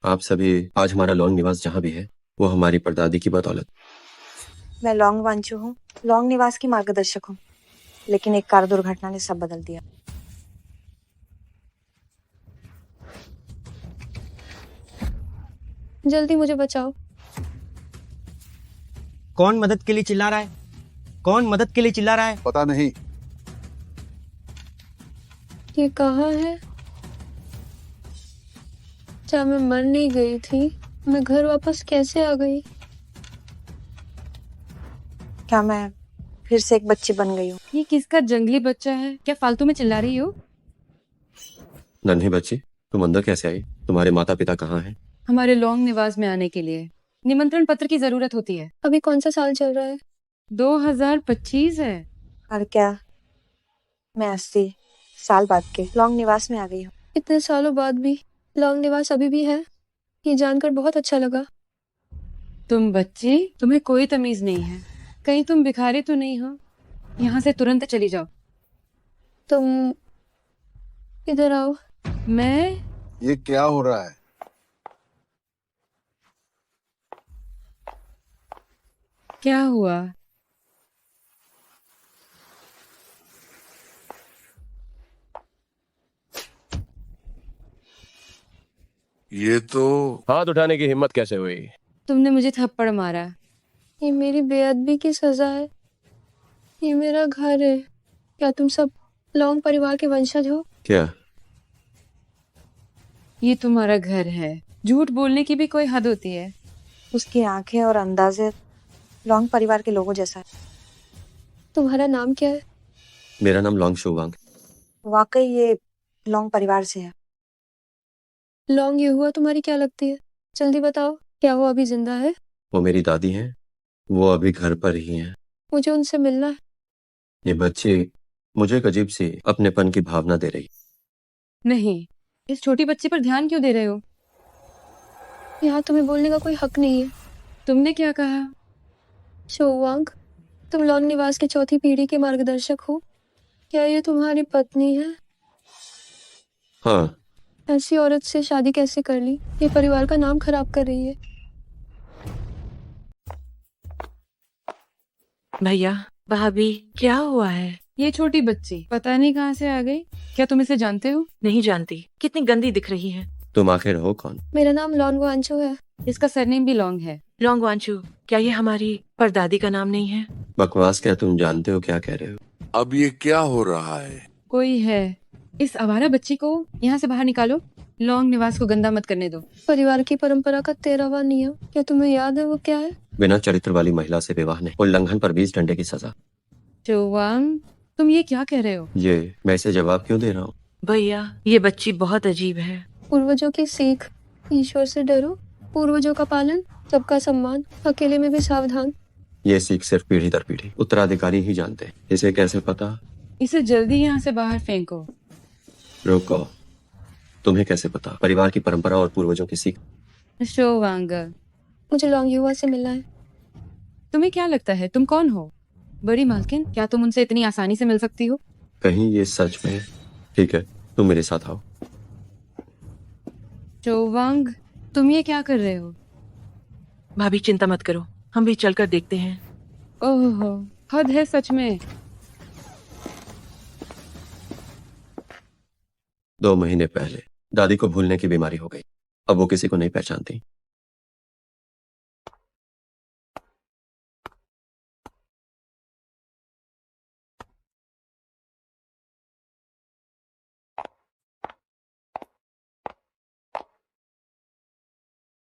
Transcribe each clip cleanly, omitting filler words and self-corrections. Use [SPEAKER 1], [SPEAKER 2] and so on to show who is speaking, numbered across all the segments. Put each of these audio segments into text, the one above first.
[SPEAKER 1] आप सभी आज हमारा लॉन्ग निवास जहाँ भी है वो हमारी परदादी की बदौलत।
[SPEAKER 2] मैं लॉन्ग वांचू हूँ, लॉन्ग निवास की मार्गदर्शक हूँ, लेकिन एक कार दुर्घटना ने सब बदल दिया।
[SPEAKER 3] जल्दी मुझे बचाओ।
[SPEAKER 4] कौन मदद के लिए चिल्ला रहा है? कौन मदद के लिए चिल्ला रहा है?
[SPEAKER 5] पता नहीं।
[SPEAKER 3] ये कहाँ है? क्या मैं मर नहीं गई थी? मैं घर वापस कैसे आ गई?
[SPEAKER 2] क्या मैं फिर से एक बच्ची बन गई हूँ?
[SPEAKER 6] ये किसका जंगली बच्चा है? क्या फालतू में चिल्ला रही हो?
[SPEAKER 1] नन्ही बच्ची, तुम अंदर कैसे आई? तुम्हारे माता पिता कहाँ हैं?
[SPEAKER 6] हमारे लॉन्ग निवास में आने के लिए निमंत्रण पत्र की जरूरत होती है।
[SPEAKER 3] अभी कौन सा साल चल रहा है?
[SPEAKER 6] 2025 है।
[SPEAKER 2] और क्या मैं 80 साल बाद के लॉन्ग निवास में आ गई हूँ?
[SPEAKER 3] इतने सालों बाद भी लॉन्ग निवास अभी भी है, ये जानकर बहुत अच्छा लगा।
[SPEAKER 6] तुम बच्ची, तुम्हें कोई तमीज नहीं है। कहीं तुम भिखारी तो नहीं हो? यहाँ से तुरंत चली जाओ।
[SPEAKER 3] तुम इधर आओ।
[SPEAKER 6] मैं
[SPEAKER 5] ये क्या हो रहा है?
[SPEAKER 6] क्या हुआ?
[SPEAKER 5] ये तो
[SPEAKER 7] हाथ उठाने की हिम्मत कैसे हुई?
[SPEAKER 6] तुमने मुझे थप्पड़ मारा।
[SPEAKER 3] ये मेरी बेअदबी की सजा है। ये मेरा घर है। क्या तुम सब लॉन्ग परिवार के वंशज हो?
[SPEAKER 1] क्या?
[SPEAKER 6] ये तुम्हारा घर है। झूठ बोलने की भी कोई हद होती है।
[SPEAKER 2] उसकी आंखें और अंदाजे लॉन्ग परिवार के लोगों जैसा है।
[SPEAKER 3] तुम्हारा नाम क्या है?
[SPEAKER 1] मेरा नाम लॉन्ग शुवांग।
[SPEAKER 2] वाकई ये लॉन्ग परिवार से है।
[SPEAKER 3] लॉन्ग ये हुआ तुम्हारी क्या लगती है? जल्दी बताओ, क्या वो अभी जिंदा है?
[SPEAKER 1] वो मेरी दादी हैं। वो अभी घर पर ही हैं।
[SPEAKER 3] मुझे उनसे मिलना है।
[SPEAKER 1] ये बच्ची मुझे एक अजीब सी अपनेपन की भावना दे रही।
[SPEAKER 6] नहीं, इस छोटी बच्ची पर ध्यान क्यों दे रहे हो?
[SPEAKER 3] यहाँ तुम्हें बोलने का कोई हक नहीं है।
[SPEAKER 6] तुमने क्या कहा?
[SPEAKER 3] शोवांग, तुम लॉन्ग निवास की चौथी पीढ़ी के मार्गदर्शक हो। क्या ये तुम्हारी पत्नी है?
[SPEAKER 1] हाँ।
[SPEAKER 3] ऐसी औरत से शादी कैसे कर ली? ये परिवार का नाम खराब कर रही है।
[SPEAKER 8] भैया, भाभी, क्या हुआ है?
[SPEAKER 6] ये छोटी बच्ची पता नहीं कहाँ से आ गई। क्या तुम इसे जानते हो?
[SPEAKER 8] नहीं जानती। कितनी गंदी दिख रही है।
[SPEAKER 1] तुम आखिर हो कौन?
[SPEAKER 3] मेरा नाम लॉन्ग वांचो है।
[SPEAKER 6] इसका सरनेम भी लॉन्ग है।
[SPEAKER 8] लॉन्ग वांचू, क्या ये हमारी परदादी का नाम नहीं है?
[SPEAKER 1] बकवास क्या, तुम जानते हो क्या कह रहे हो?
[SPEAKER 5] अब ये क्या हो रहा है?
[SPEAKER 6] कोई है। इस आवारा बच्ची को यहाँ से बाहर निकालो। लॉन्ग निवास को गंदा मत करने दो।
[SPEAKER 3] परिवार की परंपरा का 13वां नियम, क्या तुम्हें याद है वो क्या है?
[SPEAKER 1] बिना चरित्र वाली महिला से विवाह नहीं, उल्लंघन पर 20 डंडे की सजा।
[SPEAKER 6] चौवांग, तुम ये क्या कह रहे हो?
[SPEAKER 1] ये मैं इसे जवाब क्यों दे रहा हूँ?
[SPEAKER 8] भैया, ये बच्ची बहुत अजीब है।
[SPEAKER 3] पूर्वजों की सीख, ईश्वर से डरो, पूर्वजों का पालन, सबका सम्मान, अकेले में भी सावधान।
[SPEAKER 1] ये सीख सिर्फ पीढ़ी दर पीढ़ी उत्तराधिकारी ही जानते हैं। इसे कैसे पता?
[SPEAKER 6] इसे जल्दी यहाँ से बाहर फेंको।
[SPEAKER 1] रुको, तुम्हें कैसे पता? परिवार की परंपरा और पूर्वजों की सीख।
[SPEAKER 6] शोवांग,
[SPEAKER 3] मुझे लॉन्ग युवा से मिलना है।
[SPEAKER 6] तुम्हें क्या लगता है तुम कौन हो? बड़ी मालकिन, क्या तुम उनसे इतनी आसानी से मिल सकती हो?
[SPEAKER 1] कहीं ये सच में है? ठीक है, तुम मेरे साथ आओ।
[SPEAKER 6] चौवांग, तुम ये क्या कर रहे हो?
[SPEAKER 8] भाभी, चिंता मत करो, हम भी चलकर देखते हैं।
[SPEAKER 6] ओहो, हद है सच में।
[SPEAKER 1] 2 महीने पहले दादी को भूलने की बीमारी हो गई। अब वो किसी को नहीं पहचानती।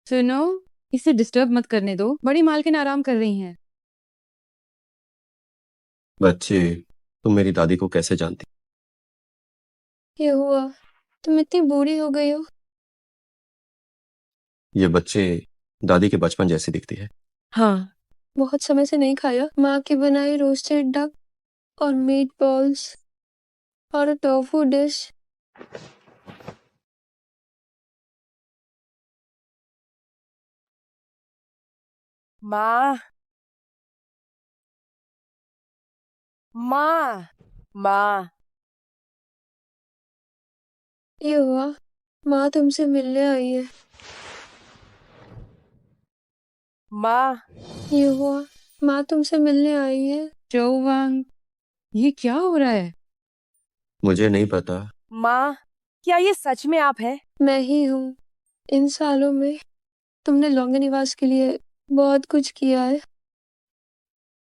[SPEAKER 6] सुनो, इसे डिस्टर्ब मत करने दो। बड़ी मालकिन आराम कर रही हैं।
[SPEAKER 1] बच्ची, तुम मेरी दादी को कैसे जानती?
[SPEAKER 3] ये हुआ, तुम इतनी बूढ़ी हो गई हो।
[SPEAKER 1] ये बच्चे दादी के बचपन जैसी दिखती है।
[SPEAKER 8] हाँ,
[SPEAKER 3] बहुत समय से नहीं खाया माँ की बनाई रोस्टेड डक और मीट बॉल्स और टोफू डिश।
[SPEAKER 9] माँ, माँ, माँ।
[SPEAKER 3] ये हुआ, माँ तुमसे मिलने आई है।
[SPEAKER 9] माँ
[SPEAKER 3] ये हुआ, माँ तुमसे मिलने आई है।
[SPEAKER 6] चौवांग, ये क्या हो रहा है?
[SPEAKER 1] मुझे नहीं पता।
[SPEAKER 9] माँ, क्या ये सच में आप हैं?
[SPEAKER 3] मैं ही हूँ। इन सालों में तुमने लौंग निवास के लिए बहुत कुछ किया है।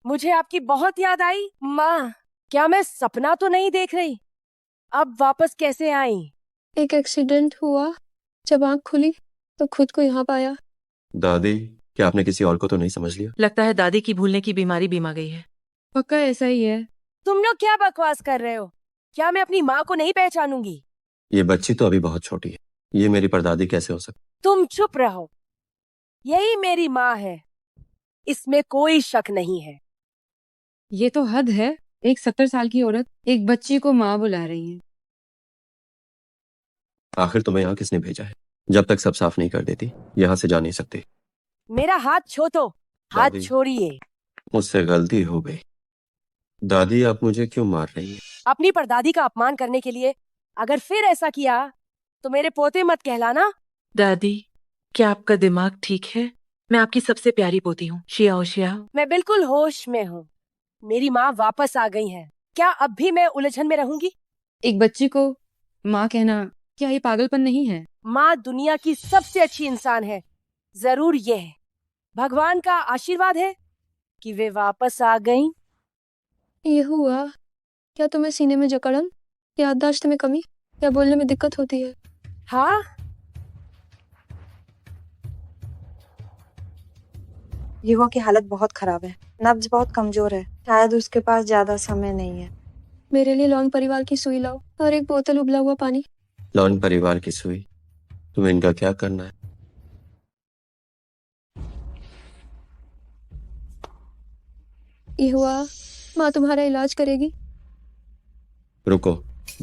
[SPEAKER 9] मुझे आपकी बहुत याद आई। माँ, क्या मैं सपना तो नहीं देख रही? अब वापस कैसे आई?
[SPEAKER 3] एक एक्सीडेंट हुआ, जब आंख खुली तो खुद को यहाँ पाया।
[SPEAKER 1] दादी, क्या आपने किसी और को तो नहीं समझ लिया?
[SPEAKER 8] लगता है दादी की भूलने की बीमारी बीमा गई है।
[SPEAKER 6] पक्का ऐसा ही है।
[SPEAKER 9] तुम लोग क्या बकवास कर रहे हो? क्या मैं अपनी माँ को नहीं पहचानूंगी?
[SPEAKER 1] ये बच्ची तो अभी बहुत छोटी है। ये मेरी परदादी कैसे हो सकती?
[SPEAKER 9] तुम चुप रहो। यही मेरी माँ है, इसमें कोई शक नहीं है।
[SPEAKER 6] ये तो हद है। एक 70 साल की औरत एक बच्ची को माँ बुला रही है।
[SPEAKER 1] आखिर तुम्हें यहाँ किसने भेजा है? जब तक सब साफ नहीं कर देती, यहाँ से जा नहीं सकती।
[SPEAKER 9] मेरा हाथ छो तो। हाथ
[SPEAKER 1] दादी।
[SPEAKER 9] छोड़िए।
[SPEAKER 1] मुझसे गलती हो गई। दादी, आप मुझे क्यों मार रही हैं?
[SPEAKER 9] अपनी परदादी का अपमान करने के लिए अगर फिर ऐसा किया तो मेरे पोते मत कहलाना।
[SPEAKER 8] दादी, क्या आपका दिमाग ठीक है? मैं आपकी सबसे प्यारी पोती हूँ, शिया शिया।
[SPEAKER 9] मैं बिल्कुल होश में हूँ। मेरी माँ वापस आ गई है। क्या अब भी मैं उलझन में रहूंगी?
[SPEAKER 6] एक बच्ची को माँ कहना, क्या ये पागलपन नहीं है?
[SPEAKER 9] माँ दुनिया की सबसे अच्छी इंसान है। जरूर ये है, भगवान का आशीर्वाद है कि वे वापस आ गईं।
[SPEAKER 3] ये हुआ, क्या तुम्हें सीने में जकड़न, याददाश्त में कमी या बोलने में दिक्कत होती है?
[SPEAKER 9] हाँ,
[SPEAKER 2] युवा की हालत बहुत खराब है, नब्ज बहुत कमजोर है, शायद उसके पास ज्यादा समय नहीं है।
[SPEAKER 3] मेरे लिए लौंग परिवार की सुई लाओ और एक बोतल उबला हुआ पानी।
[SPEAKER 1] लॉन परिवार की सुई? तुम्हें इनका क्या करना है?
[SPEAKER 3] ये हुआ, माँ तुम्हारा इलाज करेगी।
[SPEAKER 1] रुको।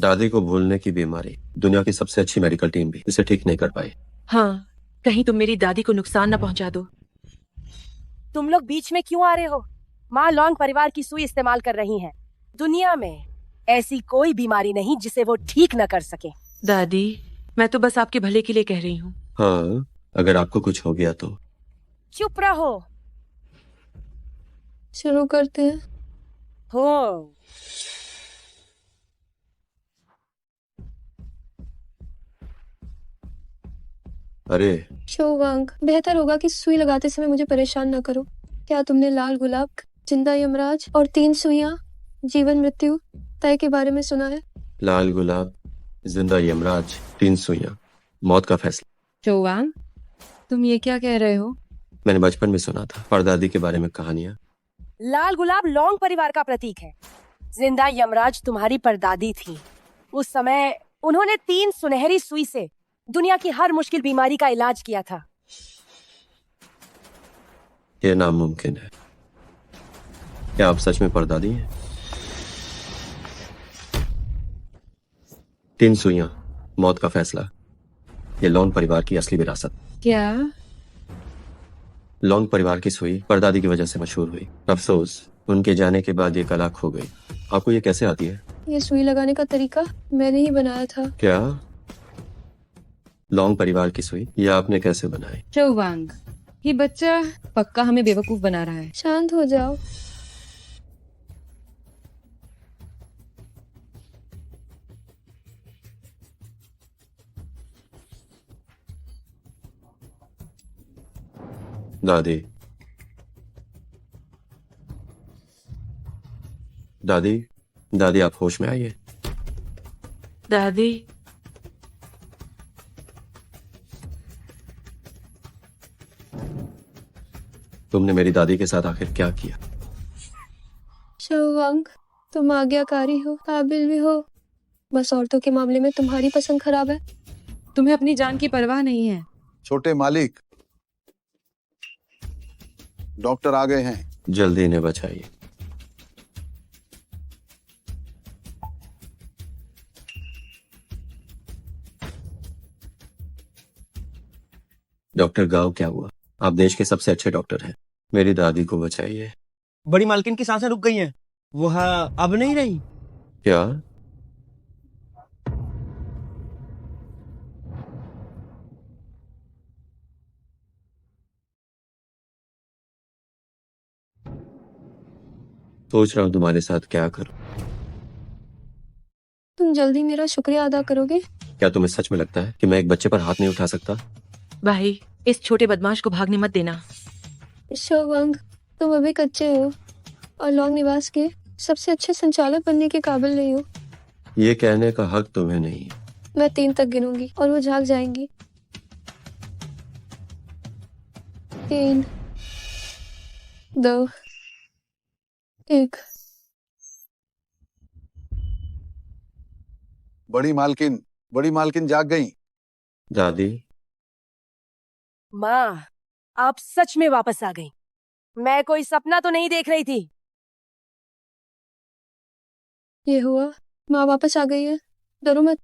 [SPEAKER 1] दादी को भूलने की बीमारी, दुनिया की सबसे अच्छी मेडिकल टीम भी इसे ठीक नहीं कर पाई।
[SPEAKER 8] हाँ, कहीं तुम मेरी दादी को नुकसान न पहुंचा दो।
[SPEAKER 9] तुम लोग बीच में क्यों आ रहे हो? माँ लॉन्ग परिवार की सुई इस्तेमाल कर रही हैं। दुनिया में ऐसी कोई बीमारी नहीं जिसे वो ठीक न कर सके।
[SPEAKER 8] दादी, मैं तो बस आपके भले के लिए कह रही हूँ।
[SPEAKER 1] हाँ, अगर आपको कुछ हो गया तो?
[SPEAKER 9] चुप रहो।
[SPEAKER 3] शुरू करते हैं।
[SPEAKER 9] हो,
[SPEAKER 1] अरे,
[SPEAKER 3] शोवांग, बेहतर होगा कि सुई लगाते समय मुझे परेशान न करो। क्या तुमने लाल गुलाब, जिंदा यमराज और 3 सुइयां, जीवन मृत्यु तय के बारे में सुना है?
[SPEAKER 1] लाल गुलाब, जिंदा यमराज, 3 सुइयां, मौत का फैसला।
[SPEAKER 6] चौवांग, तुम ये क्या कह रहे हो?
[SPEAKER 1] मैंने बचपन में सुना था परदादी के बारे में कहानियां।
[SPEAKER 9] लाल गुलाब लॉन्ग परिवार का प्रतीक है। जिंदा यमराज तुम्हारी परदादी थी। उस समय उन्होंने 3 सुनहरी सुई से दुनिया की हर मुश्किल बीमारी का इलाज किया था।
[SPEAKER 1] यह नामुमकिन है। क्या आप सच में परदादी हैं? 3 सुइयां, मौत का फैसला, ये लॉन परिवार की असली विरासत।
[SPEAKER 6] क्या?
[SPEAKER 1] लॉन्ग परिवार की सुई परदादी की वजह से मशहूर हुई। अफसोस, उनके जाने के बाद ये कला खो गई। आपको ये कैसे आती है?
[SPEAKER 3] ये सुई लगाने का तरीका मैंने ही बनाया था।
[SPEAKER 1] क्या? लॉन्ग परिवार की सुई? ये आपने कैसे बनाई?
[SPEAKER 6] चौवांग, ये बच्चा पक्का हमें बेवकूफ बना रहा है।
[SPEAKER 3] शांत हो जाओ।
[SPEAKER 1] दादी, दादी, दादी, आप होश में आइए।
[SPEAKER 8] दादी,
[SPEAKER 1] तुमने मेरी दादी के साथ आखिर क्या किया?
[SPEAKER 3] शोवांग, तुम आज्ञाकारी हो, काबिल भी हो, बस औरतों के मामले में तुम्हारी पसंद खराब है।
[SPEAKER 6] तुम्हें अपनी जान की परवाह नहीं है।
[SPEAKER 5] छोटे मालिक, डॉक्टर आ गए हैं।
[SPEAKER 1] जल्दी इन्हें बचाइए। डॉक्टर गांव, क्या हुआ? आप देश के सबसे अच्छे डॉक्टर हैं। मेरी दादी को बचाइए।
[SPEAKER 4] बड़ी मालकिन की सांसें रुक गई हैं। वह अब नहीं रही।
[SPEAKER 1] क्या? सोच रहा हूँ तुम्हारे साथ क्या करूँ।
[SPEAKER 3] तुम जल्दी मेरा शुक्रिया अदा करोगे?
[SPEAKER 1] क्या तुम्हें सच में लगता है कि मैं एक बच्चे पर हाथ नहीं उठा सकता?
[SPEAKER 8] भाई, इस छोटे बदमाश को भागने मत देना।
[SPEAKER 3] शोवांग, तुम अभी कच्चे हो और लॉन्ग निवास के सबसे अच्छे संचालक बनने के काबिल नहीं हो।
[SPEAKER 1] ये कहने का हक तुम्हें नहीं है।
[SPEAKER 3] मैं 3 तक गिनूंगी और वो जाग जाएंगी। 3, 2, 1।
[SPEAKER 5] बड़ी मालकिन जाग गई।
[SPEAKER 1] दादी,
[SPEAKER 9] माँ, आप सच में वापस आ गई। मैं कोई सपना तो नहीं देख रही थी।
[SPEAKER 3] ये हुआ, माँ वापस आ गई है, डरो मत।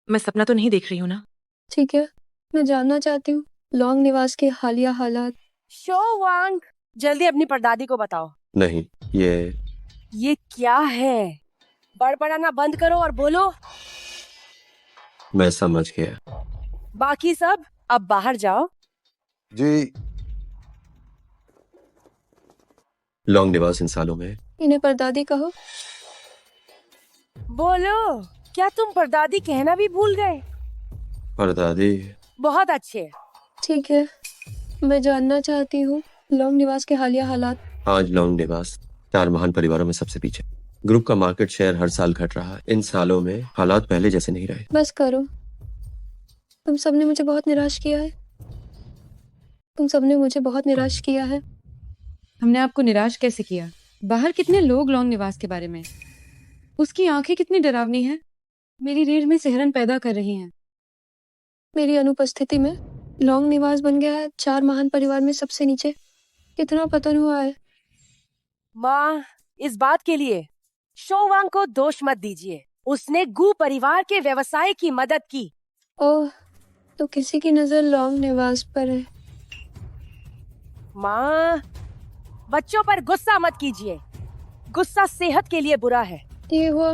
[SPEAKER 8] मैं सपना तो नहीं देख रही हूँ ना?
[SPEAKER 3] ठीक है, मैं जानना चाहती हूँ लॉन्ग निवास के हालिया हालात।
[SPEAKER 9] शो वांग, जल्दी अपनी परदादी को बताओ।
[SPEAKER 1] नहीं,
[SPEAKER 9] ये क्या है? बड़बड़ाना बंद करो और बोलो।
[SPEAKER 1] मैं समझ गया।
[SPEAKER 9] बाकी सब अब बाहर जाओ।
[SPEAKER 5] जी।
[SPEAKER 1] लॉन्ग निवास इन सालों में
[SPEAKER 3] इन्हें परदादी कहो।
[SPEAKER 9] बोलो, क्या तुम परदादी कहना भी भूल गए?
[SPEAKER 1] और दादी,
[SPEAKER 9] बहुत अच्छे।
[SPEAKER 3] ठीक है, मैं जानना चाहती हूँ लॉन्ग निवास के हालिया हालात।
[SPEAKER 1] आज लॉन्ग निवास 4 महान परिवारों में सबसे पीछे। ग्रुप का मार्केट शेयर हर साल घट रहा है। इन सालों में हालात पहले जैसे नहीं रहे।
[SPEAKER 3] बस करो, तुम सबने मुझे बहुत निराश किया है। तुम सबने मुझे बहुत निराश किया है।
[SPEAKER 6] हमने आपको निराश कैसे किया? बाहर कितने लोग लॉन्ग निवास के बारे में। उसकी आंखें कितनी डरावनी हैं, मेरी रीढ़ में सिहरन पैदा कर रही हैं।
[SPEAKER 3] मेरी अनुपस्थिति में लॉन्ग निवास बन गया है 4 महान परिवार में सबसे नीचे। कितना पतन हुआ है।
[SPEAKER 9] माँ, इस बात के लिए शोवांग को दोष मत दीजिए। उसने गू परिवार के व्यवसाय की मदद की।
[SPEAKER 3] ओह, तो किसी की नजर लॉन्ग निवास पर है।
[SPEAKER 9] माँ, बच्चों पर गुस्सा मत कीजिए। गुस्सा सेहत के लिए बुरा है।
[SPEAKER 3] ये हुआ,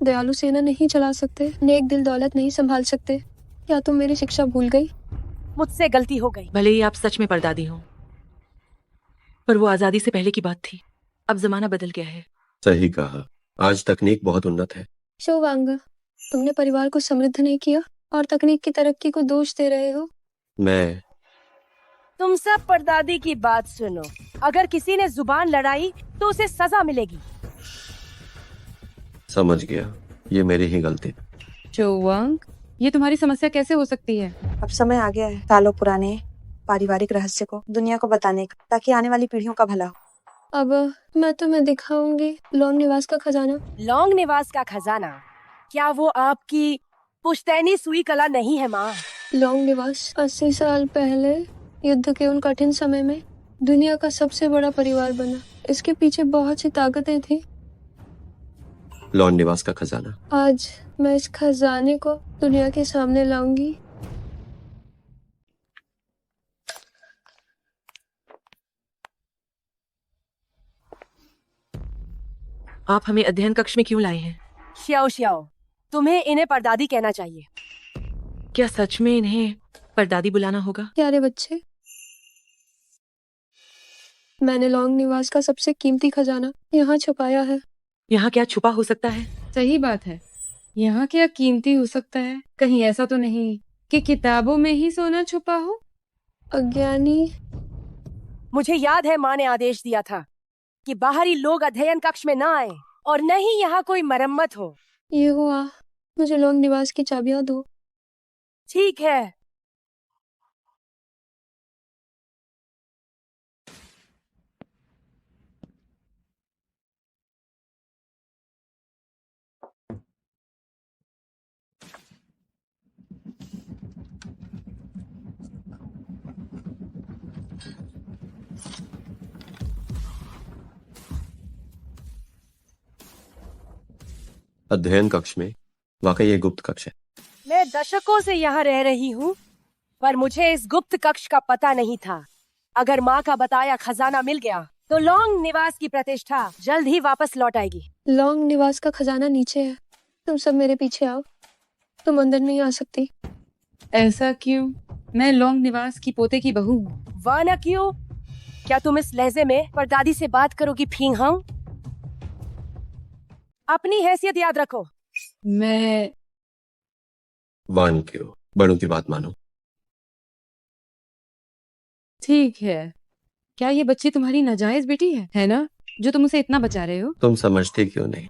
[SPEAKER 3] दयालु सेना नहीं चला सकते, नेक दिल दौलत नहीं संभाल सकते। क्या तुम मेरी शिक्षा भूल गई?
[SPEAKER 9] मुझसे गलती हो गई।
[SPEAKER 8] भले ही आप सच में परदादी हो, पर वो आजादी से पहले की बात थी। अब जमाना बदल गया है।
[SPEAKER 1] सही कहा। आज तकनीक बहुत उन्नत है।
[SPEAKER 3] शोवांग, तुमने परिवार को समृद्ध नहीं किया और तकनीक की तरक्की को दोष दे रहे हो।
[SPEAKER 1] मैं
[SPEAKER 9] तुम सब परदादी की बात सुनो। अगर किसी ने जुबान लड़ाई तो उसे सजा मिलेगी।
[SPEAKER 1] समझ गया, ये मेरी ही गलती।
[SPEAKER 6] शोवांग, ये तुम्हारी समस्या कैसे हो सकती है?
[SPEAKER 2] अब समय आ गया है सालों पुराने पारिवारिक रहस्य को दुनिया को बताने का, ताकि आने वाली पीढ़ियों का भला हो।
[SPEAKER 3] अब मैं तुम्हें दिखाऊंगी लॉन्ग निवास का खजाना।
[SPEAKER 9] लॉन्ग निवास का खजाना? क्या वो आपकी पुश्तैनी सुई कला नहीं है माँ?
[SPEAKER 3] लॉन्ग निवास 80 साल पहले युद्ध के उन कठिन समय में दुनिया का सबसे बड़ा परिवार बना। इसके पीछे बहुत सी ताकतें थी।
[SPEAKER 1] लॉन्ग निवास का खजाना।
[SPEAKER 3] आज मैं इस खजाने को दुनिया के सामने लाऊंगी।
[SPEAKER 8] आप हमें अध्ययन कक्ष में क्यों लाए हैं?
[SPEAKER 9] श्याओ श्याओ, तुम्हें इन्हें परदादी कहना चाहिए।
[SPEAKER 8] क्या सच में इन्हें परदादी बुलाना होगा?
[SPEAKER 3] प्यारे बच्चे, मैंने लॉन्ग निवास का सबसे कीमती खजाना यहाँ छुपाया है।
[SPEAKER 8] यहाँ क्या छुपा हो सकता है?
[SPEAKER 6] सही बात है, यहाँ क्या कीमती हो सकता है? कहीं ऐसा तो नहीं कि किताबों में ही सोना छुपा हो?
[SPEAKER 3] अज्ञानी,
[SPEAKER 9] मुझे याद है माँ ने आदेश दिया था कि बाहरी लोग अध्ययन कक्ष में न आए और न ही यहाँ कोई मरम्मत हो।
[SPEAKER 3] ये हुआ, मुझे लॉन्ग निवास की चाबियां दो।
[SPEAKER 9] ठीक है।
[SPEAKER 1] अध्ययन कक्ष में वाकई ये गुप्त कक्ष है।
[SPEAKER 9] मैं दशकों से यहाँ रह रही हूँ, पर मुझे इस गुप्त कक्ष का पता नहीं था। अगर माँ का बताया खजाना मिल गया तो लॉन्ग निवास की प्रतिष्ठा जल्द ही वापस लौट आएगी।
[SPEAKER 3] लॉन्ग निवास का खजाना नीचे है। तुम सब मेरे पीछे आओ। तुम अंदर नहीं आ सकती।
[SPEAKER 6] ऐसा क्यों? मैं लॉन्ग निवास की पोते की बहू हूँ।
[SPEAKER 9] वाह ना क्यों? क्या तुम इस लहजे में परदादी से बात करोगी फींग हम? अपनी हैसियत याद रखो।
[SPEAKER 6] मैं
[SPEAKER 1] वान क्यों, बड़ों की बात मानो।
[SPEAKER 6] ठीक है। क्या ये बच्ची तुम्हारी नाजायज बेटी है ना? जो तुम उसे इतना बचा रहे हो?
[SPEAKER 1] तुम समझती क्यों नहीं?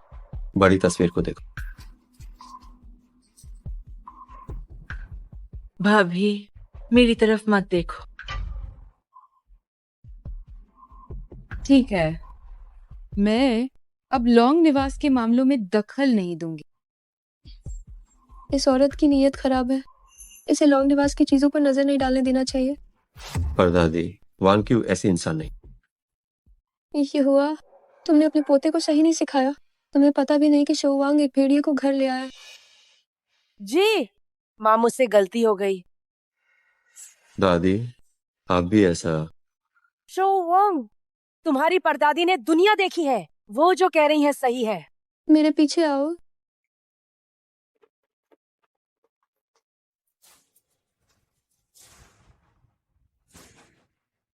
[SPEAKER 1] बड़ी तस्वीर को देखो।
[SPEAKER 8] भाभी, मेरी तरफ मत देखो।
[SPEAKER 6] ठीक है, मैं अब लॉन्ग निवास के मामलों में दखल नहीं दूंगी।
[SPEAKER 3] इस औरत की नीयत खराब है। इसे लॉन्ग निवास की चीजों पर नजर नहीं डालने देना चाहिए।
[SPEAKER 1] परदादी, वान क्यों ऐसी इंसान नहीं।
[SPEAKER 3] ये हुआ, तुमने अपने पोते को सही नहीं सिखाया। तुम्हें पता भी नहीं कि शोवांग एक भेड़िए को घर ले आया।
[SPEAKER 9] जी, माँ मुझसे गलती हो गई।
[SPEAKER 1] दादी, आप भी ऐसा।
[SPEAKER 9] शोवांग, तुम्हारी परदादी ने दुनिया देखी है। वो जो कह रही है सही है।
[SPEAKER 3] मेरे पीछे आओ।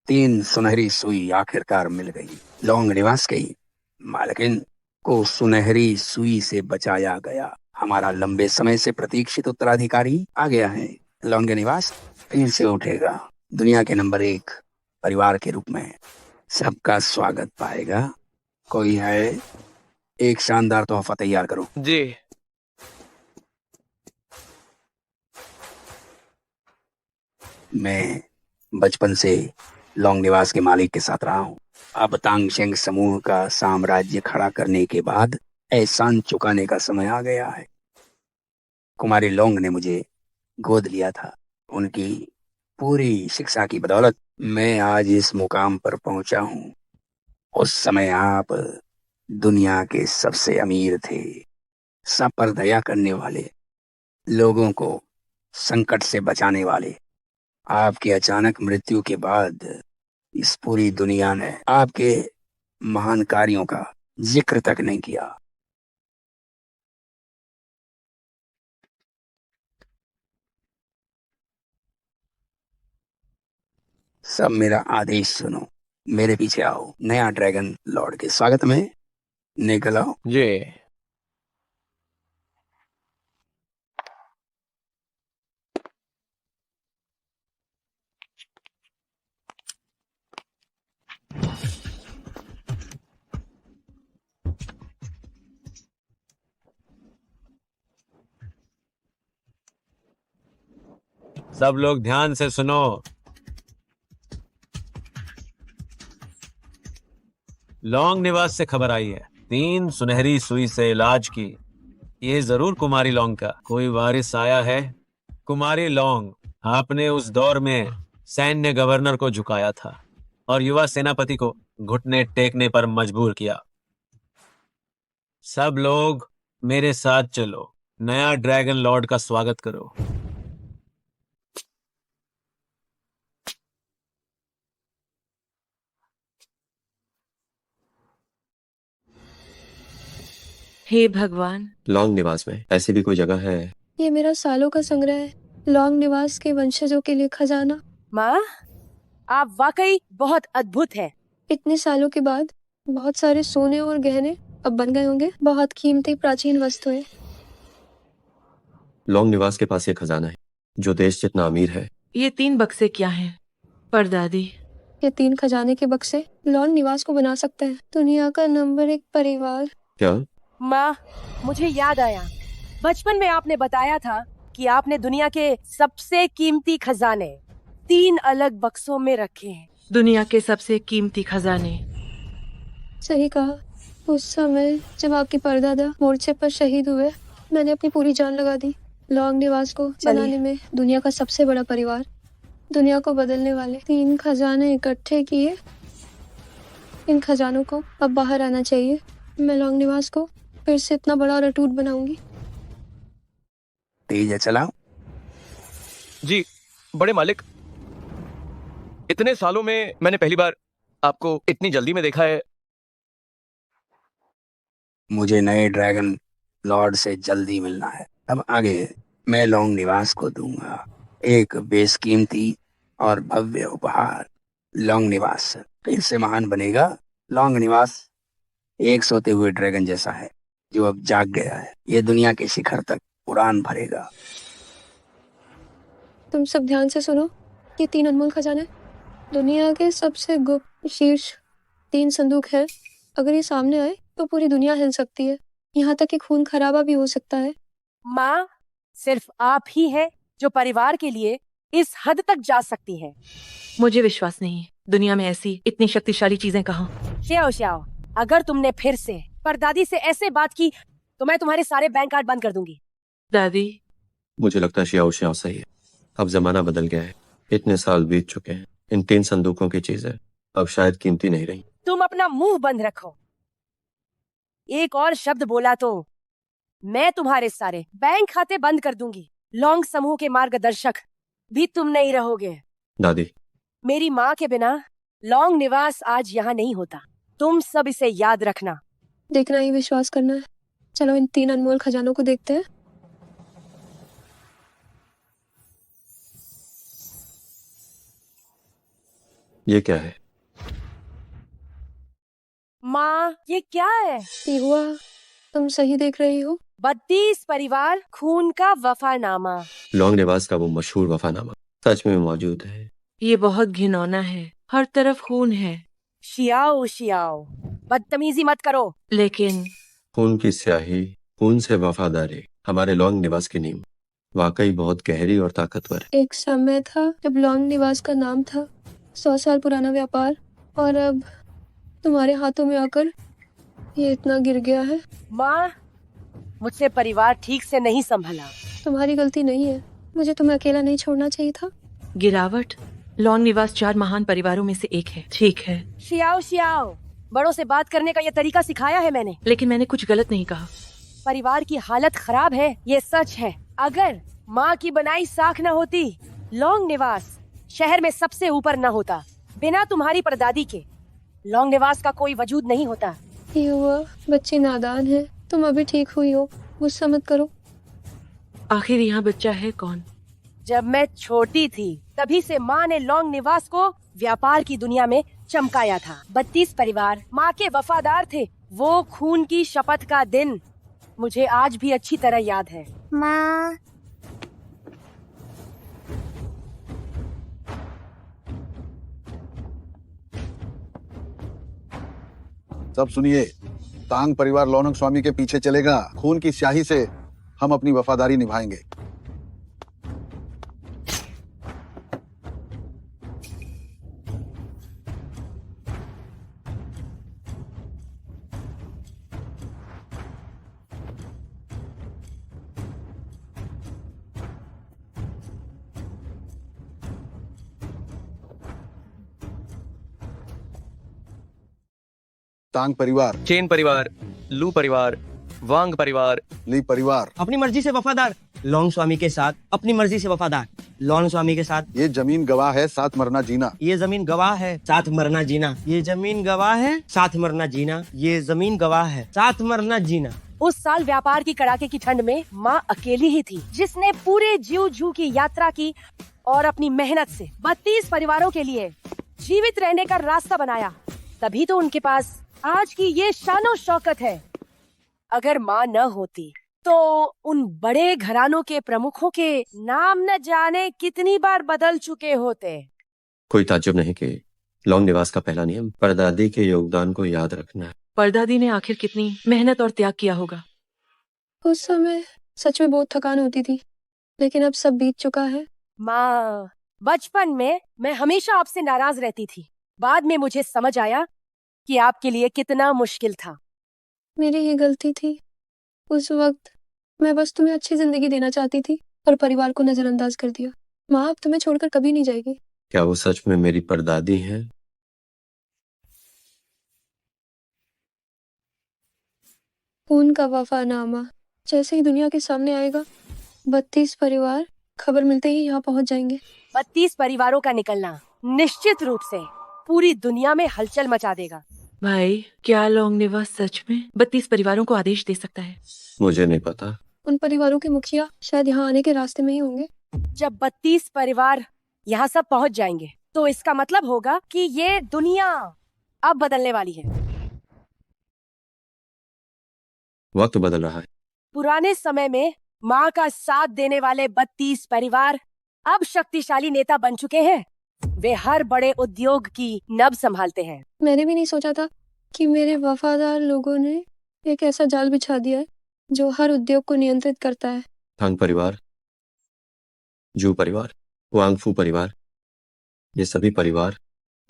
[SPEAKER 10] तीन सुनहरी सुई आखिरकार मिल गई। लॉन्ग निवास गई, मालकिन को सुनहरी सुई से बचाया गया। हमारा लंबे समय से प्रतीक्षित उत्तराधिकारी आ गया है। लॉन्ग निवास फिर से उठेगा, दुनिया के नंबर 1 परिवार के रूप में सबका स्वागत पाएगा। कोई है? एक शानदार तोहफा तैयार करो।
[SPEAKER 7] जी।
[SPEAKER 10] मैं बचपन से लॉन्ग निवास के मालिक के साथ रहा हूँ। अब तांगशेंग समूह का साम्राज्य खड़ा करने के बाद एहसान चुकाने का समय आ गया है। कुमारी लॉन्ग ने मुझे गोद लिया था। उनकी पूरी शिक्षा की बदौलत मैं आज इस मुकाम पर पहुंचा हूँ। उस समय आप दुनिया के सबसे अमीर थे, सब पर दया करने वाले, लोगों को संकट से बचाने वाले। आपकी अचानक मृत्यु के बाद इस पूरी दुनिया ने आपके महान कार्यों का जिक्र तक नहीं किया। सब मेरा आदेश सुनो, मेरे पीछे आओ। नया ड्रैगन लॉर्ड के स्वागत में निकल आओ।
[SPEAKER 7] जी।
[SPEAKER 11] सब लोग ध्यान से सुनो। लॉन्ग निवास से खबर आई है, 3 सुनहरी सुई से इलाज की। ये जरूर कुमारी लॉन्ग का कोई वारिस आया है। कुमारी लॉन्ग, आपने उस दौर में सैन्य गवर्नर को झुकाया था और युवा सेनापति को घुटने टेकने पर मजबूर किया। सब लोग मेरे साथ चलो, नया ड्रैगन लॉर्ड का स्वागत करो।
[SPEAKER 8] हे भगवान,
[SPEAKER 1] लॉन्ग निवास में ऐसी भी कोई जगह है?
[SPEAKER 3] ये मेरा सालों का संग्रह है, लॉन्ग निवास के वंशजों के लिए खजाना।
[SPEAKER 9] माँ, आप वाकई बहुत अद्भुत हैं।
[SPEAKER 3] इतने सालों के बाद बहुत सारे सोने और गहने अब बन गए होंगे, बहुत कीमती प्राचीन वस्तुएं।
[SPEAKER 1] लॉन्ग निवास के पास ये खजाना है जो देश जितना अमीर है।
[SPEAKER 8] ये 3 बक्से क्या हैं? परदादी,
[SPEAKER 3] ये 3 खजाने के बक्से लॉन्ग निवास को बना सकते हैं। दुनिया का नंबर 1 परिवार।
[SPEAKER 1] क्या?
[SPEAKER 9] माँ, मुझे याद आया, बचपन में आपने बताया था कि आपने दुनिया के सबसे कीमती खजाने 3 अलग बक्सों में रखे हैं।
[SPEAKER 8] दुनिया के सबसे कीमती खजाने।
[SPEAKER 3] सही कहा। उस समय जब आपके परदादा मोर्चे पर शहीद हुए, मैंने अपनी पूरी जान लगा दी। लॉन्ग निवास को बनाने में दुनिया का सबसे बड़ा परिवार, दुनिया को बदलने वाले 3 खजाने इकट्ठे किए। इन खजानों को अब बाहर आना चाहिए। मैं लॉन्ग निवास को फिर से इतना बड़ा और अटूट बनाऊंगी।
[SPEAKER 10] तेज चलाओ।
[SPEAKER 7] जी बड़े मालिक, इतने सालों में मैंने पहली बार आपको इतनी जल्दी में देखा है।
[SPEAKER 10] मुझे नए ड्रैगन लॉर्ड से जल्दी मिलना है। अब आगे मैं लॉन्ग निवास को दूंगा एक बेशकीमती और भव्य उपहार, लॉन्ग निवास फिर से महान बनेगा। लॉन्ग निवास एक सोते हुए ड्रैगन जैसा है जो अब जाग गया है। ये दुनिया के शिखर तक उड़ान भरेगा।
[SPEAKER 3] तुम सब ध्यान से सुनो। ये 3 अनमोल खजाने दुनिया के सबसे गुप्त शीर्ष 3 संदूक है। अगर ये सामने आए तो पूरी दुनिया हिल सकती है, यहाँ तक कि खून खराबा भी हो सकता है।
[SPEAKER 9] माँ, सिर्फ आप ही है जो परिवार के लिए इस हद तक जा सकती है।
[SPEAKER 8] मुझे विश्वास नहीं है, दुनिया में ऐसी इतनी शक्तिशाली चीजें कहाँ।
[SPEAKER 9] श्याओ श्याओ, अगर तुमने फिर से परदादी से ऐसे बात की तो मैं तुम्हारे सारे बैंक कार्ड बंद कर दूंगी।
[SPEAKER 8] दादी,
[SPEAKER 1] मुझे लगता है शियाओ शियाओ सही है। अब जमाना बदल गया है, इतने साल बीत चुके हैं। इन 3 संदूकों की चीजें अब शायद कीमती नहीं रही।
[SPEAKER 9] तुम अपना मुंह बंद रखो। एक और शब्द बोला तो मैं तुम्हारे सारे बैंक खाते बंद कर दूंगी। लॉन्ग समूह के मार्गदर्शक भी तुम नहीं रहोगे।
[SPEAKER 1] दादी,
[SPEAKER 9] मेरी माँ के बिना लॉन्ग निवास आज यहाँ नहीं होता। तुम सब इसे याद रखना।
[SPEAKER 3] देखना ही विश्वास करना है। चलो इन 3 अनमोल खजानों को देखते हैं।
[SPEAKER 1] ये क्या है?
[SPEAKER 9] माँ, ये क्या है?
[SPEAKER 3] ये हुआ, तुम सही देख रही हो।
[SPEAKER 9] 32 परिवार खून का वफानामा।
[SPEAKER 1] लॉन्ग निवास का वो मशहूर वफानामा सच में मौजूद है।
[SPEAKER 8] ये बहुत घिनौना है, हर तरफ खून है।
[SPEAKER 9] शियाओ शियाओ, बदतमीजी मत करो।
[SPEAKER 8] लेकिन
[SPEAKER 1] खून की स्याही, खून से वफादारी, हमारे लॉन्ग निवास की नींव वाकई बहुत गहरी और ताकतवर है।
[SPEAKER 3] एक समय था जब लॉन्ग निवास का नाम था 100 साल पुराना व्यापार, और अब तुम्हारे हाथों में आकर ये इतना गिर गया है।
[SPEAKER 9] माँ, मुझसे परिवार ठीक से नहीं संभला।
[SPEAKER 3] तुम्हारी गलती नहीं है, मुझे तुम्हें अकेला नहीं छोड़ना चाहिए था।
[SPEAKER 8] गिरावट, लॉन्ग निवास 4 महान परिवारों में से एक है। ठीक है,
[SPEAKER 9] शियाओ शियाओ, बड़ों से बात करने का ये तरीका सिखाया है मैंने।
[SPEAKER 8] लेकिन मैंने कुछ गलत नहीं कहा।
[SPEAKER 9] परिवार की हालत खराब है, ये सच है। अगर माँ की बनाई साख न होती, लॉन्ग निवास शहर में सबसे ऊपर न होता। बिना तुम्हारी परदादी के लॉन्ग निवास का कोई वजूद नहीं होता।
[SPEAKER 3] ये हुआ, बच्चे नादान है। तुम अभी ठीक हुई हो, गुस्सा मत करो।
[SPEAKER 8] आखिर यहाँ बच्चा है कौन?
[SPEAKER 9] जब मैं छोटी थी तभी से माँ ने लॉन्ग निवास को व्यापार की दुनिया में चमकाया था। 32 परिवार माँ के वफादार थे। वो खून की शपथ का दिन मुझे आज भी अच्छी तरह याद है।
[SPEAKER 2] माँ,
[SPEAKER 5] सब सुनिए, तांग परिवार लोनक स्वामी के पीछे चलेगा। खून की स्याही से हम अपनी वफादारी निभाएंगे। तांग परिवार,
[SPEAKER 7] चेन परिवार, लू परिवार, वांग परिवार,
[SPEAKER 5] ली परिवार।
[SPEAKER 4] अपनी मर्जी से वफादार, लॉन्ग स्वामी के साथ अपनी मर्जी से वफादार। लॉन्ग स्वामी के साथ
[SPEAKER 5] ये जमीन गवाह है, साथ मरना जीना।
[SPEAKER 4] ये जमीन गवाह है, साथ मरना जीना। ये जमीन गवाह है, साथ मरना जीना। ये जमीन गवाह है, साथ मरना जीना।
[SPEAKER 9] उस साल व्यापार की कड़ाके की ठंड में माँ अकेली ही थी, जिसने पूरे जीव जू की यात्रा की और अपनी मेहनत से 32 परिवारों के लिए जीवित रहने का रास्ता बनाया। तभी तो उनके पास आज की ये शानो शौकत है। अगर माँ न होती तो उन बड़े घरानों के प्रमुखों के नाम न जाने कितनी बार बदल चुके होते।
[SPEAKER 1] कोई ताज्जुब नहीं कि लॉन्ग निवास का पहला नियम परदादी के योगदान को याद रखना है।
[SPEAKER 8] परदादी ने आखिर कितनी मेहनत और त्याग किया होगा।
[SPEAKER 3] उस समय सच में बहुत थकान होती थी, लेकिन अब सब बीत चुका है।
[SPEAKER 9] माँ, बचपन में मैं हमेशा आपसे नाराज रहती थी। बाद में मुझे समझ आया कि आपके लिए कितना मुश्किल था।
[SPEAKER 3] मेरी ही गलती थी। उस वक्त मैं बस तुम्हें अच्छी जिंदगी देना चाहती थी और परिवार को नजरअंदाज कर दिया। माँ अब तुम्हें छोड़कर कभी नहीं जाएगी।
[SPEAKER 1] क्या वो सच में मेरी परदादी हैं?
[SPEAKER 3] खून का वफानामा जैसे ही दुनिया के सामने आएगा, 32 परिवार खबर मिलते ही यहाँ पहुँच जाएंगे।
[SPEAKER 9] 32 परिवारों का निकलना निश्चित रूप से पूरी दुनिया में हलचल मचा देगा।
[SPEAKER 8] भाई, क्या लॉन्ग निवास सच में 32 परिवारों को आदेश दे सकता है?
[SPEAKER 1] मुझे नहीं पता।
[SPEAKER 3] उन परिवारों के मुखिया शायद यहाँ आने के रास्ते में ही होंगे।
[SPEAKER 9] जब 32 परिवार यहाँ सब पहुँच जाएंगे तो इसका मतलब होगा कि ये दुनिया अब बदलने वाली है।
[SPEAKER 1] वक्त बदल रहा है।
[SPEAKER 9] पुराने समय में माँ का साथ देने वाले 32 परिवार अब शक्तिशाली नेता बन चुके हैं। वे हर बड़े उद्योग की नब संभालते हैं।
[SPEAKER 3] मैंने भी नहीं सोचा था कि मेरे वफादार लोगों ने एक ऐसा जाल बिछा दिया है जो हर उद्योग को नियंत्रित करता है।
[SPEAKER 1] थांग परिवार, जू परिवार, वांगफू परिवार, ये सभी परिवार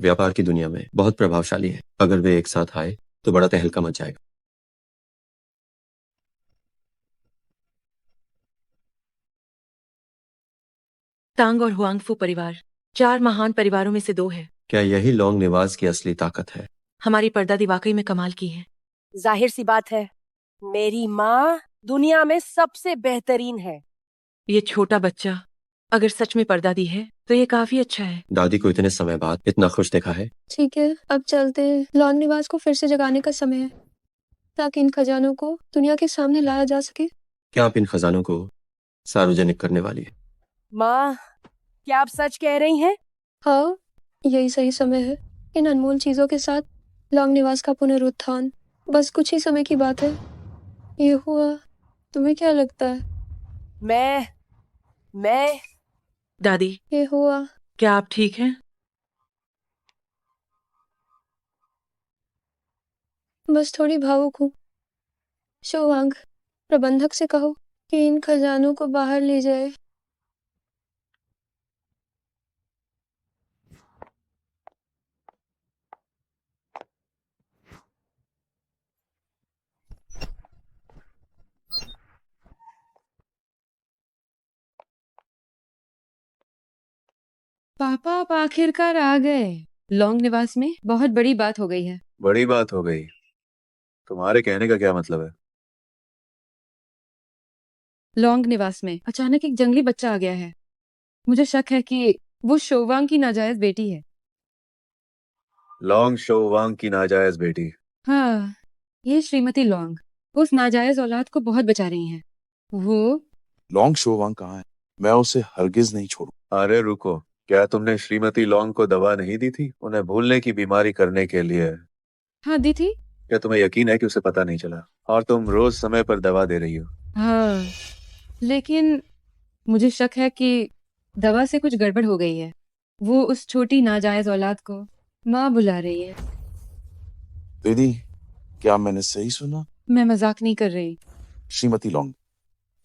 [SPEAKER 1] व्यापार की दुनिया में बहुत प्रभावशाली है। अगर वे एक साथ आए तो बड़ा तहलका मच जाएगा।
[SPEAKER 8] तांग और हुआंगफू परिवार 4 महान परिवारों में से 2 है।
[SPEAKER 1] क्या यही लॉन्ग निवास की असली ताकत है?
[SPEAKER 8] हमारी परदादी वाकई में कमाल की है।
[SPEAKER 9] जाहिर सी बात है, मेरी माँ दुनिया में सबसे बेहतरीन है।
[SPEAKER 8] ये छोटा बच्चा अगर सच में परदादी है तो ये काफी अच्छा है।
[SPEAKER 1] दादी को इतने समय बाद इतना खुश देखा है।
[SPEAKER 3] ठीक है, अब चलते हैं। लॉन्ग निवास को फिर से जगाने का समय है ताकि इन खजानों को दुनिया के सामने लाया जा सके।
[SPEAKER 1] क्या आप इन खजानों को सार्वजनिक करने वाली है?
[SPEAKER 9] माँ, क्या आप सच कह रही हैं?
[SPEAKER 3] हाँ, यही सही समय है। इन अनमोल चीजों के साथ लॉन्ग निवास का पुनरुत्थान बस कुछ ही समय की बात है। ये हुआ। तुम्हें क्या लगता है?
[SPEAKER 9] मैं
[SPEAKER 8] दादी,
[SPEAKER 3] ये हुआ।
[SPEAKER 8] क्या आप ठीक हैं?
[SPEAKER 3] बस थोड़ी भावुक हूँ। शोवांग, प्रबंधक से कहो कि इन खजानों को बाहर ले जाए।
[SPEAKER 6] पापा आप आखिरकार आ गए। लॉन्ग निवास में बहुत बड़ी बात हो गई है।
[SPEAKER 1] बड़ी बात हो गई? तुम्हारे कहने का क्या मतलब है?
[SPEAKER 6] लॉन्ग निवास में अचानक एक जंगली बच्चा आ गया है। मुझे शक है कि वो शोवांग की नाजायज बेटी है।
[SPEAKER 1] लॉन्ग शोवांग की नाजायज बेटी?
[SPEAKER 6] हाँ, ये श्रीमती लॉन्ग उस नाजायज औलाद को बहुत बचा रही हैं। वो
[SPEAKER 5] लॉन्ग शोवांग कहाँ है? मैं उसे हरगिज नहीं छोड़ू।
[SPEAKER 1] अरे रुको, क्या तुमने श्रीमती लॉन्ग को दवा नहीं दी थी उन्हें भूलने की बीमारी करने के लिए?
[SPEAKER 6] हाँ, दी थी।
[SPEAKER 1] क्या तुम्हें यकीन है कि उसे पता नहीं चला? और तुम रोज समय पर दवा दे रही हो।
[SPEAKER 6] हाँ, लेकिन मुझे शक है कि दवा से कुछ गड़बड़ हो गई है। वो उस छोटी नाजायज औलाद को माँ बुला रही है।
[SPEAKER 5] दीदी, क्या मैंने सही सुना?
[SPEAKER 6] मैं मजाक नहीं कर रही।
[SPEAKER 5] श्रीमती लॉन्ग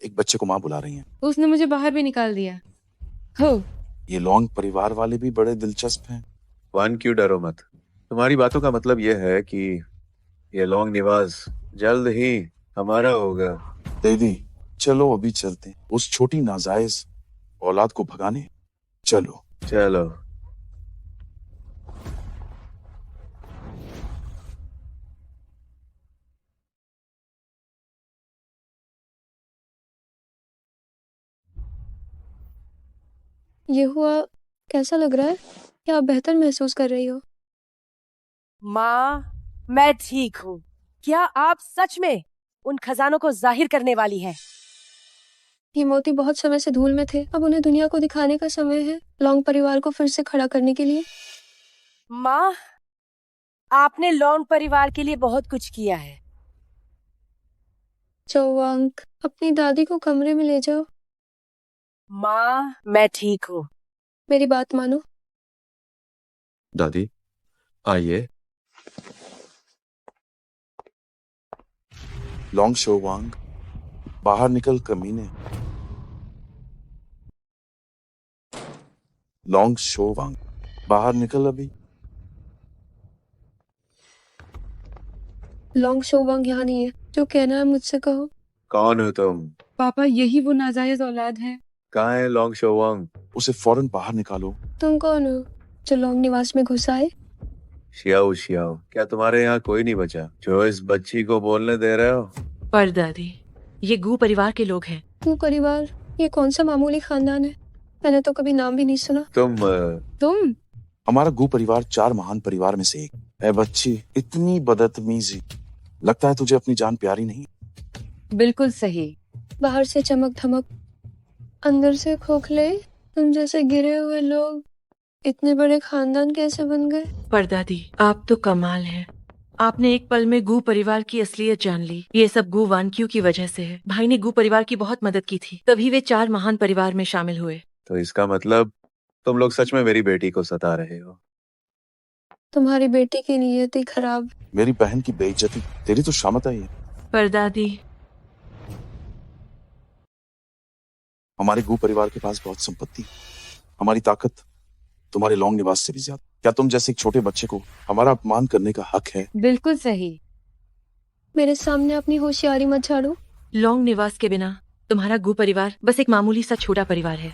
[SPEAKER 5] एक बच्चे को माँ बुला रही हैं।
[SPEAKER 6] उसने मुझे बाहर भी निकाल दिया। हो,
[SPEAKER 5] ये लॉन्ग परिवार वाले भी बड़े दिलचस्प हैं।
[SPEAKER 1] वन, क्यों डरो मत। तुम्हारी बातों का मतलब यह है कि ये लॉन्ग निवास जल्द ही हमारा होगा।
[SPEAKER 5] दीदी, चलो अभी चलते हैं उस छोटी नाजायज औलाद को भगाने। चलो
[SPEAKER 1] चलो।
[SPEAKER 3] ये हुआ। कैसा लग रहा है? क्या आप बेहतर महसूस कर रही हो?
[SPEAKER 9] माँ, मैं ठीक हूँ। क्या आप सच में उन खजानों को जाहिर करने वाली हैं?
[SPEAKER 3] ये मोती बहुत समय से धूल में थे। अब उन्हें दुनिया को दिखाने का समय है, लॉन्ग परिवार को फिर से खड़ा करने के लिए।
[SPEAKER 9] माँ, आपने लॉन्ग परिवार के लिए बहुत कुछ किया है।
[SPEAKER 3] चौवांग, अपनी दादी को कमरे में ले जाओ।
[SPEAKER 9] माँ, मैं ठीक हूँ।
[SPEAKER 3] मेरी बात मानो।
[SPEAKER 1] दादी, आइए।
[SPEAKER 5] लॉन्ग शोवांग, बाहर निकल कमीने। लॉन्ग शोवांग, बाहर निकल अभी।
[SPEAKER 3] लॉन्ग शोवांग यहाँ नहीं है। जो कहना है मुझसे कहो।
[SPEAKER 1] कौन हो तुम?
[SPEAKER 6] पापा, यही वो नाजायज औलाद है।
[SPEAKER 1] कहाँ है लॉन्ग शोवांग?
[SPEAKER 5] उसे फौरन बाहर निकालो।
[SPEAKER 3] तुम कौन हो जो लॉन्ग निवास में घुस आए?
[SPEAKER 1] शियाओ शियाओ, क्या तुम्हारे यहाँ कोई नहीं बचा जो इस बच्ची को बोलने दे रहे हो?
[SPEAKER 8] परदादी, ये गू परिवार के लोग हैं।
[SPEAKER 3] गू परिवार? ये कौन सा मामूली खानदान है? मैंने तो कभी नाम भी नहीं सुना।
[SPEAKER 6] तुम?
[SPEAKER 5] हमारा गू परिवार 4 महान परिवार में से एक। ऐ बच्ची, इतनी बदतमीजी। लगता है तुझे अपनी जान प्यारी नहीं।
[SPEAKER 6] बिल्कुल सही।
[SPEAKER 3] बाहर से चमक धमक, अंदर से खोखले। तुम जैसे गिरे हुए लोग इतने बड़े खानदान कैसे बन गए?
[SPEAKER 8] परदादी, आप तो कमाल हैं। आपने एक पल में गू परिवार की असलियत जान ली। ये सब गू वानक्यू की वजह से है। भाई ने गू परिवार की बहुत मदद की थी, तभी वे 4 महान परिवार में शामिल हुए।
[SPEAKER 12] तो इसका मतलब तुम लोग सच में मेरी बेटी को सता रहे हो।
[SPEAKER 3] तुम्हारी बेटी की नीयत ही खराब।
[SPEAKER 5] मेरी बहन की बेइज्जती, तेरी तो शामत आई है।
[SPEAKER 8] परदादी,
[SPEAKER 5] हमारे गू परिवार के पास बहुत संपत्ति, हमारी ताकत तुम्हारे लॉन्ग निवास से भी ज्यादा। क्या तुम जैसे एक छोटे बच्चे को हमारा अपमान करने का हक है?
[SPEAKER 6] बिल्कुल सही।
[SPEAKER 3] मेरे सामने अपनी होशियारी मत झाड़ो।
[SPEAKER 8] लॉन्ग निवास के बिना तुम्हारा गू परिवार बस एक मामूली सा छोटा परिवार है।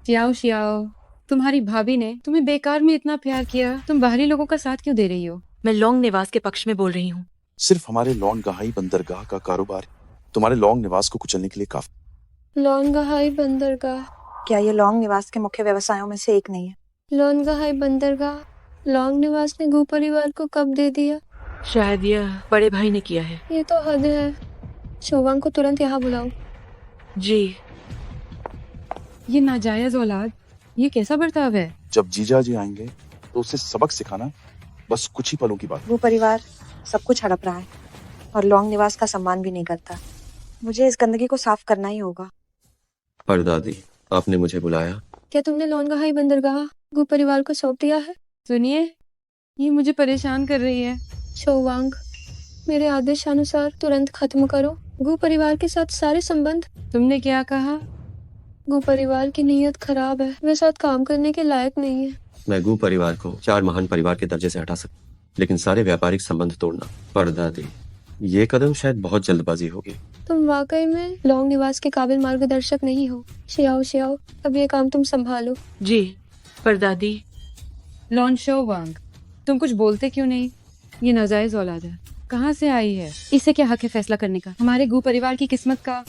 [SPEAKER 6] शियाओ शियाओ, तुम्हारी भाभी ने तुम्हें बेकार में इतना प्यार किया, तुम बाहरी लोगों का साथ क्यों दे रही हो?
[SPEAKER 8] मैं लॉन्ग निवास के पक्ष में बोल रही हूँ।
[SPEAKER 5] सिर्फ हमारे लॉन्ग गहाई बंदरगाह का कारोबार तुम्हारे लॉन्ग निवास को कुचलने के लिए काफी।
[SPEAKER 3] लॉन्गहाई बंदरगाह
[SPEAKER 2] क्या ये लॉन्ग निवास के मुख्य व्यवसायों में से एक नहीं है?
[SPEAKER 3] लॉन्गहाई बंदरगाह लॉन्ग निवास ने गू परिवार को कब दे दिया?
[SPEAKER 8] शायद यह बड़े भाई ने किया है।
[SPEAKER 3] ये तो हद है। शोवांग को तुरंत यहाँ बुलाओ।
[SPEAKER 8] जी।
[SPEAKER 6] ये नाजायज औलाद, ये कैसा बर्ताव है?
[SPEAKER 5] जब जीजा जी आएंगे तो उसे सबक सिखाना बस कुछ ही पलों की बात।
[SPEAKER 2] वो परिवार सब कुछ हड़प रहा है और लॉन्ग निवास का सम्मान भी नहीं करता। मुझे इस गंदगी को साफ करना ही होगा।
[SPEAKER 1] परदादी, आपने मुझे बुलाया?
[SPEAKER 3] क्या तुमने लॉन्गहाई बंदरगाह गू परिवार को सौंप दिया है?
[SPEAKER 6] सुनिए, ये मुझे परेशान कर रही है।
[SPEAKER 3] शोवांग, मेरे आदेशानुसार तुरंत खत्म करो गू परिवार के साथ सारे संबंध।
[SPEAKER 6] तुमने क्या कहा?
[SPEAKER 3] गू परिवार की नीयत खराब है, वे साथ काम करने के लायक नहीं है।
[SPEAKER 1] मैं गू परिवार को 4 महान परिवार के दर्जे से हटा सकता, लेकिन सारे व्यापारिक संबंध तोड़ना। परदादी, ये कदम शायद बहुत जल्दबाजी होगी।
[SPEAKER 3] तुम वाकई में लॉन्ग निवास के काबिल मार्गदर्शक नहीं हो। शियाओ शियाओ, अब ये काम तुम संभालो।
[SPEAKER 8] जी परदादी।
[SPEAKER 6] लॉन शोवांग, तुम कुछ बोलते क्यों नहीं? ये नाजायज औलाद है, कहाँ से आई है? इससे क्या हक है फैसला करने का हमारे गू परिवार की किस्मत का?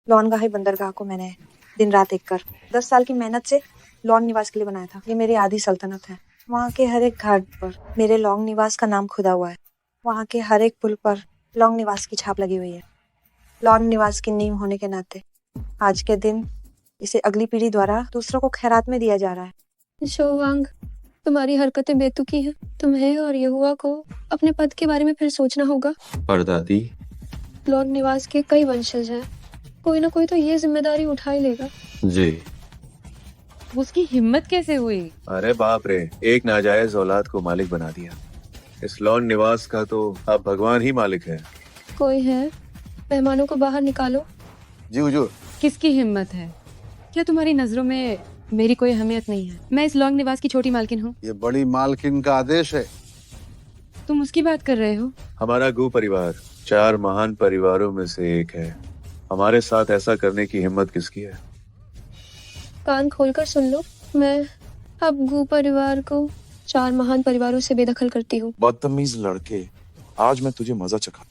[SPEAKER 2] लॉन्गहाई बंदरगाह को मैंने दिन रात एक कर 10 साल की मेहनत से लॉन्ग निवास के लिए बनाया था। ये मेरी आधी सल्तनत है। वहाँ के हर एक घाट पर मेरे लॉन्ग निवास का नाम खुदा हुआ है। वहाँ के हर एक पुल पर लॉन्ग निवास की छाप लगी हुई है। लॉन्ग निवास की नींव होने के नाते आज के दिन इसे अगली पीढ़ी द्वारा दूसरों को खैरात में दिया जा रहा है।
[SPEAKER 3] शोवांग, तुम्हारी हरकतें बेतुकी हैं। तुम्हें और यहुआ को अपने पद के बारे में फिर सोचना होगा।
[SPEAKER 1] परदादी,
[SPEAKER 3] लॉन्ग निवास के कई वंशज हैं, कोई ना कोई तो ये जिम्मेदारी उठा ही लेगा।
[SPEAKER 1] जी।
[SPEAKER 6] उसकी हिम्मत कैसे हुई?
[SPEAKER 12] अरे बाप रे, एक नाजायज औलाद को मालिक बना दिया। इस लॉन निवास का तो अब भगवान ही मालिक है।
[SPEAKER 3] कोई है? मेहमानों को बाहर निकालो।
[SPEAKER 5] जी हुजूर।
[SPEAKER 6] किसकी हिम्मत है? क्या तुम्हारी नजरों में मेरी कोई अहमियत नहीं है? मैं इस लॉन्ग निवास की छोटी मालकिन हूँ।
[SPEAKER 5] ये बड़ी मालकिन का आदेश है।
[SPEAKER 6] तुम उसकी बात कर रहे हो?
[SPEAKER 12] हमारा गू परिवार 4 महान परिवारों में से एक है। हमारे साथ ऐसा करने की हिम्मत किसकी है?
[SPEAKER 3] कान खोलकर सुन लो, मैं अब गू परिवार को 4 महान परिवारों से बेदखल करती हूँ।
[SPEAKER 5] बदतमीज लड़के, आज मैं तुझे मजा चखा।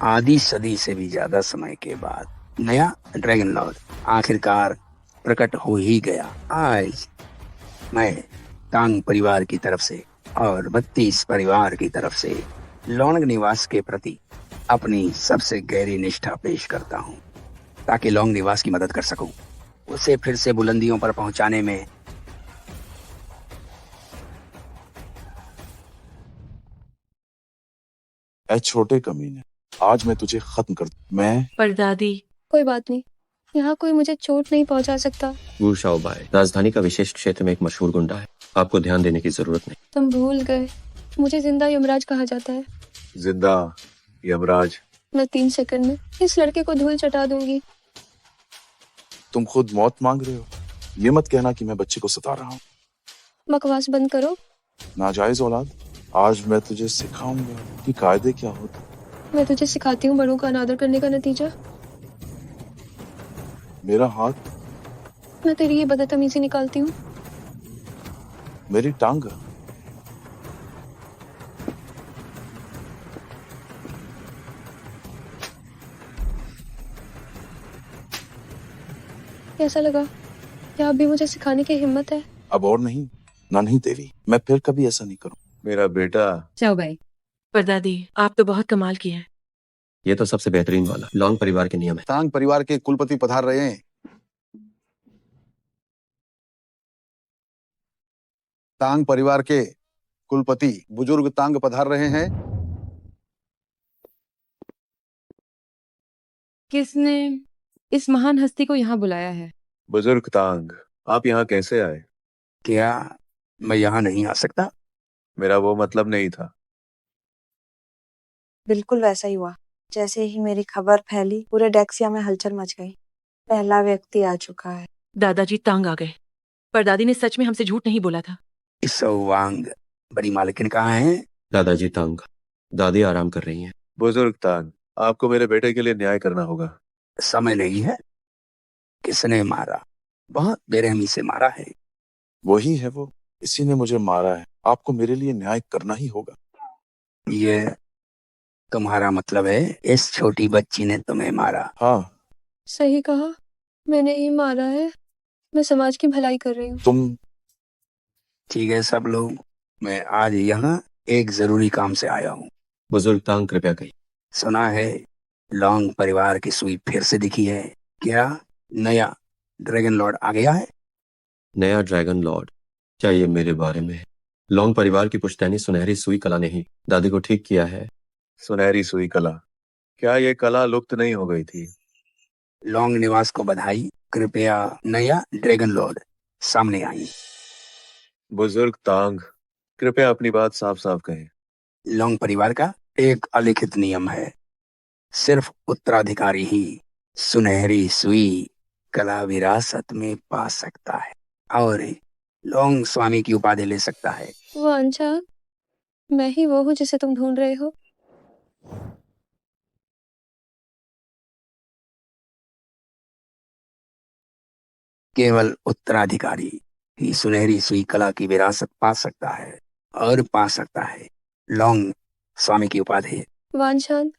[SPEAKER 10] आधी सदी से भी ज्यादा समय के बाद नया ड्रैगन लॉर्ड आखिरकार प्रकट हो ही गया। आज मैं तांग परिवार की तरफ से और 32 परिवार की तरफ से लॉन्ग निवास के प्रति अपनी सबसे गहरी निष्ठा पेश करता हूँ, ताकि लॉन्ग निवास की मदद कर सकूं, उसे फिर से बुलंदियों पर पहुंचाने में।
[SPEAKER 5] ऐ छोटे कमीने, आज मैं तुझे खत्म कर दूं। मैं
[SPEAKER 8] परदादी।
[SPEAKER 3] कोई बात नहीं, यहाँ कोई मुझे चोट नहीं पहुँचा सकता।
[SPEAKER 1] गू शाओबाई राजधानी का विशेष क्षेत्र में एक मशहूर गुंडा है, आपको ध्यान देने की जरूरत नहीं।
[SPEAKER 3] तुम भूल गए, मुझे जिंदा यमराज कहा जाता है।
[SPEAKER 12] जिंदा यमराज?
[SPEAKER 3] मैं 3 सेकंड में इस लड़के को धूल चटा दूंगी।
[SPEAKER 5] तुम खुद मौत मांग रहे हो। ये मत कहना कि मैं बच्चे को सता रहा हूँ।
[SPEAKER 3] बकवास बंद करो।
[SPEAKER 5] नाजायज औलाद, आज मैं तुझे सिखाऊंगा कि कायदे क्या होते।
[SPEAKER 3] मैं तुझे सिखाती हूँ बड़ों का अनादर करने का नतीजा।
[SPEAKER 5] मेरा हाथ,
[SPEAKER 3] मैं तेरी ये बदतमीजी निकालती हूँ।
[SPEAKER 5] मेरी टांग।
[SPEAKER 3] कैसा लगा? क्या अब भी मुझे सिखाने की हिम्मत है?
[SPEAKER 5] अब और नहीं, ना नहीं देवी, मैं फिर कभी ऐसा नहीं करूं।
[SPEAKER 12] मेरा बेटा।
[SPEAKER 6] जाओ भाई।
[SPEAKER 8] परदादी, आप तो बहुत कमाल की हैं।
[SPEAKER 1] ये तो सबसे बेहतरीन वाला लॉन्ग परिवार के नियम है।
[SPEAKER 5] तांग परिवार के कुलपति पधार रहे हैं। तांग परिवार के कुलपति बुजुर्ग तांग पधार रहे हैं।
[SPEAKER 6] किसने इस महान हस्ती को यहाँ बुलाया है?
[SPEAKER 12] बुजुर्ग तांग, आप यहाँ कैसे आए?
[SPEAKER 10] क्या मैं यहाँ नहीं आ सकता?
[SPEAKER 12] मेरा वो मतलब नहीं था।
[SPEAKER 2] बिल्कुल वैसा ही हुआ। जैसे ही मेरी खबर फैली, पूरे डेक्सिया में हलचल मच गई। पहला व्यक्ति आ चुका है।
[SPEAKER 8] दादाजी तांग आ गए। परदादी ने सच में हमसे झूठ नहीं बोला था।
[SPEAKER 10] वांग बड़ी मालकिन कहाँ है?
[SPEAKER 1] दादाजी तांग, दादी आराम कर रही हैं।
[SPEAKER 12] बुजुर्ग तांग, आपको मेरे बेटे के लिए न्याय करना होगा।
[SPEAKER 10] समय नहीं है। किसने मारा? बहुत बेरहमी से मारा है।
[SPEAKER 5] वही है वो, इसी ने मुझे मारा है। आपको मेरे लिए न्याय करना ही होगा।
[SPEAKER 10] ये तुम्हारा मतलब है इस छोटी बच्ची ने तुम्हें मारा?
[SPEAKER 5] हाँ।
[SPEAKER 3] सही कहा, मैंने ही मारा है। मैं समाज की भलाई कर रही हूँ।
[SPEAKER 5] तुम?
[SPEAKER 10] ठीक है सब लोग, मैं आज यहाँ एक जरूरी काम से आया हूँ।
[SPEAKER 1] बुजुर्ग तांग कृपया कहिए।
[SPEAKER 10] सुना है लॉन्ग परिवार की सुई फिर से दिखी है। क्या नया ड्रैगन लॉर्ड आ गया है?
[SPEAKER 1] नया ड्रैगन लॉर्ड? क्या ये मेरे बारे में है? लॉन्ग परिवार की पुश्तैनी सुनहरी सुई कला ने ही दादी को ठीक किया है।
[SPEAKER 12] सुनहरी सुई कला? क्या ये कला लुप्त नहीं हो गई थी?
[SPEAKER 10] लॉन्ग निवास को बधाई। कृपया नया ड्रैगन लॉर्ड सामने आई।
[SPEAKER 12] बुजुर्ग तांग, कृपया अपनी बात साफ साफ कहें।
[SPEAKER 10] लॉन्ग परिवार का एक अलिखित नियम है, सिर्फ उत्तराधिकारी ही सुनहरी सुई कला विरासत में पा सकता है और लॉन्ग स्वामी की उपाधि ले सकता है।
[SPEAKER 3] वांछा, मैं ही वो हूँ जिसे तुम ढूंढ रहे हो।
[SPEAKER 10] केवल उत्तराधिकारी ही सुनहरी सुई कला की विरासत पा सकता है और पा सकता है लॉन्ग स्वामी की उपाधि।
[SPEAKER 3] वांछान,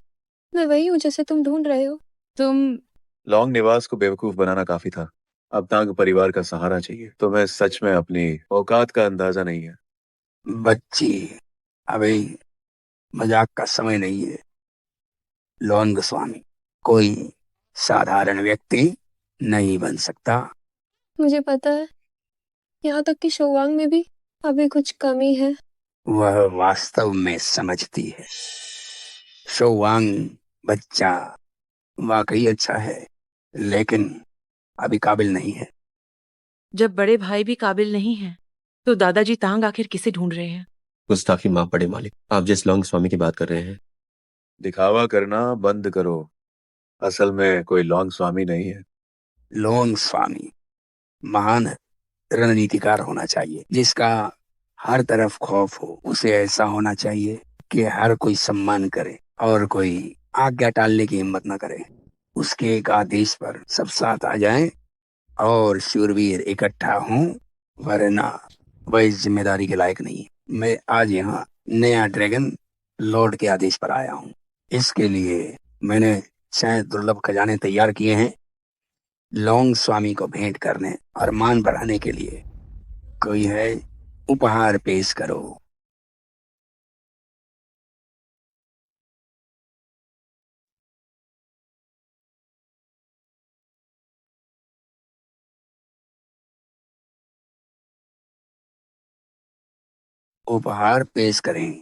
[SPEAKER 3] मैं वही हूँ जिसे तुम ढूंढ रहे हो।
[SPEAKER 6] तुम
[SPEAKER 12] लॉन्ग निवास को बेवकूफ बनाना काफी था। अब तांग परिवार का सहारा चाहिए। तुम्हें सच में अपनी औकात का अंदाजा नहीं है।
[SPEAKER 10] बच्ची, अभी मजाक का समय नहीं है। लॉन्ग स्वामी कोई साधारण व्यक्ति नहीं बन सकता।
[SPEAKER 3] मुझे पता है, यहाँ तक कि शोवांग में भी अभी कुछ कमी है।
[SPEAKER 10] वह वास्तव में समझती है। शोवांग बच्चा वाकई अच्छा है, लेकिन अभी काबिल नहीं है।
[SPEAKER 8] जब बड़े भाई भी काबिल नहीं हैं, तो दादाजी तांग आखिर किसे ढूंढ रहे हैं?
[SPEAKER 1] गुस्ताखी माफ बड़े मालिक, आप जिस लॉन्ग स्वामी की बात कर रहे हैं।
[SPEAKER 12] दिखावा करना बंद करो। असल में कोई लॉन्ग स्वामी नहीं है।
[SPEAKER 10] लॉन्ग स्वामी महान रणनीतिकार होना चाहिए, जिसका हर तरफ खौफ हो। उसे ऐसा होना चाहिए कि हर कोई सम्मान करे और कोई आज्ञा टालने की हिम्मत न करे। उसके एक आदेश पर सब साथ आ जाएं और शूरवीर इकट्ठा हों, वरना वह इस जिम्मेदारी के लायक नहीं है। मैं आज यहाँ नया ड्रैगन लॉर्ड के आदेश पर आया हूँ। इसके लिए मैंने 6 दुर्लभ खजाने तैयार किए हैं। लॉन्ग स्वामी को भेंट करने और मान बढ़ाने के लिए कोई है? उपहार पेश करो। उपहार पेश करें।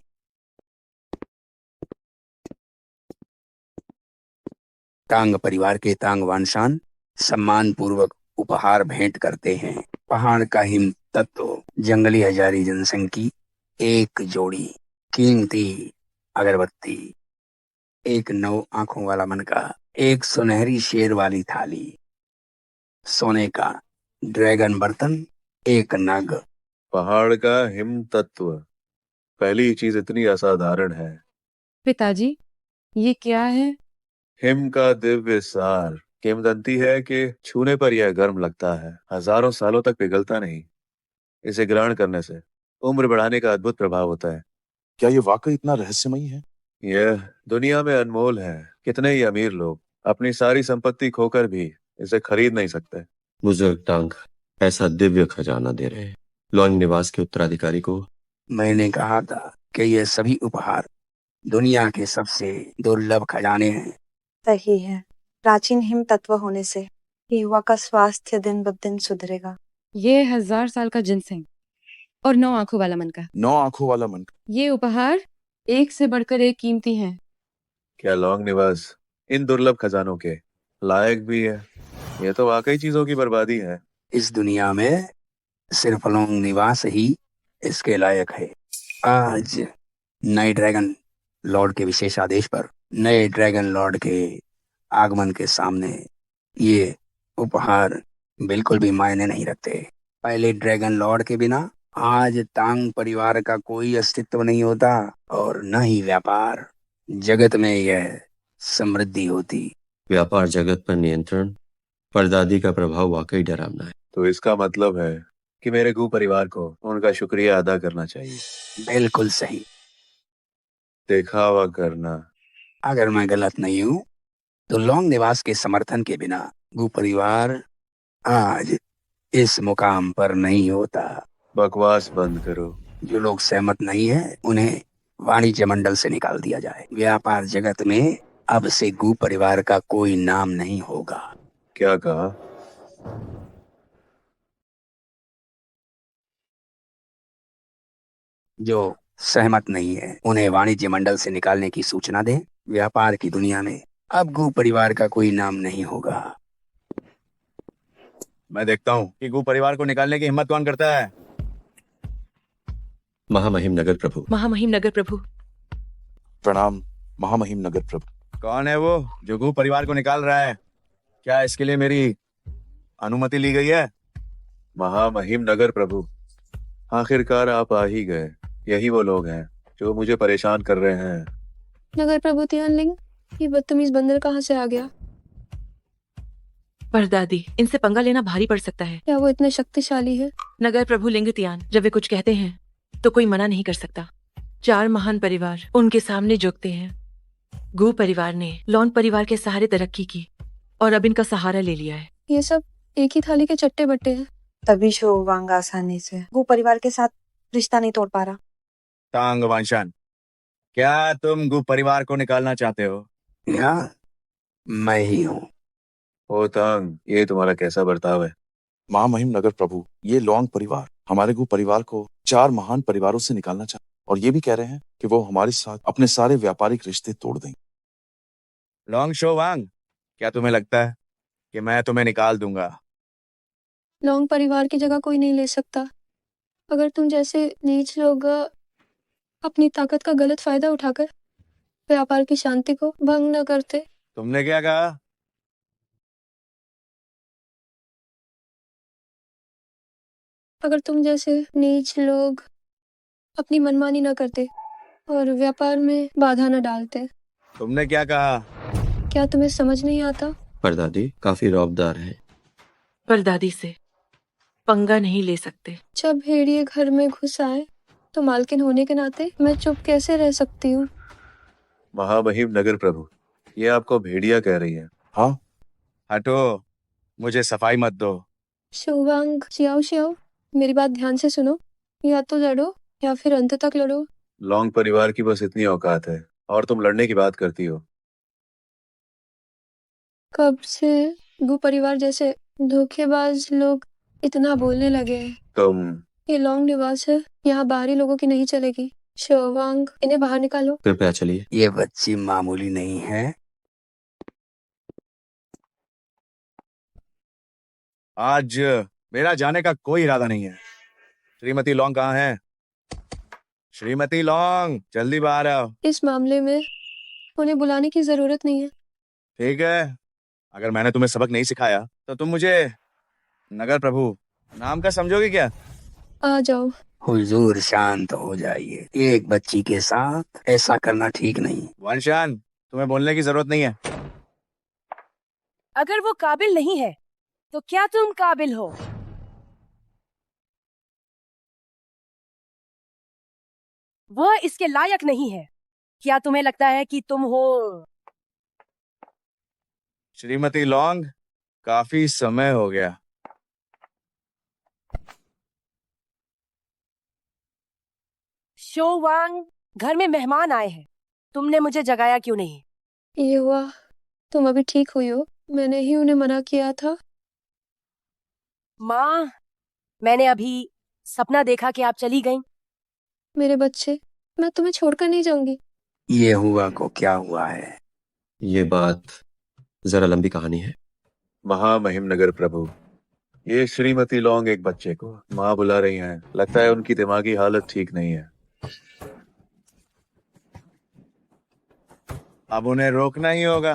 [SPEAKER 10] तांग परिवार के तांग वानशान सम्मान पूर्वक उपहार भेंट करते हैं। पहाड़ का हिम तत्व, जंगली हजारी जनसंघ की एक जोड़ी कीमती अगरबत्ती, एक 9 आंखों वाला मनका, एक सुनहरी शेर वाली थाली, सोने का ड्रैगन बर्तन, एक नग।
[SPEAKER 12] पहाड़ का हिम तत्व? पहली चीज इतनी असाधारण है।
[SPEAKER 6] पिताजी, ये क्या है?
[SPEAKER 12] हिम का दिव्य सार। किंवदंती है कि छूने पर यह गर्म लगता है, हजारों सालों तक पिघलता नहीं। इसे ग्रहण करने से उम्र बढ़ाने का अद्भुत प्रभाव होता है।
[SPEAKER 5] क्या ये वाकई इतना रहस्यमयी है?
[SPEAKER 12] यह दुनिया में अनमोल है। कितने ही अमीर लोग अपनी सारी संपत्ति खोकर भी इसे खरीद नहीं सकते।
[SPEAKER 1] बुजुर्ग तांग ऐसा दिव्य खजाना दे रहे हैं, लॉन्ग निवास के उत्तराधिकारी को
[SPEAKER 10] मैंने कहा था कि ये सभी उपहार दुनिया के सबसे दुर्लभ खजाने हैं।
[SPEAKER 2] सही है। प्राचीन हिम तत्व होने से युवा का स्वास्थ्य दिन ब दिन सुधरेगा।
[SPEAKER 6] ये 1000 साल का जिनसेंग और 9 आंखों वाला मनका।
[SPEAKER 5] 9 आंखों वाला मन।
[SPEAKER 6] ये उपहार एक से बढ़कर एक कीमती हैं।
[SPEAKER 12] क्या लॉन्ग निवास इन दुर्लभ खजानों के लायक भी है? ये तो वाकई चीजों की बर्बादी है।
[SPEAKER 10] इस दुनिया में सिर्फ लॉन्ग निवास ही इसके लायक है। आज नए ड्रैगन लॉर्ड के विशेष आदेश पर नए ड्रैगन लॉर्ड के आगमन के सामने ये उपहार बिल्कुल भी मायने नहीं रखते। पहले ड्रैगन लॉर्ड के बिना आज तांग परिवार का कोई अस्तित्व नहीं होता और न ही व्यापार जगत में यह समृद्धि होती।
[SPEAKER 1] व्यापार जगत पर नियंत्रण, परदादी का प्रभाव वाकई डरावना है।
[SPEAKER 12] तो इसका मतलब है कि मेरे गु परिवार को उनका शुक्रिया अदा करना चाहिए।
[SPEAKER 10] बिल्कुल सही।
[SPEAKER 12] दिखावा करना।
[SPEAKER 10] अगर मैं गलत नहीं हूँ तो लॉन्ग निवास के समर्थन के बिना गु परिवार आज इस मुकाम पर नहीं होता।
[SPEAKER 12] बकवास बंद करो।
[SPEAKER 10] जो लोग सहमत नहीं है उन्हें वाणिज्य मंडल से निकाल दिया जाए। व्यापार जगत में अब से गु परिवार का कोई नाम नहीं होगा।
[SPEAKER 12] क्या कहा?
[SPEAKER 10] जो सहमत नहीं है उन्हें वाणिज्य मंडल से निकालने की सूचना दें। व्यापार की दुनिया में अब गु परिवार का कोई नाम नहीं होगा।
[SPEAKER 13] मैं देखता हूँ कि गु परिवार को निकालने की हिम्मत कौन करता है।
[SPEAKER 1] महामहिम नगर प्रभु।
[SPEAKER 8] महामहिम नगर प्रभु।
[SPEAKER 5] प्रणाम महामहिम नगर प्रभु।
[SPEAKER 13] कौन है वो जो गु परिवार को निकाल रहा है? क्या इसके लिए मेरी अनुमति ली गई है?
[SPEAKER 12] महामहिम नगर प्रभु, आखिरकार आप आ ही गए। यही वो लोग हैं जो मुझे परेशान कर रहे हैं।
[SPEAKER 3] नगर प्रभु तियानलिंग, ये बदतमीज बंदर कहाँ से आ गया?
[SPEAKER 8] परदादी, इनसे पंगा लेना भारी पड़ सकता है।
[SPEAKER 3] क्या वो इतने शक्तिशाली है?
[SPEAKER 8] नगर प्रभु लिंगतियान जब वे कुछ कहते हैं तो कोई मना नहीं कर सकता। 4 महान परिवार उनके सामने झुकते हैं। गु परिवार ने लॉन परिवार के सहारे तरक्की की और अब इनका सहारा ले लिया है।
[SPEAKER 3] ये सब एक ही थाली के चट्टे बट्टे हैं।
[SPEAKER 2] तभी शोवांग आसानी से गु परिवार के साथ रिश्ता नहीं तोड़ पा रहा।
[SPEAKER 13] तांग वांशान, क्या तुम गु परिवार को निकालना चाहते हो?
[SPEAKER 10] यहाँ मैं ही हूँ।
[SPEAKER 12] ओ तांग, ये तुम्हारा कैसा बर्ताव है?
[SPEAKER 5] महामहिम नगर प्रभु, ये लॉन्ग परिवार हमारे गु परिवार को 4 महान परिवारों से निकालना चाहते और ये भी कह रहे हैं कि वो हमारे साथ अपने सारे व्यापारिक रिश्ते तोड़ देंगे।
[SPEAKER 13] लॉन्ग शोवांग, क्या तुम्हें लगता है कि मैं तुम्हें निकाल दूंगा?
[SPEAKER 3] लॉन्ग परिवार की जगह कोई नहीं ले सकता। अगर तुम जैसे नीच लोग अपनी ताकत का गलत फायदा उठाकर व्यापार की शांति को भंग न करते।
[SPEAKER 13] तुमने क्या कहा?
[SPEAKER 3] अगर तुम जैसे नीच लोग अपनी मनमानी न करते और व्यापार में बाधा न डालते।
[SPEAKER 13] तुमने क्या कहा?
[SPEAKER 3] क्या तुम्हें समझ नहीं आता?
[SPEAKER 1] परदादी काफी रौबदार है।
[SPEAKER 8] परदादी से पंगा नहीं ले सकते।
[SPEAKER 3] जब भेड़िए घर में घुस आए तो मालकिन होने के नाते मैं चुप कैसे रह सकती हूँ?
[SPEAKER 12] महामहिम नगर प्रभु, ये आपको भेड़िया कह रही है।
[SPEAKER 5] हाँ,
[SPEAKER 13] हटो, मुझे सफाई मत दो।
[SPEAKER 3] शोवांग शियाओ, मेरी बात ध्यान से सुनो। या तो लड़ो या फिर अंत तक लड़ो।
[SPEAKER 12] लॉन्ग परिवार की बस इतनी औकात है और तुम लड़ने की बात करती हो।
[SPEAKER 3] कब से गु परिवार जैसे धोखेबाज लोग इतना बोलने लगे हैं?
[SPEAKER 12] तुम
[SPEAKER 3] ये लॉन्ग निवास है, यहाँ बाहरी लोगों की नहीं चलेगी। शोवांग, इन्हें बाहर निकालो।
[SPEAKER 1] कृपया चलिए।
[SPEAKER 10] ये बच्ची मामूली नहीं है।
[SPEAKER 13] आज मेरा जाने का कोई इरादा नहीं है। श्रीमती लॉन्ग कहाँ है? श्रीमती लॉन्ग, जल्दी बाहर आओ।
[SPEAKER 3] इस मामले में उन्हें बुलाने की जरूरत नहीं है।
[SPEAKER 13] ठीक है, अगर मैंने तुम्हें सबक नहीं सिखाया तो तुम मुझे नगर प्रभु नाम का समझोगे क्या?
[SPEAKER 3] आ जाओ।
[SPEAKER 10] हुजूर शांत हो जाइए। एक बच्ची के साथ ऐसा करना ठीक नहीं।
[SPEAKER 13] वंशान, तुम्हें बोलने की जरूरत नहीं है।
[SPEAKER 9] अगर वो काबिल नहीं है तो क्या तुम काबिल हो? वह इसके लायक नहीं है। क्या तुम्हें लगता है कि तुम हो?
[SPEAKER 13] श्रीमती लॉन्ग, काफी समय हो गया।
[SPEAKER 9] शो वांग, घर में मेहमान आए हैं, तुमने मुझे जगाया क्यों नहीं?
[SPEAKER 3] ये हुआ, तुम अभी ठीक हुई हो? मैंने ही उन्हें मना किया था।
[SPEAKER 9] माँ, मैंने अभी सपना देखा कि आप चली गईं।
[SPEAKER 3] मेरे बच्चे, मैं तुम्हें छोड़कर नहीं जाऊंगी।
[SPEAKER 10] ये हुआ को क्या हुआ है?
[SPEAKER 1] ये बात जरा लंबी कहानी है।
[SPEAKER 12] महामहिम नगर प्रभु, ये श्रीमती लौंग एक बच्चे को माँ बुला रही हैं। लगता है उनकी दिमागी हालत ठीक नहीं है।
[SPEAKER 13] अब उन्हें रोकना ही होगा।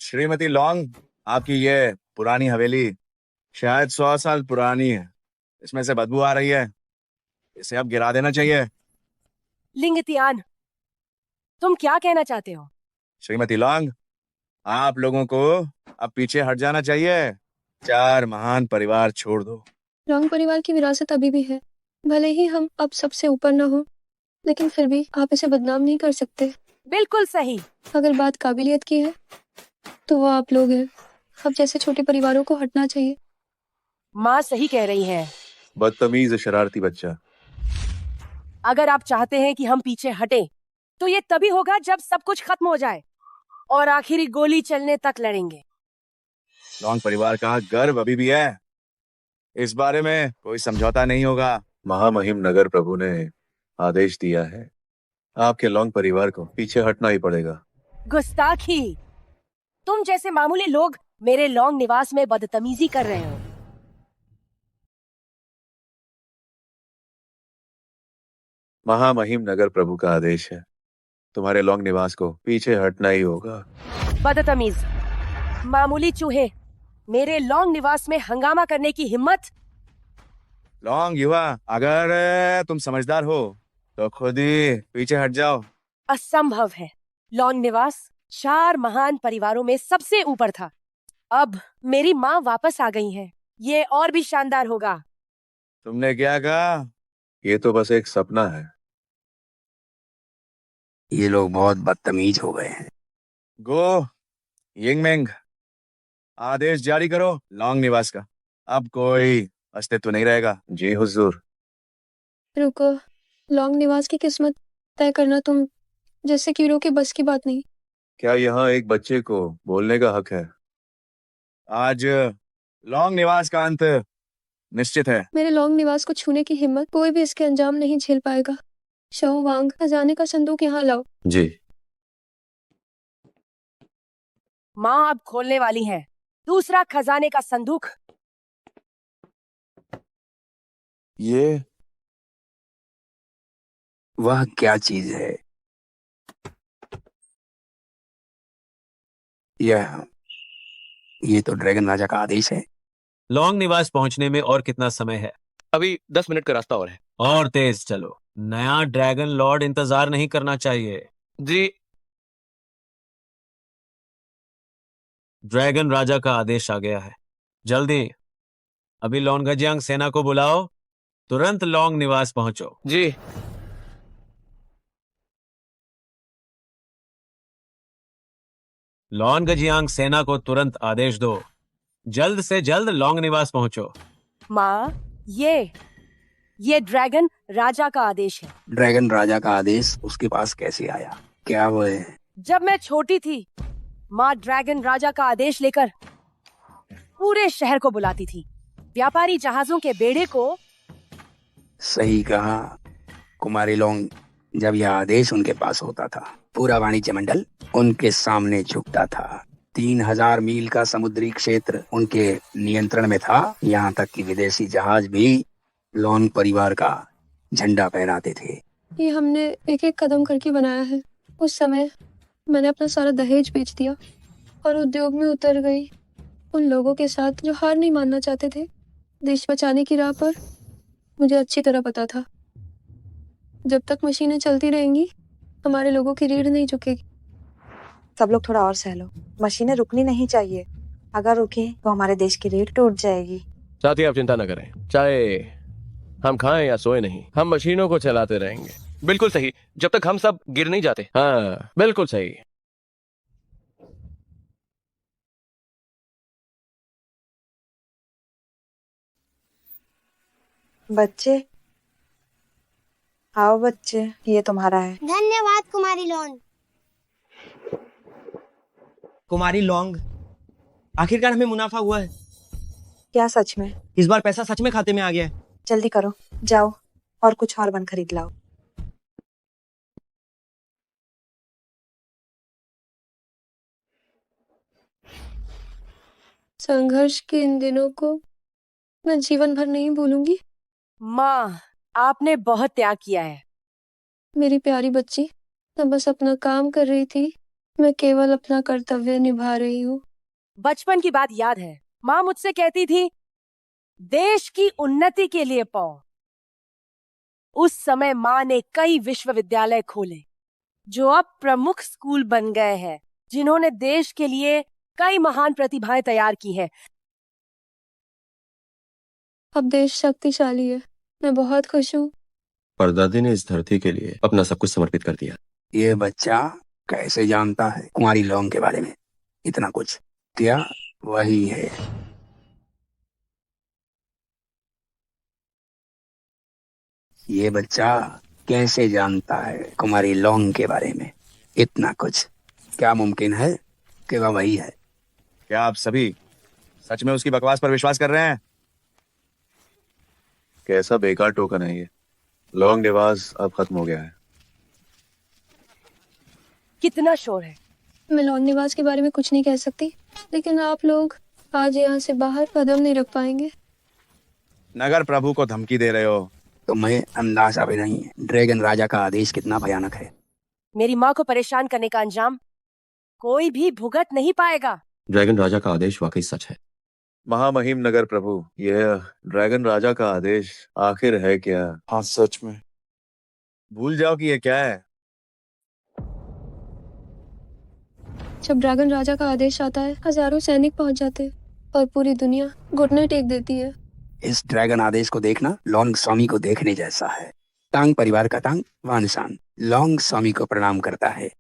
[SPEAKER 13] श्रीमती लौंग, आपकी ये पुरानी हवेली शायद 100 साल पुरानी है। इसमें से बदबू आ रही है। इसे अब गिरा देना चाहिए।
[SPEAKER 9] लिंगतियान, तुम क्या कहना चाहते हो?
[SPEAKER 13] श्रीमती लौंग, आप लोगों को अब पीछे हट जाना चाहिए। 4 महान परिवार छोड़ दो।
[SPEAKER 3] रंग परिवार की विरासत अभी भी है। भले ही हम अब सबसे ऊपर न हो, लेकिन फिर भी आप इसे बदनाम नहीं कर सकते।
[SPEAKER 9] बिल्कुल सही।
[SPEAKER 3] अगर बात काबिलियत की है तो वो आप लोग हैं। अब जैसे छोटे परिवारों को हटना चाहिए।
[SPEAKER 9] माँ सही कह रही है।
[SPEAKER 12] बदतमीज शरारती बच्चा।
[SPEAKER 9] अगर आप चाहते हैं कि हम पीछे हटें, तो ये तभी होगा जब सब कुछ खत्म हो जाए और आखिरी गोली चलने तक लड़ेंगे।
[SPEAKER 13] लौंग परिवार का गर्व अभी भी है। इस बारे में कोई समझौता नहीं होगा।
[SPEAKER 12] महामहिम नगर प्रभु ने आदेश दिया है, आपके लौंग परिवार को पीछे हटना ही पड़ेगा।
[SPEAKER 9] गुस्ताखी! तुम जैसे मामूली लोग मेरे लौंग निवास में बदतमीजी कर रहे हो।
[SPEAKER 12] महामहिम नगर प्रभु का आदेश है, तुम्हारे लौंग निवास को पीछे हटना ही होगा।
[SPEAKER 9] बदतमीज, मामूली चूहे, मेरे लौंग निवास में हंगामा करने की हिम्मत?
[SPEAKER 13] लौंग युवा, अगर तुम समझदार हो तो खुद ही पीछे हट जाओ।
[SPEAKER 9] असंभव है। लौंग निवास 4 महान परिवारों में सबसे ऊपर था। अब मेरी माँ वापस आ गई हैं। ये और भी शानदार होगा।
[SPEAKER 13] तुमने क्या कहा?
[SPEAKER 12] ये तो बस एक सपना है।
[SPEAKER 10] ये लोग बहुत बदतमीज हो गए हैं।
[SPEAKER 13] गो यिंगमेंग, आदेश जारी करो लौंग निवास का। अब कोई अस्तित्व नहीं रहेगा।
[SPEAKER 12] जी हुजूर।
[SPEAKER 3] रुको, लॉन्ग निवास की किस्मत तय करना तुम जैसे कीड़ों के बस की बात नहीं।
[SPEAKER 12] क्या यहाँ एक बच्चे को बोलने का हक है?
[SPEAKER 13] आज लौंग निवास का अंत निश्चित है।
[SPEAKER 3] मेरे लॉन्ग निवास को छूने की हिम्मत कोई भी इसके अंजाम नहीं झेल पाएगा। शो वांग, खजाने का संदूक यहाँ लाओ।
[SPEAKER 1] जी।
[SPEAKER 9] माँ अब खोलने वाली है दूसरा खजाने का संदूक।
[SPEAKER 13] ये
[SPEAKER 10] वह क्या चीज है? ये तो ड्रैगन राजा का आदेश है।
[SPEAKER 11] लौंग निवास पहुंचने में और कितना समय है?
[SPEAKER 7] अभी 10 मिनट का रास्ता और है।
[SPEAKER 11] और तेज चलो, नया ड्रैगन लॉर्ड इंतजार नहीं करना चाहिए।
[SPEAKER 7] जी।
[SPEAKER 11] ड्रैगन राजा का आदेश आ गया है, जल्दी अभी लॉन्गजियांग सेना को बुलाओ, तुरंत लौंग निवास पहुंचो।
[SPEAKER 7] जी।
[SPEAKER 11] लॉन्गजियांग सेना को तुरंत आदेश दो, जल्द से जल्द लौंग निवास पहुंचो।
[SPEAKER 9] माँ, ये ड्रैगन राजा का आदेश है।
[SPEAKER 10] ड्रैगन राजा का आदेश उसके पास कैसे आया? क्या वो है?
[SPEAKER 9] जब मैं छोटी थी, माँ ड्रैगन राजा का आदेश लेकर पूरे शहर को बुलाती थी। व्यापारी जहाजों के बेड़े को।
[SPEAKER 10] सही कहा कुमारी लोंग। जब यह आदेश उनके पास होता था, पूरा वाणिज्य मंडल उनके सामने झुकता था। 3000 मील का समुद्री क्षेत्र उनके नियंत्रण में था। यहाँ तक कि विदेशी जहाज भी लॉन परिवार का झंडा फहराते थे।
[SPEAKER 3] ये हमने एक एक कदम करके बनाया है। उस समय मैंने अपना सारा दहेज बेच दिया और उद्योग में उतर गई उन लोगों के साथ जो हार नहीं मानना चाहते थे। देश बचाने की राह पर मुझे अच्छी तरह पता था, जब तक मशीनें चलती रहेंगी हमारे लोगों की रीढ़ नहीं झुकेगी।
[SPEAKER 2] सब लोग थोड़ा और सह लो, मशीनें रुकनी नहीं चाहिए। अगर रुकी तो हमारे देश की रीढ़ टूट जाएगी।
[SPEAKER 7] साथी, आप चिंता न करें, चाहे हम खाएं या सोए नहीं, हम मशीनों को चलाते रहेंगे। बिल्कुल सही, जब तक हम सब गिर नहीं जाते। हाँ, बिल्कुल सही।
[SPEAKER 2] बच्चे, आओ बच्चे, ये तुम्हारा है।
[SPEAKER 14] धन्यवाद कुमारी लॉन्ग।
[SPEAKER 4] कुमारी लौंग, आखिरकार हमें मुनाफा हुआ है।
[SPEAKER 2] क्या सच में?
[SPEAKER 4] इस बार पैसा सच में खाते में आ गया है।
[SPEAKER 2] जल्दी करो, जाओ और कुछ और बन खरीद लाओ।
[SPEAKER 3] संघर्ष के इन दिनों को मैं जीवन भर नहीं भूलूंगी।
[SPEAKER 9] माँ, आपने बहुत त्याग किया है।
[SPEAKER 3] मेरी प्यारी बच्ची, मैं बस अपना काम कर रही थी। मैं केवल अपना कर्तव्य निभा रही हूँ।
[SPEAKER 9] बचपन की बात याद है, माँ मुझसे कहती थी, देश की उन्नति के लिए पौ। उस समय माँ ने कई विश्वविद्यालय खोले जो अब प्रमुख स्कूल बन गए हैं, जिन्होंने देश के लिए कई महान प्रतिभाएं तैयार की हैं।
[SPEAKER 3] अब देश शक्तिशाली है। मैं बहुत खुश हूँ।
[SPEAKER 1] परदादी ने इस धरती के लिए अपना सब कुछ समर्पित कर दिया।
[SPEAKER 10] ये बच्चा कैसे जानता है कुमारी लौंग के बारे में इतना कुछ? क्या वही है? ये बच्चा कैसे जानता है कुमारी लौंग के बारे में इतना कुछ? क्या मुमकिन है कि वह वही है?
[SPEAKER 13] क्या आप सभी सच में उसकी बकवास पर विश्वास कर रहे हैं?
[SPEAKER 12] कैसा बेकार टोकन है ये। लौंग निवास अब खत्म हो गया है।
[SPEAKER 9] कितना शोर है।
[SPEAKER 3] मैं लॉन्ग निवास के बारे में कुछ नहीं कह सकती, लेकिन आप लोग आज यहाँ से बाहर कदम नहीं रख पाएंगे।
[SPEAKER 13] नगर प्रभु को धमकी दे रहे हो?
[SPEAKER 10] तुम्हें अंदाजा भी नहीं है ड्रैगन राजा का आदेश कितना भयानक है।
[SPEAKER 9] मेरी माँ को परेशान करने का अंजाम कोई भी भुगत नहीं पाएगा।
[SPEAKER 1] ड्रैगन राजा का आदेश वाकई सच है।
[SPEAKER 12] महामहिम नगर प्रभु, यह ड्रैगन राजा का आदेश आखिर है क्या?
[SPEAKER 5] हाँ सच में।
[SPEAKER 13] भूल जाओ कि ये क्या है।
[SPEAKER 3] जब ड्रैगन राजा का आदेश आता है, हजारों सैनिक पहुंच जाते हैं और पूरी दुनिया घुटने टेक देती है।
[SPEAKER 10] इस ड्रैगन आदेश को देखना लौंग स्वामी को देखने जैसा है। टांग परिवार का टांग वानसान लौंग स्वामी को प्रणाम करता है।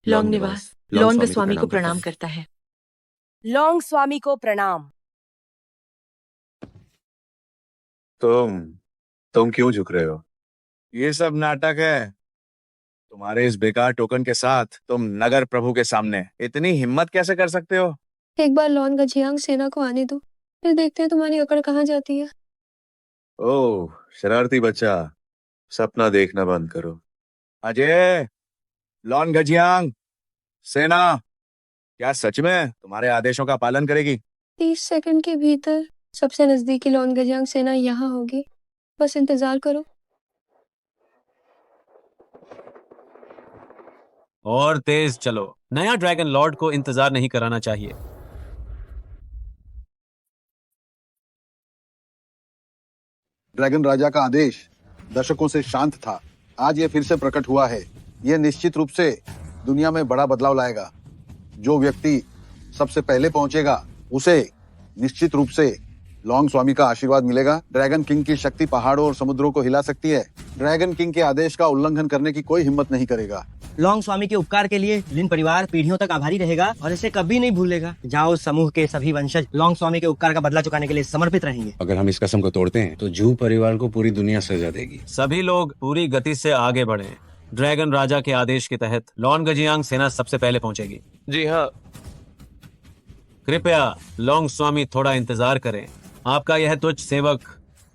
[SPEAKER 8] लौंग निवास लौंग स्वामी को प्रणाम करता है।
[SPEAKER 9] लौंग स्वामी को प्रणाम।
[SPEAKER 12] तुम क्यों झुक रहे हो?
[SPEAKER 13] ये सब नाटक है। तुम्हारे इस बेकार टोकन के साथ तुम नगर प्रभु के सामने इतनी हिम्मत कैसे कर सकते हो?
[SPEAKER 3] एक बार लॉन गजियांग सेना को आने दो, फिर देखते हैं तुम्हारी अकड़ कहाँ जाती है।
[SPEAKER 12] ओह शरारती बच्चा, सपना देखना बंद करो।
[SPEAKER 13] अजय, लॉन गजियांग सेना क्या सच में तुम्हारे आदेशों का पालन करेगी?
[SPEAKER 3] 30 सेकंड के भीतर सबसे नजदीकी लॉन गजियांग सेना यहाँ होगी। बस इंतजार करो।
[SPEAKER 11] और तेज चलो। नया ड्रैगन लॉर्ड को इंतजार नहीं कराना चाहिए।
[SPEAKER 15] ड्रैगन राजा का आदेश दशकों से शांत था, आज ये फिर से प्रकट हुआ है। यह निश्चित रूप से दुनिया में बड़ा बदलाव लाएगा। जो व्यक्ति सबसे पहले पहुंचेगा उसे निश्चित रूप से लॉन्ग स्वामी का आशीर्वाद मिलेगा। ड्रैगन किंग की शक्ति पहाड़ों और समुद्रों को हिला सकती है। ड्रैगन किंग के आदेश का उल्लंघन करने की कोई हिम्मत नहीं करेगा।
[SPEAKER 4] लौंग स्वामी के उपकार के लिए लिन परिवार पीढ़ियों तक आभारी रहेगा और इसे कभी नहीं भूलेगा। जाओ, समूह के सभी वंशज लौंग स्वामी के उपकार का बदला चुकाने के लिए समर्पित रहेंगे।
[SPEAKER 16] अगर हम इस कसम को तोड़ते हैं तो जू परिवार को पूरी दुनिया सजा देगी।
[SPEAKER 11] सभी लोग पूरी गति से आगे बढ़े। ड्रैगन राजा के आदेश के तहत लॉन गजियांग सेना सबसे पहले पहुंचेगी।
[SPEAKER 7] जी हाँ।
[SPEAKER 11] कृपया लौंग स्वामी थोड़ा इंतजार करें। आपका यह तुच्छ सेवक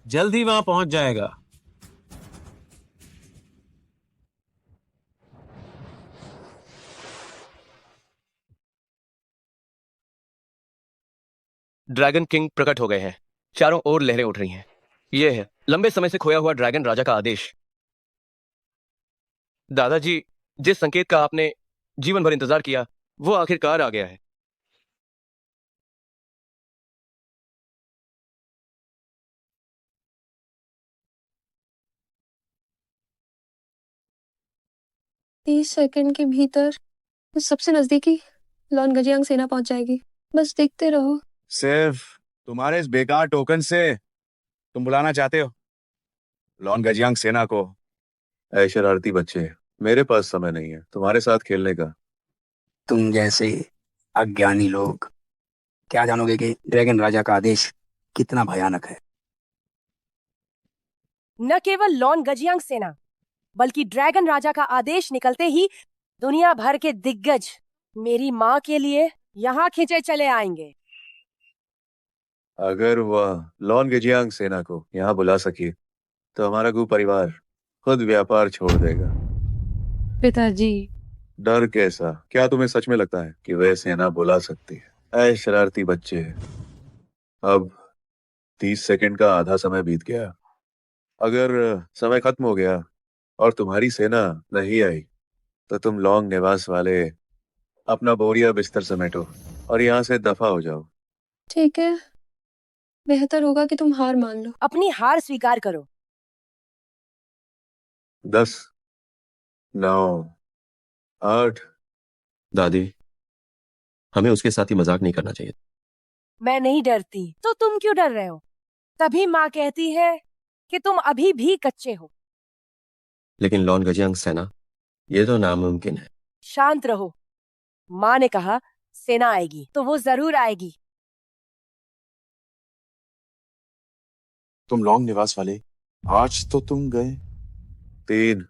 [SPEAKER 11] जल्द ही वहां पहुंच जाएगा।
[SPEAKER 7] ड्रैगन किंग प्रकट हो गए हैं। चारों ओर लहरें उठ रही हैं। यह है लंबे समय से खोया हुआ ड्रैगन राजा का आदेश। दादाजी, जिस संकेत का आपने जीवन भर इंतजार किया वो आखिरकार आ गया है।
[SPEAKER 3] तीस सेकंड के भीतर सबसे नजदीकी लॉन गजियांग सेना पहुंच जाएगी। बस देखते रहो।
[SPEAKER 13] सिर्फ तुम्हारे इस बेकार टोकन से तुम बुलाना चाहते हो लॉन गजियांग सेना को?
[SPEAKER 12] ऐ शरारती बच्चे, मेरे पास समय नहीं है तुम्हारे साथ खेलने का।
[SPEAKER 10] तुम जैसे अज्ञानी लोग क्या जानोगे कि ड्रैगन राजा का आदेश कितना भयानक है।
[SPEAKER 9] न केवल लॉन गजियांग सेना बल्कि ड्रैगन राजा का आदेश निकलते ही दुनिया भर के दिग्गज मेरी माँ के लिए यहाँ खींचे चले आएंगे।
[SPEAKER 12] अगर वह लॉन गेजियांग सेना को यहाँ बुला सकी तो हमारा गु परिवार खुद व्यापार छोड़ देगा।
[SPEAKER 6] पिताजी,
[SPEAKER 12] डर कैसा? क्या तुम्हें सच में लगता है कि वह सेना बुला सकती है? ऐ शरारती बच्चे, अब 30 सेकंड का आधा समय बीत गया। अगर समय खत्म हो गया और तुम्हारी सेना नहीं आई तो तुम लॉन्ग निवास वाले अपना बोरिया बिस्तर समेटो और यहाँ से दफा हो जाओ।
[SPEAKER 3] ठीक है, बेहतर होगा कि तुम हार मान लो।
[SPEAKER 9] अपनी हार स्वीकार करो।
[SPEAKER 12] 10, 9, 8।
[SPEAKER 1] दादी, हमें उसके साथ ही मजाक नहीं करना चाहिए।
[SPEAKER 9] मैं नहीं डरती तो तुम क्यों डर रहे हो? तभी माँ कहती है कि तुम अभी भी कच्चे हो।
[SPEAKER 1] लेकिन लॉन गजियांग सेना, ये तो नामुमकिन है।
[SPEAKER 9] शांत रहो। माँ ने कहा सेना आएगी तो वो जरूर आएगी।
[SPEAKER 5] तुम लॉन्ग निवास वाले, आज तो तुम गए।
[SPEAKER 12] 3,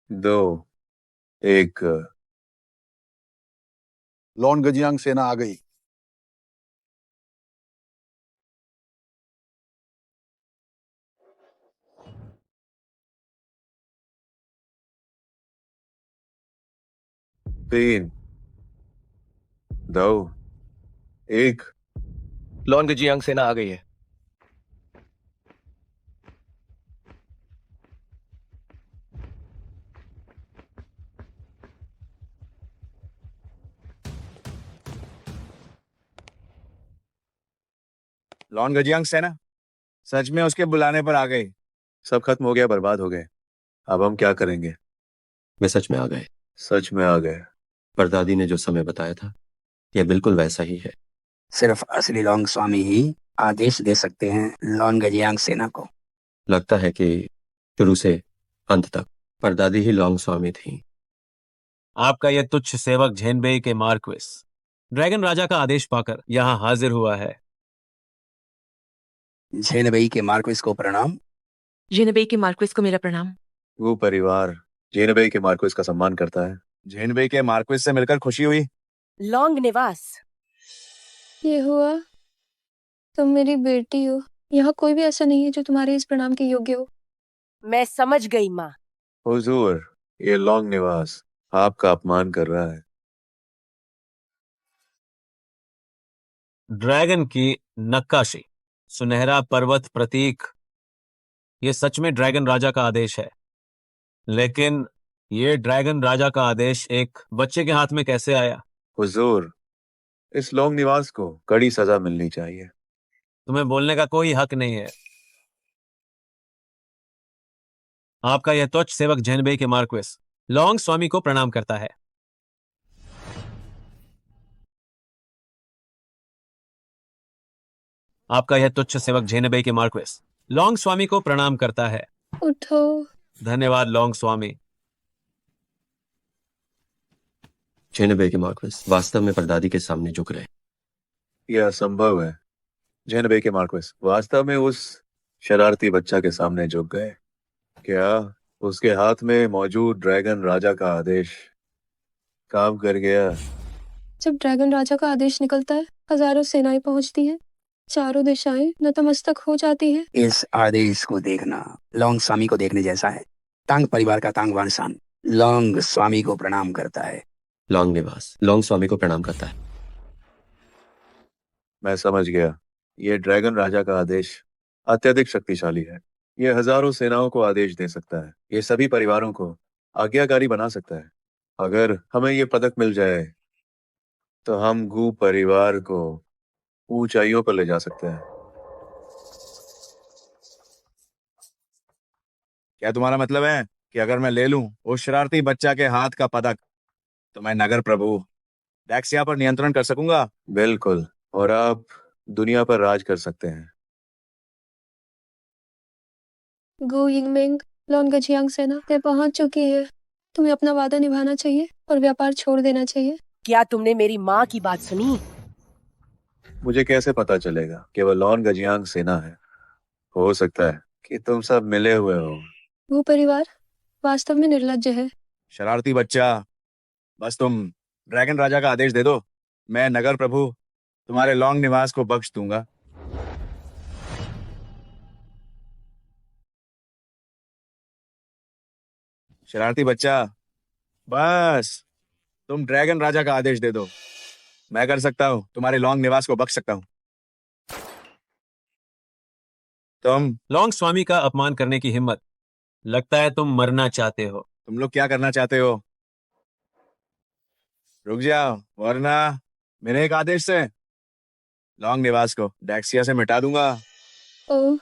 [SPEAKER 12] 2, 1।
[SPEAKER 15] लॉन गजियांग सेना आ गई।
[SPEAKER 12] तीन, 2, 1।
[SPEAKER 7] लॉन गेजियांग सेना आ गई है।
[SPEAKER 13] लॉन गजियांग सेना सच में उसके बुलाने पर आ गई।
[SPEAKER 12] सब खत्म हो गया, बर्बाद हो गए। अब हम क्या करेंगे?
[SPEAKER 1] वे सच में आ गए।
[SPEAKER 12] सच में आ गए।
[SPEAKER 1] परदादी ने जो समय बताया था, यह बिल्कुल वैसा ही है।
[SPEAKER 10] सिर्फ असली लॉन्ग स्वामी ही आदेश दे सकते हैं लॉन गजियांग सेना को।
[SPEAKER 1] लगता है कि शुरू से अंत तक परदादी ही लॉन्ग स्वामी थी।
[SPEAKER 11] आपका यह तुच्छ सेवक झेनबेई के मार्क्विस ड्रैगन राजा का आदेश पाकर यहाँ हाजिर हुआ है।
[SPEAKER 10] झेनबेई के मार्क्विस को प्रणाम।
[SPEAKER 8] जिनबेई के मार्क्विस को मेरा प्रणाम।
[SPEAKER 12] वो परिवार जेनबेई के मार्क्विस का सम्मान करता है।
[SPEAKER 13] झेनबेई के मार्क्विस से मिलकर खुशी हुई।
[SPEAKER 9] लॉन्ग निवास,
[SPEAKER 3] ये हुआ, तुम मेरी बेटी हो। यहाँ कोई भी ऐसा नहीं है जो तुम्हारे इस प्रणाम के योग्य हो।
[SPEAKER 9] मैं समझ गई माँ।
[SPEAKER 12] हुजूर, ये लॉन्ग निवास आपका अपमान कर रहा है।
[SPEAKER 11] ड्रैगन की नक्काशी, सुनहरा पर्वत प्रतीक, ये सच में ड्रैगन राजा का आदेश है। लेकिन ये ड्रैगन राजा का आदेश एक बच्चे के हाथ में कैसे आया?
[SPEAKER 12] हुजूर, इस लॉन्ग निवास को कड़ी सजा मिलनी चाहिए।
[SPEAKER 11] तुम्हें बोलने का कोई हक नहीं है। आपका यह तुच्छ सेवक झेनबेई के मार्क्विस लॉन्ग स्वामी को प्रणाम करता है। आपका यह तुच्छ सेवक झेनबेई के मार्क्विस लॉन्ग स्वामी को प्रणाम करता है।
[SPEAKER 3] उठो।
[SPEAKER 11] धन्यवाद लॉन्ग स्वामी।
[SPEAKER 1] झेनबेई के मार्क्विस वास्तव में परदादी के सामने झुक रहे।
[SPEAKER 12] यह असंभव है। जेनबेई के मार्क्विस वास्तव में उस शरारती बच्चा के सामने झुक गए। क्या उसके हाथ में मौजूद ड्रैगन राजा का आदेश काम कर गया?
[SPEAKER 3] जब ड्रैगन राजा का आदेश निकलता है, हजारों सेनाएं पहुंचती हैं, चारों दिशाएं नतमस्तक हो जाती हैं।
[SPEAKER 10] इस आदेश को देखना लॉन्ग स्वामी को देखने जैसा है। तांग परिवार का तांग वानसान लॉन्ग स्वामी को प्रणाम करता है।
[SPEAKER 1] लॉन्ग निवास लॉन्ग स्वामी को प्रणाम करता है।
[SPEAKER 12] मैं समझ गया। यह ड्रैगन राजा का आदेश अत्यधिक शक्तिशाली है। यह हजारों सेनाओं को आदेश दे सकता है। यह सभी परिवारों को आज्ञाकारी बना सकता है। अगर हमें यह पदक मिल जाए तो हम गु परिवार को ऊंचाइयों पर ले जा सकते हैं।
[SPEAKER 13] क्या तुम्हारा मतलब है कि अगर मैं ले लूं उस शरारती बच्चा के हाथ का पदक तो मैं नगर प्रभु डैक्सिया पर नियंत्रण कर सकूंगा?
[SPEAKER 12] बिल्कुल, और आप दुनिया पर राज कर सकते हैं।
[SPEAKER 3] गो यिंगमेंग, लॉन गजियांग सेना वे पहुंच चुकी है। तुम्हें अपना वादा निभाना चाहिए और व्यापार छोड़ देना चाहिए।
[SPEAKER 9] क्या तुमने मेरी माँ की बात सुनी?
[SPEAKER 12] मुझे कैसे पता चलेगा कि वह लॉन गजियांग सेना है? हो सकता है कि तुम सब मिले हुए हो।
[SPEAKER 3] वो परिवार वास्तव में निर्लज्ज है।
[SPEAKER 13] शरारती बच्चा, बस तुम ड्रैगन राजा का आदेश दे दो, मैं नगर प्रभु तुम्हारे लॉन्ग निवास को बख्श दूंगा। शरारती बच्चा, बस तुम ड्रैगन राजा का आदेश दे दो, मैं कर सकता हूँ, तुम्हारे लॉन्ग निवास को बख्श सकता हूँ। तुम
[SPEAKER 11] लॉन्ग स्वामी का अपमान करने की हिम्मत, लगता है तुम मरना चाहते हो।
[SPEAKER 13] तुम लोग क्या करना चाहते हो? रुक जाओ, वरना मेरे एक आदेश से लॉन्ग निवास को डैक्सिया से मिटा दूंगा।
[SPEAKER 3] ओह,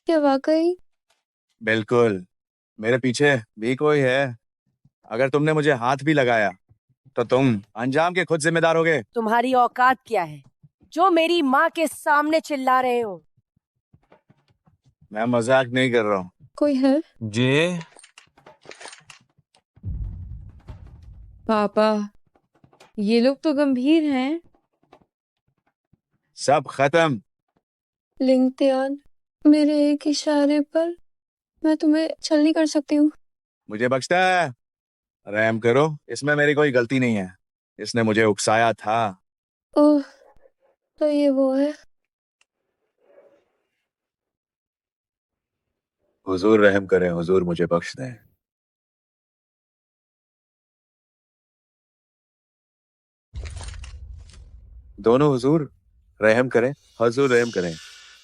[SPEAKER 3] क्या वाकई?
[SPEAKER 13] बिल्कुल, मेरे पीछे भी कोई है। अगर तुमने मुझे हाथ भी लगाया तो तुम अंजाम के खुद जिम्मेदार होगे।
[SPEAKER 9] तुम्हारी औकात क्या है जो मेरी माँ के सामने चिल्ला रहे हो?
[SPEAKER 13] मैं मजाक नहीं कर रहा हूँ।
[SPEAKER 3] कोई है?
[SPEAKER 11] जे
[SPEAKER 6] पापा, ये लोग तो गंभीर हैं।
[SPEAKER 13] सब खत्म।
[SPEAKER 3] लिंगतियान, मेरे एक इशारे पर मैं तुम्हें छलनी कर सकती हूँ।
[SPEAKER 13] मुझे बख्शता है? रहम करो, इसमें मेरी कोई गलती नहीं है, इसने मुझे उकसाया था।
[SPEAKER 3] ओह, तो ये वो है।
[SPEAKER 12] हुजूर रहम करें, हुजूर मुझे बख्श दें। दोनों हुजूर रहम करें, हुजूर रहम करें।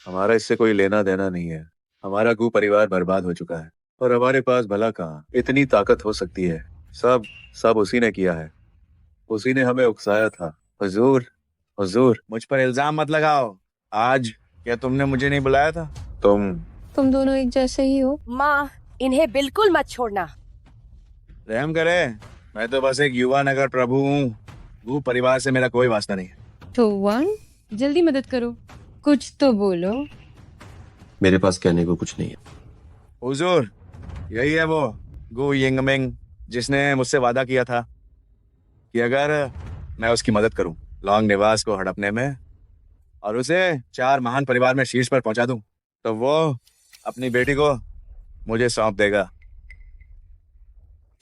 [SPEAKER 12] हमारा इससे कोई लेना देना नहीं है। हमारा गू परिवार बर्बाद हो चुका है और हमारे पास भला कहाँ इतनी ताकत हो सकती है। सब उसी ने किया है, उसी ने हमें उकसाया था। हुजूर, हुजूर।
[SPEAKER 13] मुझ पर इल्जाम मत लगाओ। आज क्या तुमने मुझे नहीं बुलाया था?
[SPEAKER 3] तुम दोनों एक जैसे ही हो।
[SPEAKER 9] माँ, इन्हें बिल्कुल मत छोड़ना।
[SPEAKER 13] रहम करे, मैं तो बस एक युवा नगर प्रभु हूँ। गू परिवार से मेरा कोई वास्ता नहीं है।
[SPEAKER 6] तो वन, जल्दी मदद करो, कुछ तो बोलो।
[SPEAKER 1] मेरे पास कहने को कुछ नहीं है।
[SPEAKER 13] हुजूर, यही है वो गू यिंगमिंग जिसने मुझसे वादा किया था कि अगर मैं उसकी मदद करूं लॉन्ग निवास को हड़पने में और उसे 4 महान परिवार में शीर्ष पर पहुंचा दूं, तो वो अपनी बेटी को मुझे सौंप देगा।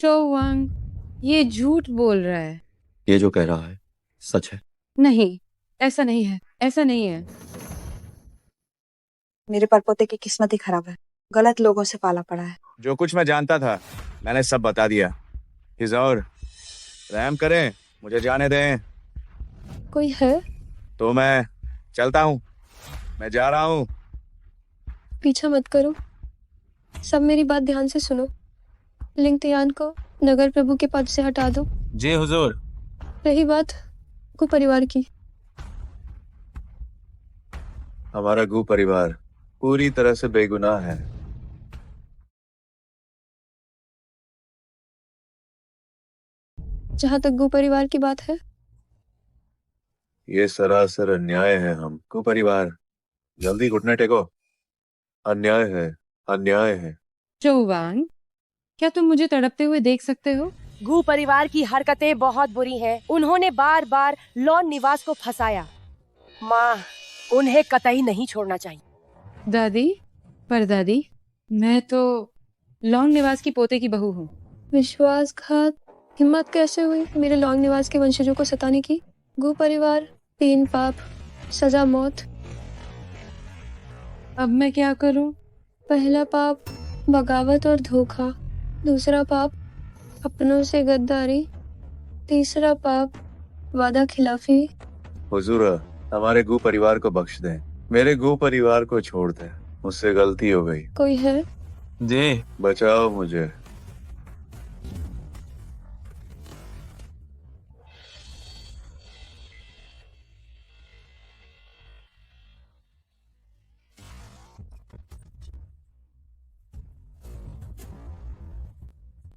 [SPEAKER 6] तो वन, ये झूठ बोल रहा है।
[SPEAKER 1] ये जो कह रहा है सच है।
[SPEAKER 6] नहीं, ऐसा नहीं है, ऐसा नहीं है।
[SPEAKER 2] मेरे परपोते की किस्मत ही खराब है, गलत लोगों से पाला पड़ा है।
[SPEAKER 13] जो कुछ मैं जानता था मैंने सब बता दिया। हिजौर, रहम करें, मुझे जाने दें।
[SPEAKER 3] कोई है?
[SPEAKER 13] तो मैं चलता हूँ, मैं जा रहा हूँ।
[SPEAKER 3] पीछा मत करो, सब मेरी बात ध्यान से सुनो। लिंगतियान को नगर प्रभु के पद से हटा दो।
[SPEAKER 11] जे हुजूर।
[SPEAKER 3] रही बात गू परिवार की,
[SPEAKER 12] हमारा गू परिवार पूरी तरह से बेगुनाह है।
[SPEAKER 3] जहाँ तक गू परिवार की बात है,
[SPEAKER 12] ये सरासर अन्याय है। हम गू परिवार, जल्दी घुटने टेको। अन्याय है, अन्याय है।
[SPEAKER 6] चौवांग, क्या तुम मुझे तड़पते हुए देख सकते हो?
[SPEAKER 9] गू परिवार की हरकतें बहुत बुरी हैं। उन्होंने बार बार लॉन निवास को फंसाया। माँ, उन्हें कतई नहीं छोड़ना चाहिए।
[SPEAKER 6] दादी, परदादी, मैं तो लॉन्ग निवास की पोते की बहू हूँ।
[SPEAKER 3] विश्वासघात, हिम्मत कैसे हुई मेरे लॉन्ग निवास के वंशजों को सताने की? गू परिवार, 3 पाप, सजा मौत।
[SPEAKER 6] अब मैं क्या करूँ?
[SPEAKER 3] पहला पाप बगावत और धोखा, दूसरा पाप अपनों से गद्दारी, तीसरा पाप वादा खिलाफी।
[SPEAKER 12] हुजूर, हमारे गू परिवार को बख्श दें, मेरे गू परिवार को छोड़ दें, मुझसे गलती हो गई।
[SPEAKER 3] कोई है?
[SPEAKER 11] जी,
[SPEAKER 12] बचाओ मुझे।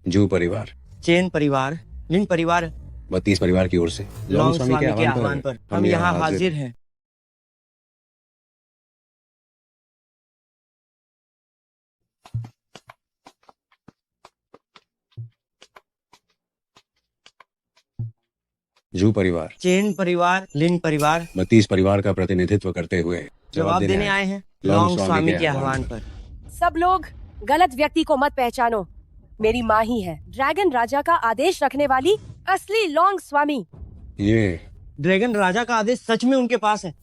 [SPEAKER 16] जू परिवार,
[SPEAKER 4] चेन परिवार, लिन परिवार,
[SPEAKER 16] 32 परिवार की ओर से
[SPEAKER 4] लॉन्ग स्वामी के आह्वान पर हम यहाँ हाजिर हैं।
[SPEAKER 16] जू परिवार,
[SPEAKER 4] चेन परिवार, लिन परिवार
[SPEAKER 16] 32 परिवार का प्रतिनिधित्व करते हुए
[SPEAKER 4] जवाब देने आए हैं लॉन्ग स्वामी के आह्वान पर।
[SPEAKER 9] सब लोग गलत व्यक्ति को मत पहचानो। मेरी माँ ही है ड्रैगन राजा का आदेश रखने वाली असली लॉन्ग स्वामी।
[SPEAKER 16] ये
[SPEAKER 4] ड्रैगन राजा का आदेश सच में उनके पास है।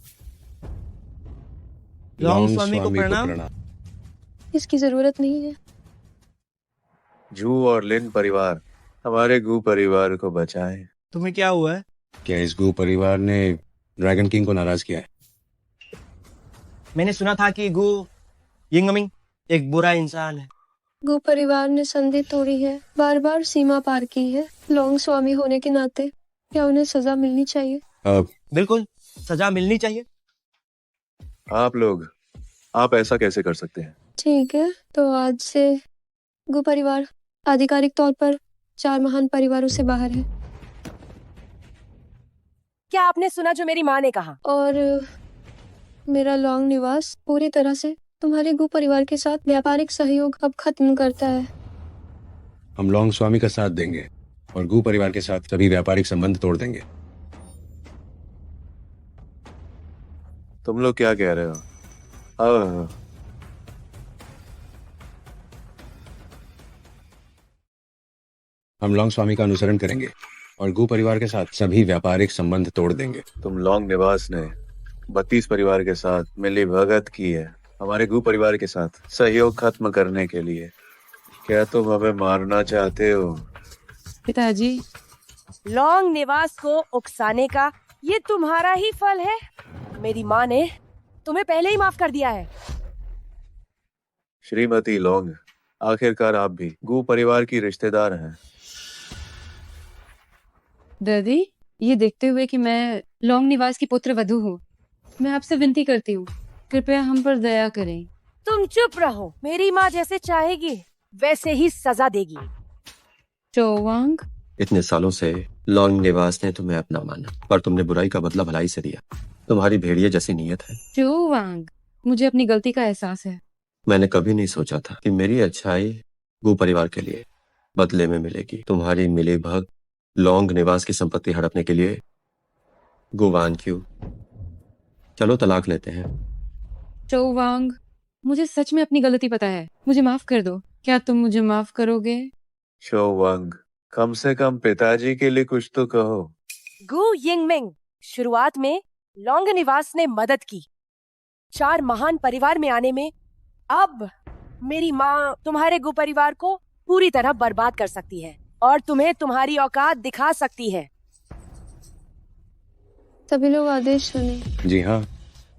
[SPEAKER 4] लॉन्ग स्वामी को प्रणाम।
[SPEAKER 3] इसकी जरूरत नहीं है।
[SPEAKER 12] जू और लिन परिवार हमारे गू परिवार को बचाएं।
[SPEAKER 4] तुम्हें क्या हुआ है?
[SPEAKER 16] क्या इस गू परिवार ने ड्रैगन किंग को नाराज किया है?
[SPEAKER 4] मैंने सुना था कि गु यिंगमिंग एक बुरा इंसान है।
[SPEAKER 3] गु परिवार ने संधि तोड़ी है, बार बार सीमा पार की है। लॉन्ग स्वामी होने के नाते क्या उन्हें सजा मिलनी चाहिए?
[SPEAKER 4] बिल्कुल सजा मिलनी चाहिए।
[SPEAKER 12] आप ऐसा कैसे कर सकते हैं?
[SPEAKER 3] ठीक है, तो आज से गु परिवार आधिकारिक तौर पर 4 महान परिवारों से बाहर है।
[SPEAKER 9] क्या आपने सुना जो मेरी माँ ने कहा?
[SPEAKER 3] और मेरा लॉन्ग निवास पूरी तरह से तुम्हारे गु परिवार के साथ व्यापारिक सहयोग अब खत्म करता है।
[SPEAKER 16] हम लॉन्ग स्वामी का साथ देंगे और गू परिवार के साथ सभी व्यापारिक संबंध तोड़ देंगे।
[SPEAKER 12] तुम लोग क्या कह रहे हो?
[SPEAKER 16] हम लॉन्ग स्वामी का अनुसरण करेंगे और गू परिवार के साथ सभी व्यापारिक संबंध तोड़ देंगे।
[SPEAKER 12] तुम लॉन्ग निवास ने 32 परिवार के साथ मिली भगत की है हमारे गू परिवार के साथ सहयोग खत्म करने के लिए। क्या तुम हमें मारना चाहते हो?
[SPEAKER 6] पिताजी,
[SPEAKER 9] लॉन्ग निवास को उकसाने का ये तुम्हारा ही फल है। मेरी माँ ने तुम्हें पहले ही माफ कर दिया है।
[SPEAKER 12] श्रीमती लॉन्ग, आखिरकार आप भी गू परिवार की रिश्तेदार हैं।
[SPEAKER 6] दादी, ये देखते हुए कि मैं लॉन्ग निवास की पुत्र वधू हूँ, मैं आपसे विनती करती हूँ, कृपया हम पर दया करें।
[SPEAKER 9] तुम चुप रहो। मेरी माँ जैसे चाहेगी वैसे ही सजा देगी।
[SPEAKER 6] चोवांग,
[SPEAKER 1] इतने सालों से लॉन्ग निवास ने तुम्हें अपना माना, पर तुमने बुराई का बदला भलाई से दिया। तुम्हारी भेड़िए जैसी नीयत है।
[SPEAKER 6] चोवांग, मुझे अपनी गलती का एहसास है।
[SPEAKER 1] मैंने कभी नहीं सोचा था कि मेरी अच्छाई गू परिवार के लिए बदले में मिलेगी। तुम्हारी मिली भगत लॉन्ग निवास की संपत्ति हड़पने के लिए गुवान क्यों? चलो तलाक लेते हैं।
[SPEAKER 6] चोवांग, मुझे सच में अपनी गलती पता है, मुझे माफ कर दो। क्या तुम मुझे माफ करोगे?
[SPEAKER 12] शोवंग, कम से कम पिताजी के लिए कुछ तो कहो।
[SPEAKER 9] गु यिंगमिंग, शुरुआत में लॉन्ग निवास ने मदद की 4 महान परिवार में आने में। अब मेरी माँ तुम्हारे गु परिवार को पूरी तरह बर्बाद कर सकती है और तुम्हें तुम्हारी औकात दिखा सकती है।
[SPEAKER 3] सभी लोग आदेश सुने।
[SPEAKER 16] जी हाँ।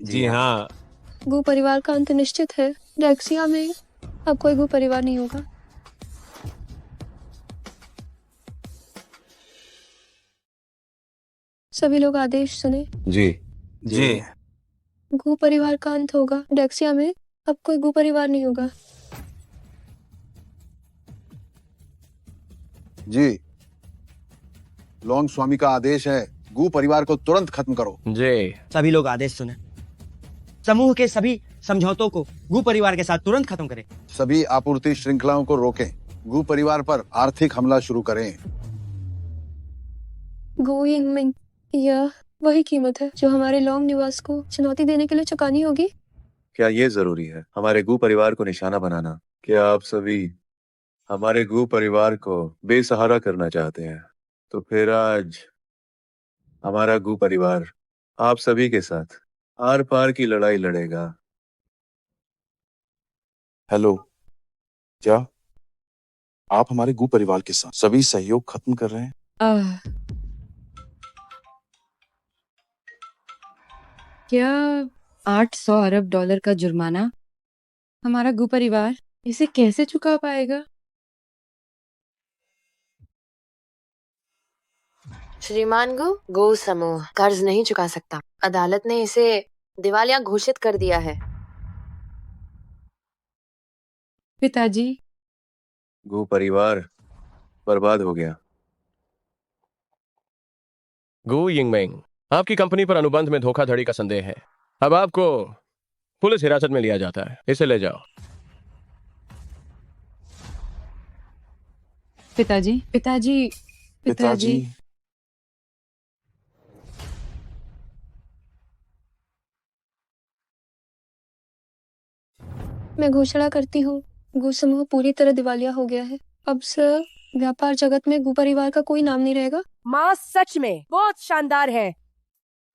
[SPEAKER 11] जी हाँ।
[SPEAKER 3] गु परिवार का अंत निश्चित है। डेक्सिया में अब कोई गु परिवार नहीं होगा। सभी लोग आदेश सुने।
[SPEAKER 16] जी
[SPEAKER 11] जी।
[SPEAKER 3] गु परिवार का अंत होगा। डेक्सिया में अब कोई गु परिवार नहीं होगा।
[SPEAKER 15] जी, लॉन्ग स्वामी का आदेश है, गू परिवार को तुरंत खत्म करो।
[SPEAKER 4] जी। सभी लोग आदेश सुने। समूह के सभी समझौतों को गु परिवार के साथ तुरंत खत्म करें।
[SPEAKER 15] सभी आपूर्ति श्रृंखलाओं को रोकें। गू परिवार पर आर्थिक हमला शुरू करें।
[SPEAKER 3] गु यिंगमिंग, यह वही कीमत है जो हमारे लॉन्ग निवास को चुनौती देने के लिए चुकानी होगी।
[SPEAKER 12] क्या ये जरूरी है हमारे गू परिवार को निशाना बनाना? क्या आप सभी हमारे गू परिवार को बेसहारा करना चाहते हैं? तो फिर आज हमारा गू परिवार आप सभी के साथ आर पार की लड़ाई लड़ेगा।
[SPEAKER 5] हेलो, क्या आप हमारे गू परिवार के साथ सभी सहयोग खत्म कर रहे हैं?
[SPEAKER 6] क्या 800 अरब डॉलर का जुर्माना हमारा गु परिवार इसे कैसे चुका पाएगा?
[SPEAKER 14] श्रीमान गो समूह कर्ज नहीं चुका सकता। अदालत ने इसे दिवालिया घोषित कर दिया है।
[SPEAKER 6] पिताजी,
[SPEAKER 12] गू परिवार बर्बाद हो गया।
[SPEAKER 7] गु यिंगमिंग, आपकी कंपनी पर अनुबंध में धोखाधड़ी का संदेह है। अब आपको पुलिस हिरासत में लिया जाता है। इसे ले जाओ।
[SPEAKER 6] पिताजी, पिताजी, पिताजी।
[SPEAKER 3] मैं घोषणा करती हूँ, गो समूह पूरी तरह दिवालिया हो गया है। अब सर व्यापार जगत में गो परिवार का कोई नाम नहीं रहेगा।
[SPEAKER 9] माँ सच में बहुत शानदार है।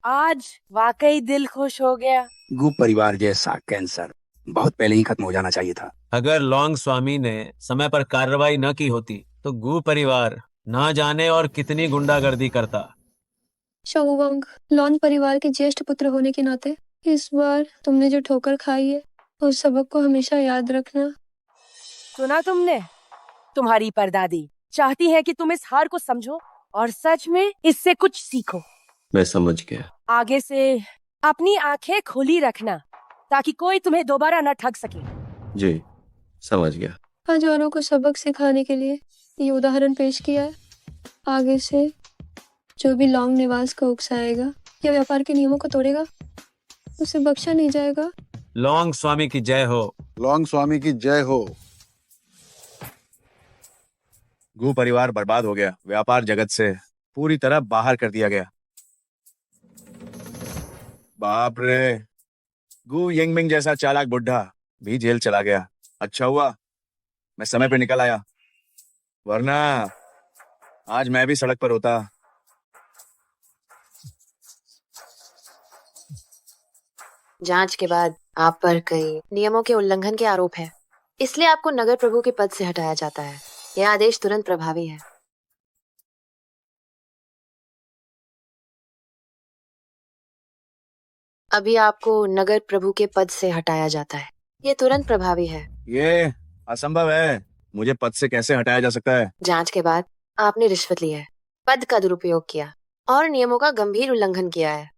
[SPEAKER 9] आज वाकई दिल खुश हो गया।
[SPEAKER 10] गु परिवार जैसा कैंसर बहुत पहले ही खत्म हो जाना चाहिए था।
[SPEAKER 11] अगर लॉन्ग स्वामी ने समय पर कार्रवाई न की होती तो गु परिवार ना जाने और कितनी गुंडागर्दी करता।
[SPEAKER 3] शोवंग, लॉन परिवार के ज्येष्ठ पुत्र होने के नाते इस बार तुमने जो ठोकर खाई है उस सबक को हमेशा याद रखना।
[SPEAKER 9] सुना तुमने? तुम्हारी परदादी चाहती है कि तुम इस हार को समझो और सच में इससे कुछ सीखो।
[SPEAKER 1] मैं समझ गया।
[SPEAKER 9] आगे से अपनी आंखें खुली रखना ताकि कोई तुम्हें दोबारा न ठग सके।
[SPEAKER 1] जी समझ गया।
[SPEAKER 3] आज औरों को सबक सिखाने के लिए ये उदाहरण पेश किया है। आगे से जो भी लॉन्ग निवास को उकसाएगा या व्यापार के नियमों को तोड़ेगा उसे बख्शा नहीं जाएगा।
[SPEAKER 11] लॉन्ग स्वामी की जय हो।
[SPEAKER 15] लॉन्ग स्वामी की जय हो।
[SPEAKER 13] गु परिवार बर्बाद हो गया, व्यापार जगत से पूरी तरह बाहर कर दिया गया। बाप रे, गु यंगमिंग जैसा चालाक बुढ़ा भी जेल चला गया। अच्छा हुआ मैं समय पे निकल आया, वरना आज मैं भी सड़क पर होता।
[SPEAKER 14] जांच के बाद आप पर कई नियमों के उल्लंघन के आरोप है, इसलिए आपको नगर प्रभु के पद से हटाया जाता है। यह आदेश तुरंत प्रभावी है। अभी आपको नगर प्रभु के पद से हटाया जाता है। यह तुरंत प्रभावी है।
[SPEAKER 13] ये असंभव है, मुझे पद से कैसे हटाया जा सकता है?
[SPEAKER 14] जांच के बाद आपने रिश्वत ली है, पद का दुरुपयोग किया और नियमों का गंभीर उल्लंघन किया है।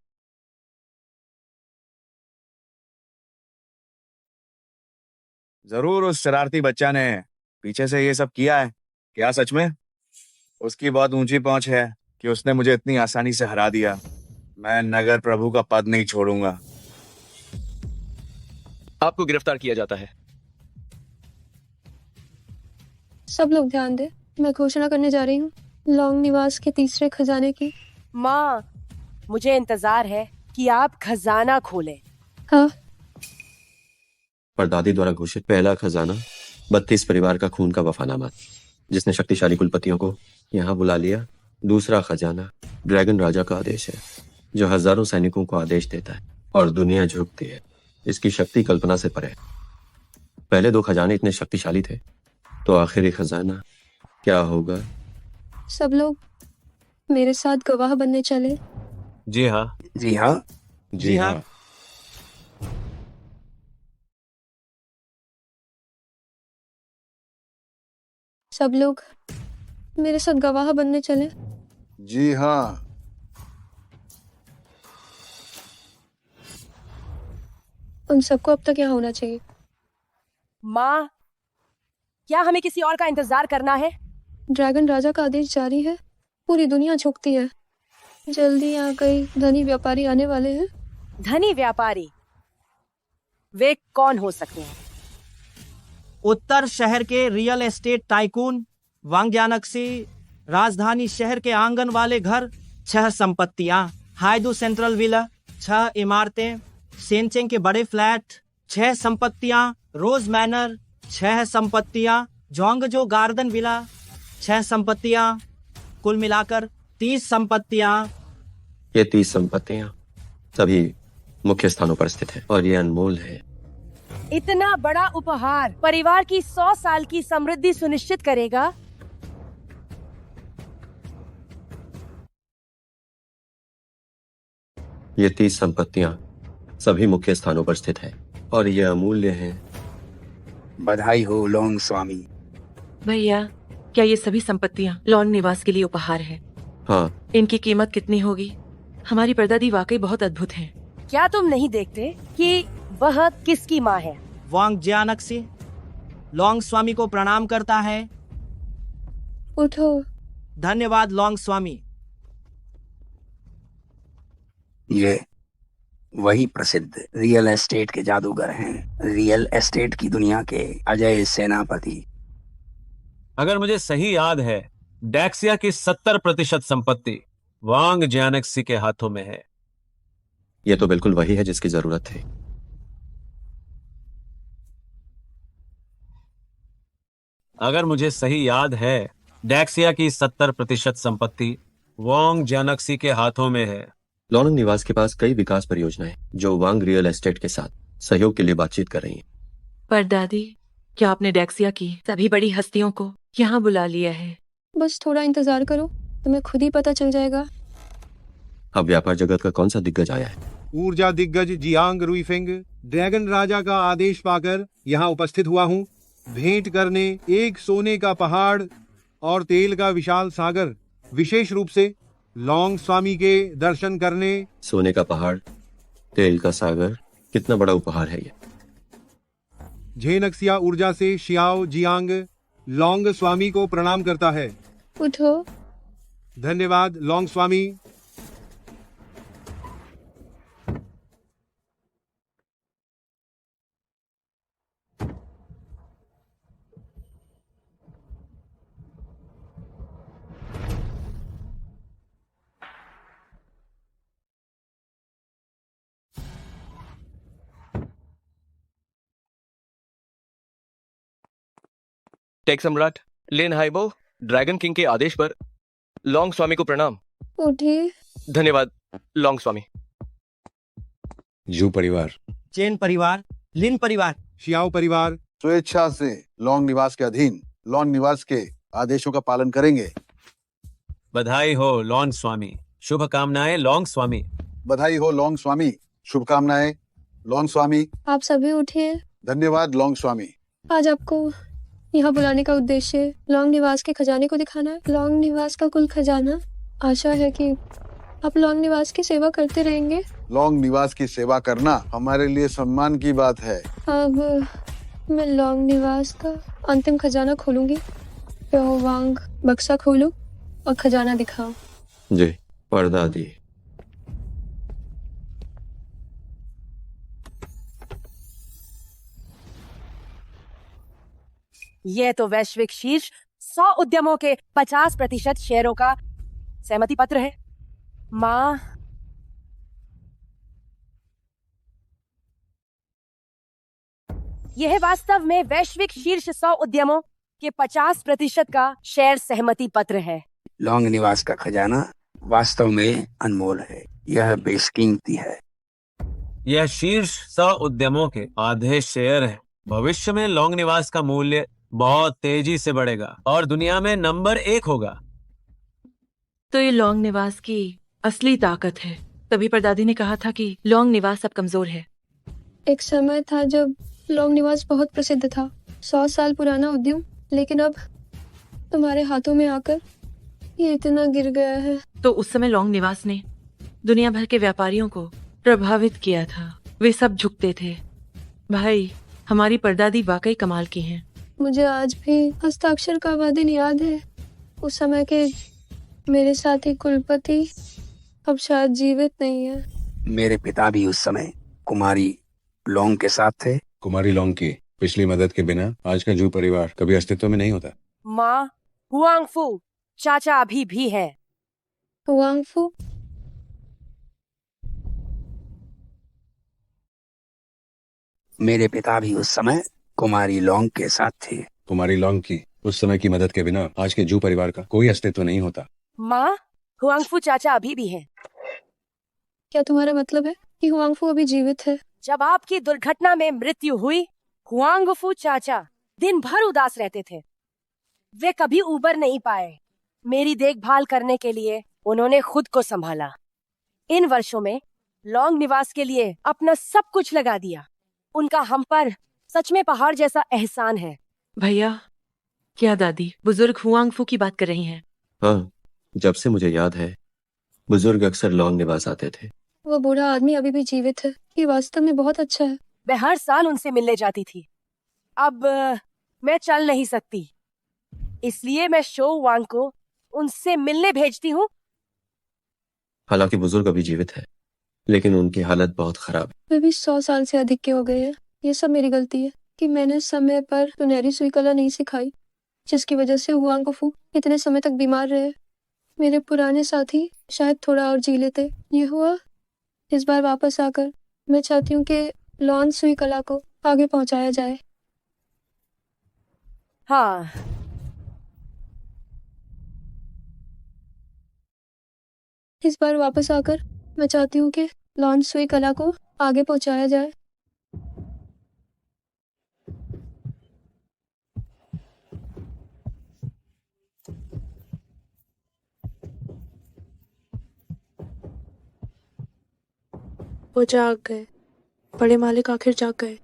[SPEAKER 13] जरूर उस शरारती बच्चा ने पीछे से ये सब किया है। क्या सच में? उसकी बहुत ऊंची पहुंच है कि उसने मुझे इतनी आसानी से हरा दिया। मैं नगर प्रभु का पद नहीं छोड़ूंगा।
[SPEAKER 7] आपको गिरफ्तार किया जाता है।
[SPEAKER 3] सब लोग ध्यान दे, मैं घोषणा करने जा रही हूँ लॉन्ग निवास के तीसरे खजाने की।
[SPEAKER 9] माँ, मुझे इंतजार है कि आप खजाना खोलें।
[SPEAKER 3] हाँ।
[SPEAKER 1] परदादी द्वारा घोषित पहला खजाना 32 परिवार का खून का वफानामा, जिसने शक्तिशाली कुलपतियों को यहाँ बुला लिया। दूसरा खजाना ड्रैगन राजा का आदेश है, जो हजारों सैनिकों को आदेश देता है और दुनिया झुकती है। इसकी शक्ति कल्पना से परे। पहले दो खजाने इतने शक्तिशाली थे, तो आखिरी खजाना क्या होगा?
[SPEAKER 3] सब लोग मेरे साथ गवाह बनने चले।
[SPEAKER 11] जी हाँ।
[SPEAKER 10] जी हाँ।
[SPEAKER 11] जी हाँ।
[SPEAKER 3] सब लोग मेरे साथ गवाह बनने चले।
[SPEAKER 15] जी हाँ।
[SPEAKER 3] उन सबको अब तक यहाँ होना चाहिए।
[SPEAKER 9] माँ, क्या हमें किसी और का इंतजार करना है?
[SPEAKER 3] ड्रैगन राजा का आदेश जारी है, पूरी दुनिया झुकती है। जल्दी यहाँ कई धनी व्यापारी आने वाले हैं।
[SPEAKER 9] धनी व्यापारी? वे कौन हो सकते हैं?
[SPEAKER 4] उत्तर शहर के रियल एस्टेट टाइकून वांग्यानक्सी, राजधानी शहर के आंगन वाले घर, 6 संपत्तियां, हाइदू सेंट्रल विला, 6 इमारतें, सेनचेंग के बड़े फ्लैट, 6 संपत्तियां, रोज मैनर, 6 संपत्तियां, जोंगजो गार्डन विला, 6 संपत्तियां, कुल मिलाकर 30 संपत्तियां।
[SPEAKER 1] ये 30 संपत्तियां सभी मुख्य स्थानों पर स्थित है और ये अनमोल है।
[SPEAKER 9] इतना बड़ा उपहार परिवार की 100 साल की समृद्धि सुनिश्चित करेगा।
[SPEAKER 1] ये 30 संपत्तियां सभी मुख्य स्थानों पर स्थित है और ये अमूल्य हैं।
[SPEAKER 10] बधाई हो लॉन्ग स्वामी।
[SPEAKER 8] भैया, क्या ये सभी संपत्तियाँ लॉन्ग निवास के लिए उपहार है?
[SPEAKER 1] हाँ।
[SPEAKER 8] इनकी कीमत कितनी होगी? हमारी परदादी वाकई बहुत अद्भुत हैं।
[SPEAKER 9] क्या तुम नहीं देखते कि वह किसकी माँ है?
[SPEAKER 4] वांग्यानक्सी लॉन्ग स्वामी को प्रणाम करता है।
[SPEAKER 3] उठो।
[SPEAKER 4] धन्यवाद लॉन्ग स्वामी।
[SPEAKER 10] ये वही प्रसिद्ध रियल एस्टेट के जादूगर हैं, रियल एस्टेट की दुनिया के अजय सेनापति।
[SPEAKER 11] अगर मुझे सही याद है, डैक्सिया की 70% संपत्ति वांग ज्यानक्सी के हाथों में है।
[SPEAKER 1] ये तो बिल्कुल वही है जिसकी जरूरत थी।
[SPEAKER 11] अगर मुझे सही याद है, डेक्सिया की 70% संपत्ति वांग जानक्सी के हाथों में है।
[SPEAKER 1] लॉन्ग निवास के पास कई विकास परियोजनाएं जो वांग रियल एस्टेट के साथ सहयोग के लिए बातचीत कर रही हैं।
[SPEAKER 8] पर दादी, क्या आपने डेक्सिया की सभी बड़ी हस्तियों को यहाँ बुला लिया है?
[SPEAKER 3] बस थोड़ा इंतजार करो, तुम्हें खुद ही पता चल जाएगा।
[SPEAKER 1] अब व्यापार जगत का कौन सा दिग्गज आया है?
[SPEAKER 17] ऊर्जा दिग्गज जियांग रुईफिंग ड्रैगन राजा का आदेश पाकर यहाँ उपस्थित हुआ हूँ, भेंट करने एक सोने का पहाड़ और तेल का विशाल सागर, विशेष रूप से लॉन्ग स्वामी के दर्शन करने।
[SPEAKER 1] सोने का पहाड़, तेल का सागर, कितना बड़ा उपहार है ये।
[SPEAKER 17] झेनक्सिया ऊर्जा से शियाओ जियांग लॉन्ग स्वामी को प्रणाम करता है।
[SPEAKER 3] उठो।
[SPEAKER 17] धन्यवाद लॉन्ग स्वामी।
[SPEAKER 7] टेक सम्राट लेन हाइबो, ड्रैगन किंग के आदेश पर लॉन्ग स्वामी को प्रणाम।
[SPEAKER 3] उठिए।
[SPEAKER 7] धन्यवाद लॉन्ग स्वामी।
[SPEAKER 16] जू परिवार,
[SPEAKER 4] चेन परिवार, लिन परिवार,
[SPEAKER 17] शियाओ परिवार
[SPEAKER 15] स्वेच्छा से लॉन्ग निवास के अधीन लॉन्ग निवास के आदेशों का पालन करेंगे।
[SPEAKER 11] बधाई हो लॉन्ग स्वामी, शुभकामनाएं लॉन्ग स्वामी।
[SPEAKER 15] बधाई हो लॉन्ग स्वामी, शुभकामनाएं लॉन्ग स्वामी।
[SPEAKER 3] आप सभी उठिए।
[SPEAKER 15] धन्यवाद लॉन्ग स्वामी।
[SPEAKER 3] आज आपको यहाँ बुलाने का उद्देश्य लॉन्ग निवास के खजाने को दिखाना है। लॉन्ग निवास का कुल खजाना। आशा है कि आप लॉन्ग निवास की सेवा करते रहेंगे।
[SPEAKER 15] लॉन्ग निवास की सेवा करना हमारे लिए सम्मान की बात है।
[SPEAKER 3] अब मैं लॉन्ग निवास का अंतिम खजाना खोलूंगी। प्यो वांग बक्सा खोलो और खजाना दिखाओ।
[SPEAKER 1] जी, पर्दा दी।
[SPEAKER 9] यह तो वैश्विक शीर्ष 100 उद्यमों के 50% शेयरों का सहमति पत्र है। माँ, यह वास्तव में वैश्विक शीर्ष 100 उद्यमों के 50% का शेयर सहमति पत्र है।
[SPEAKER 10] लॉन्ग निवास का खजाना वास्तव में अनमोल है, यह बेशकीमती है।
[SPEAKER 11] यह शीर्ष 100 उद्यमों के आधे शेयर है। भविष्य में लॉन्ग निवास का मूल्य बहुत तेजी से बढ़ेगा और दुनिया में नंबर 1 होगा।
[SPEAKER 8] तो ये लॉन्ग निवास की असली ताकत है। तभी परदादी ने कहा था कि लॉन्ग निवास अब कमजोर है।
[SPEAKER 3] एक समय था जब लॉन्ग निवास बहुत प्रसिद्ध था, 100 साल पुराना उद्यम, लेकिन अब तुम्हारे हाथों में आकर ये इतना गिर गया है।
[SPEAKER 8] तो उस समय लॉन्ग निवास ने दुनिया भर के व्यापारियों को प्रभावित किया था। वे सब झुकते थे। भाई, हमारी परदादी वाकई कमाल की हैं।
[SPEAKER 3] मुझे आज भी हस्ताक्षर का वह दिन याद है। उस समय के मेरे साथी कुलपति अब शायद जीवित नहीं है।
[SPEAKER 10] मेरे पिता भी उस समय कुमारी लॉन्ग के साथ थे।
[SPEAKER 16] कुमारी लॉन्ग की पिछली मदद के बिना आज का जू परिवार कभी अस्तित्व में नहीं होता।
[SPEAKER 9] माँ, हुआंगफू चाचा अभी भी है।
[SPEAKER 3] हुआंगफू?
[SPEAKER 10] मेरे पिता भी उस समय कुमारी लॉन्ग के साथ थे।
[SPEAKER 16] कुमारी लॉन्ग की उस समय की मदद के बिना आज के जू परिवार का कोई अस्तित्व नहीं होता।
[SPEAKER 9] माँ, हुआंगफू चाचा अभी भी हैं।
[SPEAKER 3] क्या तुम्हारा मतलब है कि हुआंगफू अभी जीवित है?
[SPEAKER 9] जब आपकी दुर्घटना में मृत्यु हुई, हुआंगफू चाचा दिन भर उदास रहते थे। वे कभी उबर नहीं पाए। मेरी देखभाल करने के लिए उन्होंने खुद को संभाला। इन वर्षों में लॉन्ग निवास के लिए अपना सब कुछ लगा दिया। उनका हम पर सच में पहाड़ जैसा एहसान है।
[SPEAKER 8] भैया, क्या दादी बुजुर्ग हुआंगफू की बात कर रही हैं?
[SPEAKER 1] हाँ, जब से मुझे याद है बुजुर्ग अक्सर लॉन्ग निवास आते थे।
[SPEAKER 3] वो बूढ़ा आदमी अभी भी जीवित है। ये वास्तव में बहुत अच्छा है।
[SPEAKER 9] मैं हर साल उनसे मिलने जाती थी। अब मैं चल नहीं सकती, इसलिए मैं शो वांग को उनसे मिलने भेजती हूँ।
[SPEAKER 1] हालांकि बुजुर्ग अभी जीवित है, लेकिन उनकी हालत बहुत खराब है।
[SPEAKER 3] वे भी 100 साल से अधिक के हो गए हैं। ये सब मेरी गलती है कि मैंने समय पर सुनहरी सुई कला नहीं सिखाई, जिसकी वजह से हुआंगफू इतने समय तक बीमार रहे। मेरे पुराने साथी शायद थोड़ा और जी लेते। ये हुआ इस बार वापस आकर मैं चाहती हूँ कि लॉन्ग सुई कला को आगे पहुंचाया जाए।
[SPEAKER 9] हाँ,
[SPEAKER 3] इस बार वापस आकर मैं चाहती हूँ कि लॉन सुई कला को आगे पहुंचाया जाए।
[SPEAKER 18] वो जाग गए, बड़े मालिक आखिर जाग गए।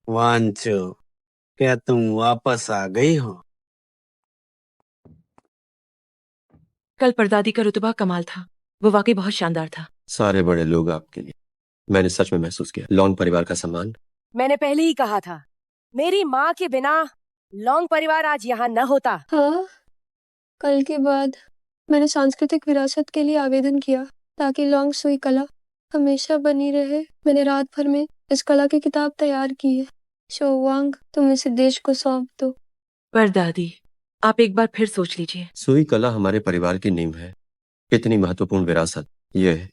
[SPEAKER 10] वांचो, क्या तुम वापस आ गई हो?
[SPEAKER 8] कल परदादी का रुतबा कमाल था, वो वाकई बहुत शानदार था।
[SPEAKER 1] सारे बड़े लोग आपके लिए। मैंने सच में महसूस किया लॉन्ग परिवार का सम्मान।
[SPEAKER 9] मैंने पहले ही कहा था, मेरी माँ के बिना लॉन्ग परिवार आज यहाँ न होता।
[SPEAKER 3] हाँ, कल के बाद मैंने सांस्कृतिक विरासत के लिए आवेदन किया ताकि लॉन्ग सुई कला हमेशा बनी रहे। मैंने रात भर में इस कला की किताब तैयार की है। शोवांग, तुम इसे देश को सौंप दो।
[SPEAKER 8] परदादी, आप एक बार फिर सोच लीजिए।
[SPEAKER 1] सुई कला हमारे परिवार की नींव है। कितनी महत्वपूर्ण विरासत ये है।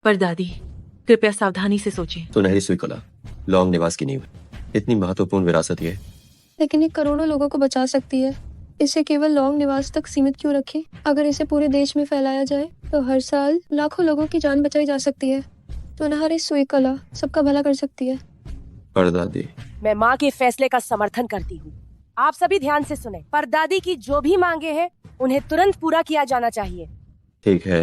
[SPEAKER 8] परदादी, कृपया सावधानी से सोचें।
[SPEAKER 1] सुनहरी सुई कला लॉन्ग निवास की नींव है। इतनी महत्वपूर्ण विरासत ये।
[SPEAKER 3] लेकिन ये करोड़ों लोगों को बचा सकती है। इसे केवल लॉन्ग निवास तक सीमित क्यों रखें? अगर इसे पूरे देश में फैलाया जाए तो हर साल लाखों लोगों की जान बचाई जा सकती है। सुनहरी सुई कला सबका भला कर सकती है।
[SPEAKER 1] परदादी,
[SPEAKER 9] मैं माँ के फैसले का समर्थन करती हूँ। आप सभी ध्यान से सुने। परदादी की जो भी मांगे हैं उन्हें तुरंत पूरा किया जाना चाहिए।
[SPEAKER 1] ठीक है।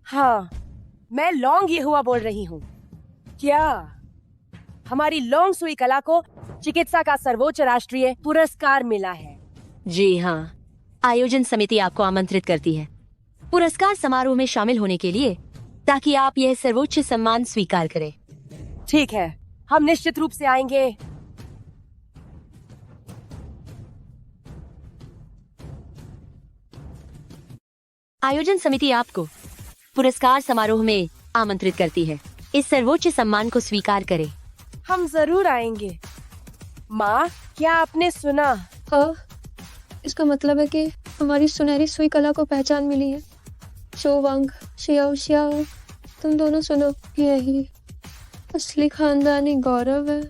[SPEAKER 9] हाँ, मैं लॉन्ग ये हुआ बोल रही हूँ। क्या हमारी लॉन्ग सुई कला को चिकित्सा का सर्वोच्च राष्ट्रीय पुरस्कार मिला है?
[SPEAKER 19] जी हाँ, आयोजन समिति आपको आमंत्रित करती है पुरस्कार समारोह में शामिल होने के लिए, ताकि आप यह सर्वोच्च सम्मान स्वीकार करें।
[SPEAKER 9] ठीक है, हम निश्चित रूप से आएंगे।
[SPEAKER 19] आयोजन समिति आपको पुरस्कार समारोह में आमंत्रित करती है। इस सर्वोच्च सम्मान को स्वीकार करें।
[SPEAKER 9] हम जरूर आएंगे। माँ, क्या आपने सुना?
[SPEAKER 3] हाँ, इसका मतलब है कि हमारी सुनहरी सुई कला को पहचान मिली है। शोवांग, शियाओ शियाओ, तुम दोनों सुनो, यही असली खानदानी गौरव है।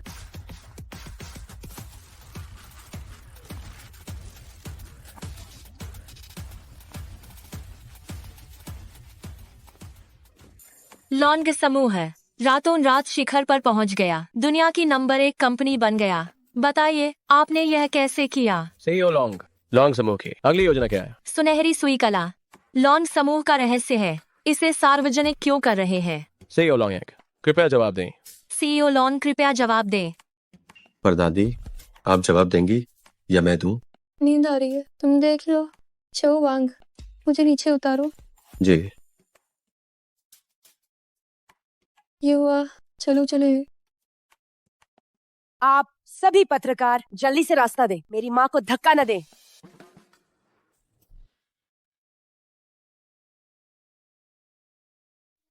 [SPEAKER 19] लॉन्ग समूह है, रातों रात शिखर पर पहुंच गया, दुनिया की नंबर 1 कंपनी बन गया। बताइए, आपने यह कैसे किया?
[SPEAKER 7] सीईओ लॉन्ग समूह की अगली योजना क्या है?
[SPEAKER 19] सुनहरी सुई कला लॉन्ग समूह का रहस्य है। इसे सार्वजनिक क्यों कर रहे हैं?
[SPEAKER 7] सीईओ लॉन्ग, कृपया जवाब दें।
[SPEAKER 19] सीईओ लॉन्ग, कृपया जवाब दें।
[SPEAKER 1] परदादी, आप जवाब देंगी या मैं दूं?
[SPEAKER 3] नींद आ रही है, तुम देख लो। शोवांग, मुझे नीचे उतारो।
[SPEAKER 1] जी।
[SPEAKER 3] ये हुआ, चलो चले।
[SPEAKER 9] आप सभी पत्रकार जल्दी से रास्ता दें। मेरी माँ को धक्का न दें।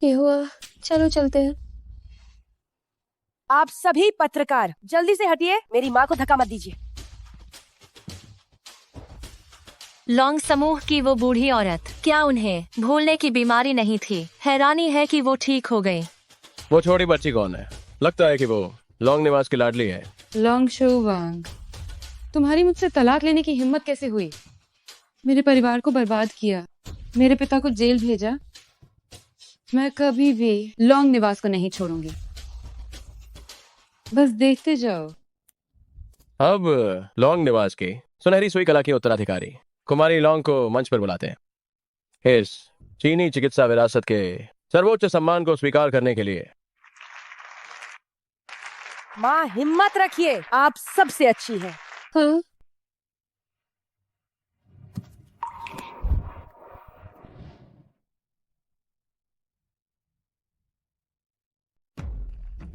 [SPEAKER 3] ये हुआ, चलो चलते हैं।
[SPEAKER 9] आप सभी पत्रकार जल्दी से हटिए। मेरी माँ को धक्का मत दीजिए।
[SPEAKER 19] लॉन्ग समूह की वो बूढ़ी औरत, क्या उन्हें भूलने की बीमारी नहीं थी? हैरानी है कि वो ठीक हो गई।
[SPEAKER 7] वो छोटी बच्ची कौन है? लगता है कि वो लॉन्ग निवास की लाडली है।
[SPEAKER 6] लॉन्ग शोवांग, तुम्हारी मुझसे तलाक लेने की हिम्मत कैसे हुई? मेरे परिवार को बर्बाद किया, मेरे पिता को जेल भेजा। मैं कभी भी लॉन्ग निवास को नहीं छोड़ूंगी। बस देखते जाओ।
[SPEAKER 7] अब लॉन्ग निवास की सुनहरी सुई कला की उत्तराधिकारी कुमारी लॉन्ग को मंच पर बुलाते हैं। इस चीनी चिकित्सा विरासत के सर्वोच्च सम्मान को स्वीकार करने के लिए।
[SPEAKER 9] माँ, हिम्मत रखिए, आप सबसे अच्छी हैं।
[SPEAKER 3] हाँ,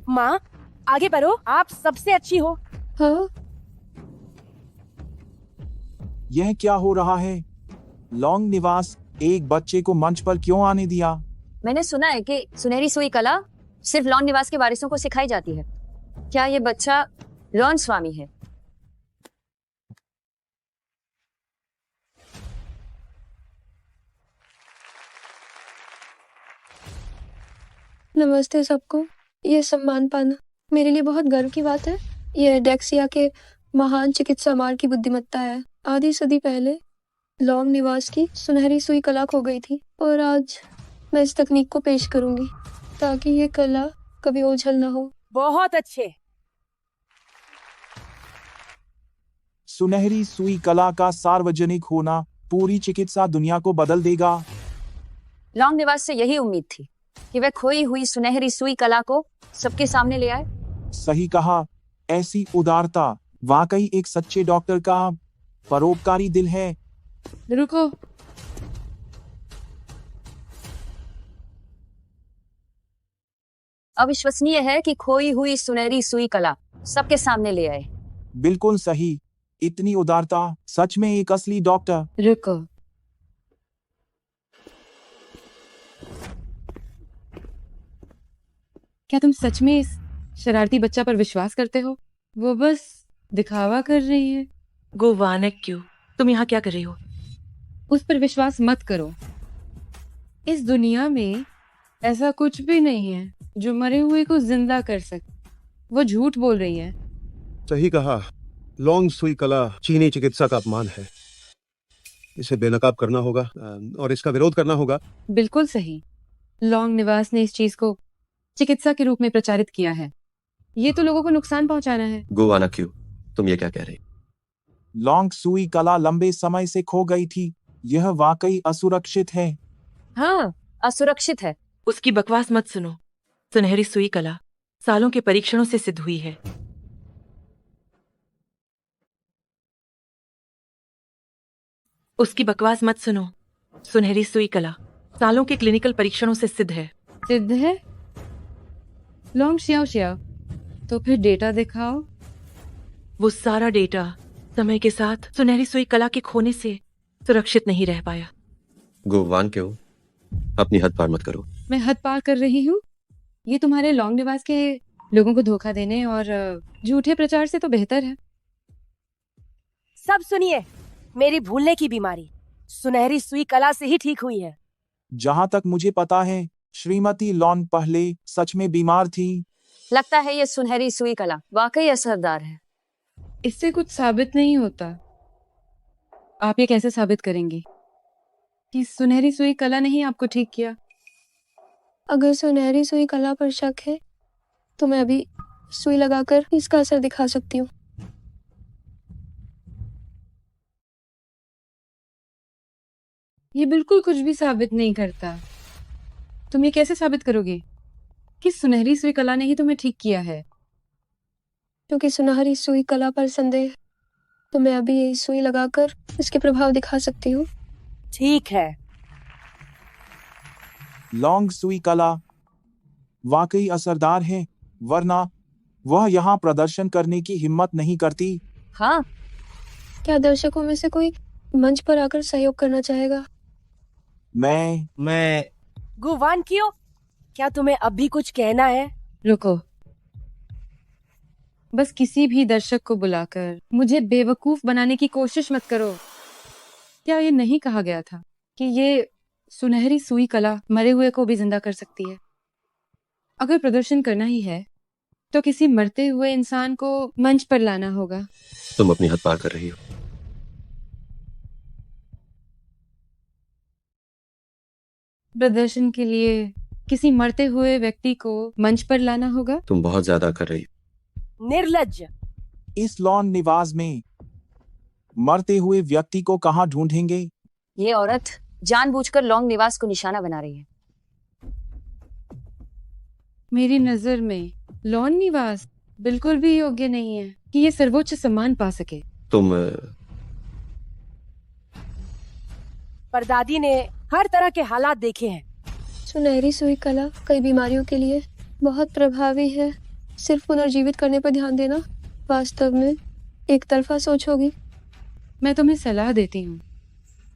[SPEAKER 9] माँ आगे बढ़ो, आप सबसे अच्छी हो।
[SPEAKER 3] हाँ,
[SPEAKER 20] यह क्या हो रहा है? लॉन्ग निवास एक बच्चे को मंच पर क्यों आने दिया?
[SPEAKER 21] मैंने सुना है कि सुनहरी सुई कला सिर्फ लॉन्ग निवास के वारिसों को सिखाई जाती है। क्या ये बच्चा लॉन्ग स्वामी है?
[SPEAKER 3] नमस्ते सबको। ये सम्मान पाना मेरे लिए बहुत गर्व की बात है। ये डेक्सिया के महान चिकित्सा मार की बुद्धिमत्ता है। आधी सदी पहले लॉन्ग निवास की सुनहरी सुई कला खो गई थी और आज मैं इस तकनीक को पेश करूंगी ताकि ये कला कभी ओझल न हो।
[SPEAKER 9] बहुत अच्छे।
[SPEAKER 20] सुनहरी सुई कला का सार्वजनिक होना पूरी चिकित्सा दुनिया को बदल देगा।
[SPEAKER 21] लॉन्ग निवास से यही उम्मीद थी कि वह खोई हुई सुनहरी सुई कला को सबके सामने ले आए।
[SPEAKER 20] सही कहा। ऐसी उदारता वाकई एक सच्चे डॉक्टर का परोपकारी दिल है।
[SPEAKER 6] रुको,
[SPEAKER 21] अविश्वसनीय है कि खोई हुई सुनहरी सुई कला सबके सामने ले आए।
[SPEAKER 20] बिल्कुल सही। इतनी उदारता, सच में एक असली डॉक्टर।
[SPEAKER 6] रुको। क्या तुम सच में इस शरारती बच्चा पर विश्वास करते हो? वो बस दिखावा कर रही है।
[SPEAKER 8] गोवानक क्यों? तुम यहाँ क्या कर रही हो?
[SPEAKER 6] उस पर विश्वास मत करो। इस दुनिया में ऐसा कुछ भी नहीं है जो मरे हुए को जिंदा कर सके। वो झूठ बोल रही है।
[SPEAKER 17] सही कहा। लॉन्ग सुई कला चीनी चिकित्सा का अपमान है। इसे बेनकाब करना होगा और इसका विरोध करना होगा।
[SPEAKER 6] बिल्कुल सही। लॉन्ग निवास ने इस चीज को चिकित्सा के रूप में प्रचारित किया है। ये तो लोगों को नुकसान पहुंचाना है।
[SPEAKER 1] गोवाना क्यों? तुम ये क्या कह रही?
[SPEAKER 20] लॉन्ग सुई कला लंबे समय से खो गई थी। यह वाकई असुरक्षित है।
[SPEAKER 21] हाँ, असुरक्षित है।
[SPEAKER 8] उसकी बकवास मत सुनो। सुनहरी सुई कला सालों के परीक्षणों से सिद्ध हुई है। उसकी बकवास मत सुनो। सुनहरी सुई कला सालों के क्लिनिकल परीक्षणों से सिद्ध है।
[SPEAKER 6] सिद्ध है? लॉन्ग श्याओ, तो फिर डेटा दिखाओ।
[SPEAKER 8] वो सारा डेटा समय के साथ सुनहरी सुई कला के खोने से सुरक्षित नहीं रह पाया।
[SPEAKER 1] गोवान क्यों? अपनी हद पार मत करो।
[SPEAKER 6] मैं हद पार कर रही हूँ? ये तुम्हारे लॉन्ग निवास के लोगों को धोखा देने और झूठे प्रचार से तो बेहतर है।
[SPEAKER 9] सब सुनिए, मेरी भूलने की बीमारी सुनहरी सुई कला से ही ठीक हुई है।
[SPEAKER 20] जहाँ तक मुझे पता है श्रीमती लॉन पहले सच में बीमार थी।
[SPEAKER 21] लगता है ये सुनहरी सुई कला वाकई असरदार है।
[SPEAKER 6] इससे कुछ साबित नहीं होता। आप ये कैसे साबित करेंगी कि सुनहरी सुई कला ने ही आपको ठीक किया?
[SPEAKER 3] अगर सुनहरी सुई कला पर शक है तो मैं अभी सुई लगाकर इसका असर दिखा सकती हूँ।
[SPEAKER 6] ये बिल्कुल कुछ भी साबित नहीं करता। तुम ये कैसे साबित करोगे कि सुनहरी सुई कला ने ही तुम्हें ठीक किया है?
[SPEAKER 3] क्योंकि सुनहरी सुई कला पर संदेह, तो मैं अभी यही सुई लगाकर इसके प्रभाव दिखा सकती हूँ।
[SPEAKER 9] ठीक है।
[SPEAKER 20] लॉन्ग सुई कला वाकई असरदार है, वरना वह यहाँ प्रदर्शन करने की हिम्मत नहीं करती।
[SPEAKER 21] हाँ।
[SPEAKER 3] क्या दर्शकों में से कोई मंच पर आकर सहयोग करना चाहेगा?
[SPEAKER 20] मैं
[SPEAKER 9] गुवान क्यों? क्या तुम्हें अब भी कुछ कहना है?
[SPEAKER 6] रुको, बस किसी भी दर्शक को बुलाकर मुझे बेवकूफ बनाने की कोशिश मत करो। क्या ये नहीं कहा गया था कि ये सुनहरी सुई कला मरे हुए को भी जिंदा कर सकती है? अगर प्रदर्शन करना ही है तो किसी मरते हुए इंसान को मंच पर लाना होगा।
[SPEAKER 1] तुम अपनी हद पार कर रही हो।
[SPEAKER 6] प्रदर्शन के लिए किसी मरते हुए व्यक्ति को मंच पर लाना होगा?
[SPEAKER 1] तुम बहुत ज्यादा कर रही हो।
[SPEAKER 9] निर्लज्ज।
[SPEAKER 20] इस लॉन निवास में मरते हुए व्यक्ति को कहाँ ढूंढेंगे?
[SPEAKER 21] ये औरत जानबूझकर लॉन्ग निवास को निशाना बना रही है।
[SPEAKER 6] मेरी नजर में लॉन निवास बिल्कुल भी योग्य नहीं है कि ये सर्वोच्च सम्मान पा सके।
[SPEAKER 1] तुम
[SPEAKER 9] परदादी ने हर तरह के हालात देखे हैं।
[SPEAKER 3] सुनहरी सुई कला कई बीमारियों के लिए बहुत प्रभावी है। सिर्फ पुनर्जीवित करने पर ध्यान देना वास्तव में एक तरफा सोच होगी।
[SPEAKER 6] मैं तुम्हें सलाह देती हूँ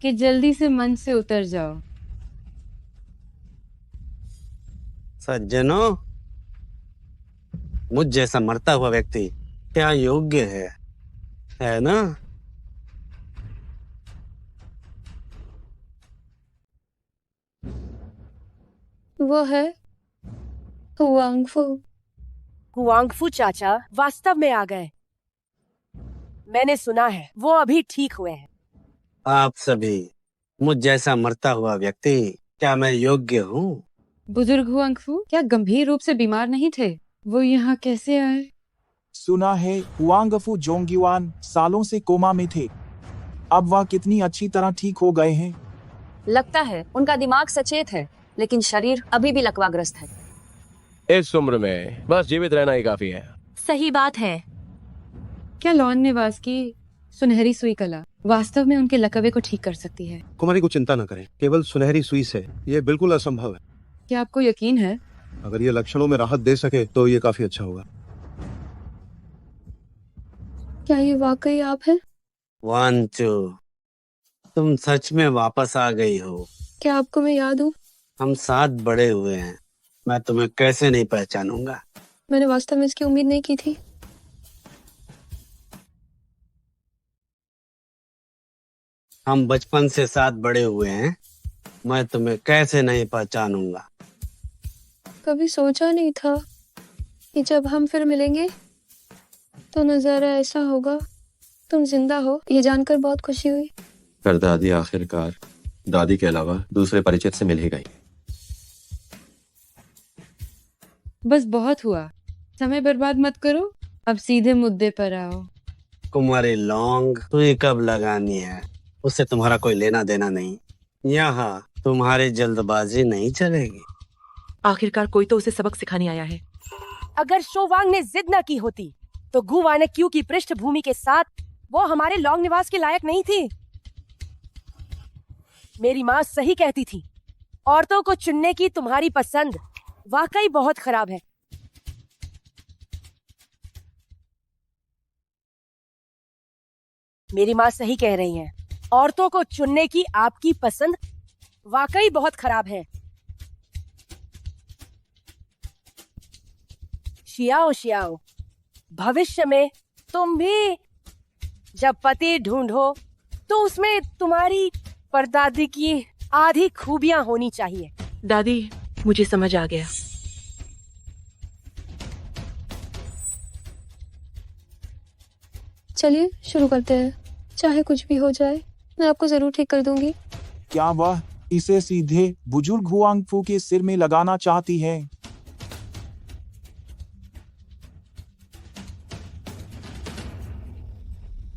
[SPEAKER 6] कि जल्दी से मंच से उतर जाओ।
[SPEAKER 2] सज्जनों, मुझ जैसा मरता हुआ व्यक्ति क्या योग्य है ना?
[SPEAKER 3] वो है हुआंगफू।
[SPEAKER 9] हुआंगफू चाचा वास्तव में आ गए। मैंने सुना है वो अभी ठीक हुए हैं।
[SPEAKER 2] आप सभी, मुझ जैसा मरता हुआ व्यक्ति, क्या मैं योग्य हूँ?
[SPEAKER 6] बुजुर्ग हुआंगफू क्या गंभीर रूप से बीमार नहीं थे? वो यहाँ कैसे आए?
[SPEAKER 20] सुना है हुआंगफू जोंगयुआन सालों से कोमा में थे। अब वह कितनी अच्छी तरह ठीक हो गए हैं।
[SPEAKER 21] लगता है उनका दिमाग सचेत है, लेकिन शरीर अभी भी लकवाग्रस्त है।
[SPEAKER 7] इस उम्र में बस जीवित रहना ही काफी है।
[SPEAKER 19] सही बात है।
[SPEAKER 6] क्या लॉन निवास की सुनहरी सुई कला वास्तव में उनके लकवे को ठीक कर सकती है?
[SPEAKER 17] कुमारी को चिंता न करें, केवल सुनहरी सुई से ये बिल्कुल असंभव है।
[SPEAKER 6] क्या आपको यकीन है?
[SPEAKER 17] अगर ये लक्षणों में राहत दे सके तो ये काफी अच्छा होगा।
[SPEAKER 3] क्या ये वाकई आप हैं?
[SPEAKER 2] वांचो, तुम सच में वापस आ गई हो।
[SPEAKER 3] क्या आपको मैं याद हूँ?
[SPEAKER 2] हम साथ बड़े हुए हैं, मैं तुम्हें कैसे नहीं पहचानूंगा।
[SPEAKER 3] मैंने वास्तव में इसकी उम्मीद नहीं की थी।
[SPEAKER 2] हम बचपन से साथ बड़े हुए हैं, मैं तुम्हें कैसे नहीं पहचानूंगा।
[SPEAKER 3] कभी सोचा नहीं था कि जब हम फिर मिलेंगे तो नजारा ऐसा होगा। तुम जिंदा हो ये जानकर बहुत खुशी हुई।
[SPEAKER 1] पर दादी आखिरकार दादी के अलावा दूसरे परिचित से मिल ही गई।
[SPEAKER 6] बस बहुत हुआ, समय बर्बाद मत करो, अब सीधे मुद्दे पर आओ।
[SPEAKER 2] कुमारी लौंग सुई कब लगानी है उससे तुम्हारा कोई लेना देना नहीं। यहाँ तुम्हारी जल्दबाजी नहीं चलेगी।
[SPEAKER 8] आखिरकार कोई तो उसे सबक सिखाने आया है।
[SPEAKER 9] अगर शोवांग ने जिद न की होती तो गुवाने क्यू की पृष्ठभूमि के साथ वो हमारे लॉन्ग निवास के लायक नहीं थी। मेरी माँ सही कहती थी, औरतों को चुनने की तुम्हारी पसंद वाकई बहुत खराब है। मेरी माँ सही कह रही हैं, औरतों को चुनने की आपकी पसंद वाकई बहुत खराब है। शियाओ शियाओ, भविष्य में तुम भी जब पति ढूंढो तो उसमें तुम्हारी परदादी की आधी खूबियां होनी चाहिए।
[SPEAKER 8] दादी, मुझे समझ आ गया।
[SPEAKER 3] चलिए शुरू करते हैं। चाहे कुछ भी हो जाए मैं आपको जरूर ठीक कर दूंगी।
[SPEAKER 20] क्या वह इसे सीधे बुजुर्ग हुआंगफू के सिर में लगाना चाहती है?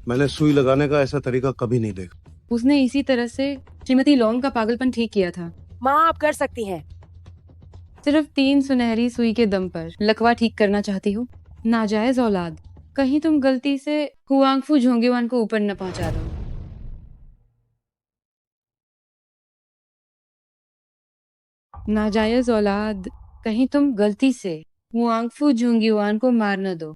[SPEAKER 17] मैंने सुई लगाने का ऐसा तरीका कभी नहीं देखा।
[SPEAKER 6] उसने इसी तरह से श्रीमती लॉन्ग का पागलपन ठीक किया था।
[SPEAKER 9] माँ आप कर सकती हैं।
[SPEAKER 6] सिर्फ 3 सुनहरी सुई के दम पर लकवा ठीक करना चाहती हो? नाजायज औलाद, कहीं तुम गलती से हुआंगफू झोंगेवान को ऊपर न पहुंचा दो। नाजायज औलाद, कहीं तुम गलती से हुआंगफू झोंगेवान को मार न दो।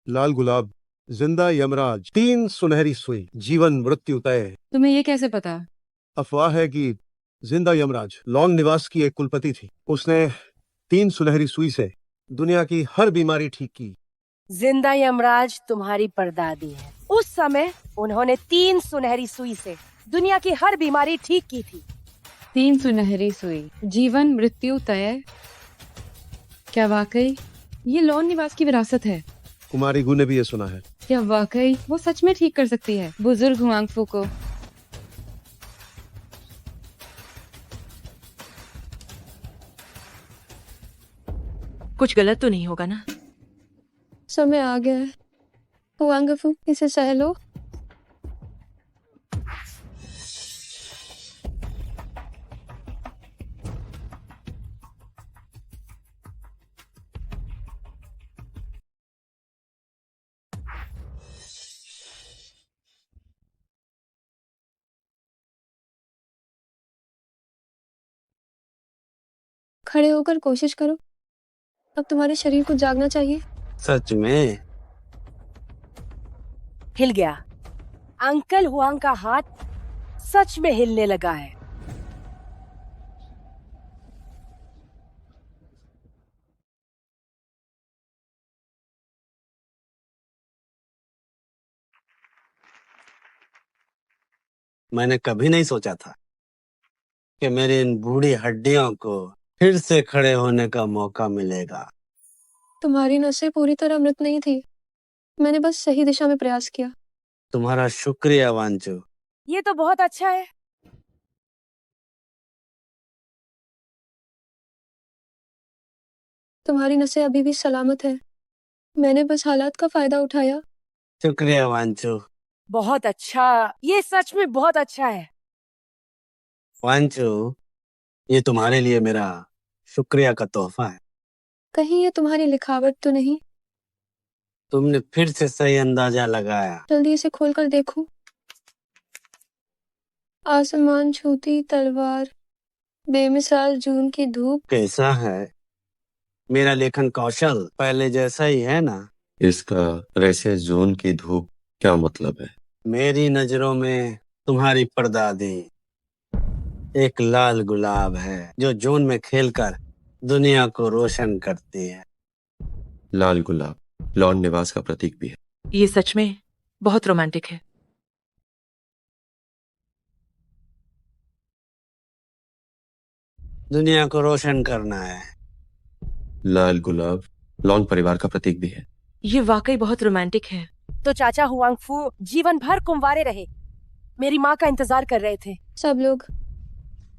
[SPEAKER 17] लाल गुलाब, जिंदा यमराज, 3 सुनहरी सुई, जीवन मृत्यु तय।
[SPEAKER 6] तुम्हें ये कैसे पता?
[SPEAKER 17] अफवाह है कि जिंदा यमराज लॉन्ग निवास की एक कुलपति थी। उसने 3 सुनहरी सुई से दुनिया की हर बीमारी ठीक की।
[SPEAKER 9] जिंदा यमराज तुम्हारी परदादी है। उस समय उन्होंने 3 सुनहरी सुई से दुनिया की हर बीमारी ठीक की थी।
[SPEAKER 6] 3 सुनहरी सुई, जीवन मृत्यु तय। क्या वाकई ये लॉन निवास की विरासत है?
[SPEAKER 17] कुमारी गु ने भी ये सुना है।
[SPEAKER 6] क्या वाकई वो सच में ठीक कर सकती है बुजुर्ग हुआंगफू को?
[SPEAKER 8] कुछ गलत तो नहीं होगा ना?
[SPEAKER 3] समय आ गया है। हुआंगफू इसे सह लो। खड़े होकर कोशिश करो। अब तुम्हारे शरीर को जागना चाहिए।
[SPEAKER 2] सच में
[SPEAKER 9] हिल गया। अंकल हुआंग का हाथ सच में हिलने लगा है।
[SPEAKER 2] मैंने कभी नहीं सोचा था कि मेरी इन बूढ़ी हड्डियों को फिर से खड़े होने का मौका मिलेगा।
[SPEAKER 3] तुम्हारी नसें पूरी तरह मृत नहीं थी, मैंने बस सही दिशा में प्रयास किया।
[SPEAKER 2] तुम्हारा शुक्रिया वांचू।
[SPEAKER 9] ये तो बहुत अच्छा है।
[SPEAKER 3] तुम्हारी नसें अभी भी सलामत है, मैंने बस हालात का फायदा उठाया।
[SPEAKER 2] शुक्रिया वांचू।
[SPEAKER 9] बहुत अच्छा, ये सच में बहुत अच्छा है।
[SPEAKER 2] वांचू, ये तुम्हारे लिए मेरा शुक्रिया का तोहफा है।
[SPEAKER 3] कहीं ये तुम्हारी लिखावट तो नहीं?
[SPEAKER 2] तुमने फिर से सही अंदाजा लगाया।
[SPEAKER 3] जल्दी इसे खोलकर देखो। आसमान छूती तलवार, बेमिसाल जून की धूप।
[SPEAKER 2] कैसा है मेरा लेखन कौशल? पहले जैसा ही है ना?
[SPEAKER 1] इसका वैसे जून की धूप क्या मतलब है?
[SPEAKER 2] मेरी नजरों में तुम्हारी परदादी एक लाल गुलाब है जो जून में खेलकर दुनिया को रोशन करती है।
[SPEAKER 1] लाल गुलाब लॉन निवास का प्रतीक भी है।
[SPEAKER 8] ये सच में बहुत रोमांटिक है।
[SPEAKER 2] दुनिया को रोशन करना है।
[SPEAKER 1] लाल गुलाब लॉन परिवार का प्रतीक भी है।
[SPEAKER 8] ये वाकई बहुत रोमांटिक है।
[SPEAKER 9] तो चाचा हुआंगफू जीवन भर कुंवारे रहे, मेरी माँ का इंतजार कर रहे थे।
[SPEAKER 3] सब लोग,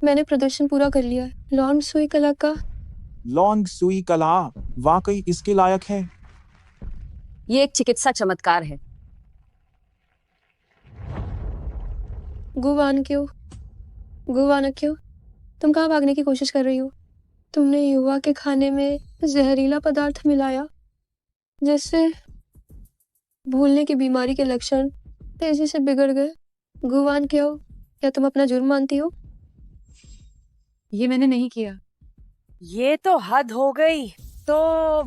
[SPEAKER 3] मैंने प्रदर्शन पूरा कर लिया। लॉन्ग सुई कला का
[SPEAKER 20] लॉन्ग सुई कला वाकई इसके लायक है।
[SPEAKER 21] ये एक चिकित्सा चमत्कार है।
[SPEAKER 3] गुवानक्यो, तुम कहाँ भागने की कोशिश कर रही हो? तुमने युवा के खाने में जहरीला पदार्थ मिलाया, जिससे भूलने की बीमारी के लक्षण तेजी से बिगड़ गए। गुवानक्यो, क्या तुम अपना जुर्म मानती हो?
[SPEAKER 6] ये मैंने नहीं किया।
[SPEAKER 9] ये तो हद हो गई। तो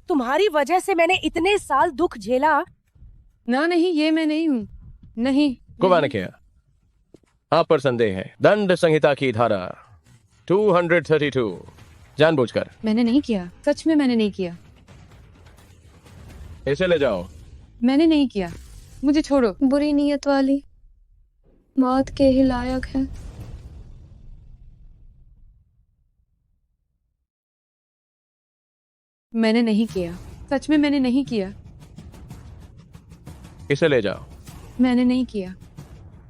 [SPEAKER 9] तुम्हारी वजह से मैंने इतने साल दुख झेला।
[SPEAKER 6] ना नहीं, ये मैं नहीं हूँ। नहीं।
[SPEAKER 7] गुवानक्यो, आप पर संदेह है। दंड संहिता की धारा 232 जानबूझकर।
[SPEAKER 6] मैंने नहीं किया, सच में मैंने नहीं किया।
[SPEAKER 7] इसे ले जाओ।
[SPEAKER 6] मैंने नहीं किया, मुझे छोड़ो।
[SPEAKER 3] बुरी नीयत वाली मौत के ही लायक है।
[SPEAKER 6] मैंने नहीं किया, सच में मैंने नहीं किया।
[SPEAKER 7] इसे ले जाओ।
[SPEAKER 6] मैंने नहीं किया।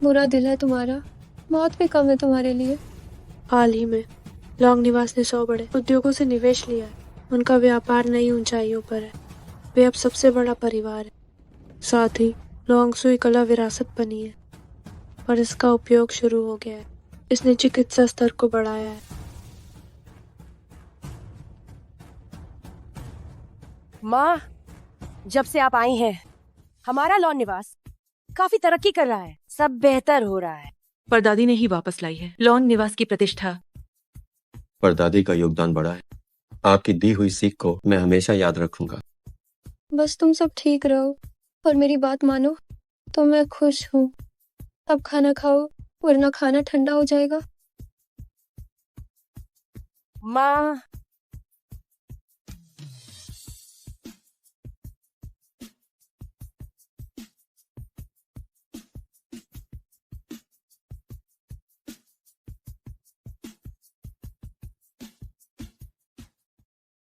[SPEAKER 3] बुरा दिल है तुम्हारा, मौत भी कम है तुम्हारे लिए।
[SPEAKER 18] हाल ही में लॉन्ग निवास ने 100 बड़े उद्योगों से निवेश लिया है। उनका व्यापार नई ऊंचाइयों पर है। वे अब सबसे बड़ा परिवार है। साथ ही लॉन्ग सुई कला विरासत बनी है और इसका उपयोग शुरू हो गया है। इसने चिकित्सा स्तर को बढ़ाया है।
[SPEAKER 9] माँ, जब से आप आई हैं, हमारा लॉन निवास काफी तरक्की कर रहा है। सब बेहतर हो रहा है।
[SPEAKER 8] परदादी ने ही वापस लाई है लॉन निवास की प्रतिष्ठा।
[SPEAKER 1] परदादी का योगदान बड़ा है। आपकी दी हुई सीख को मैं हमेशा याद रखूंगा।
[SPEAKER 3] बस तुम सब ठीक रहो और मेरी बात मानो तो मैं खुश हूँ। अब खाना खाओ, वरना खाना ठंडा हो जाएगा।
[SPEAKER 9] माँ,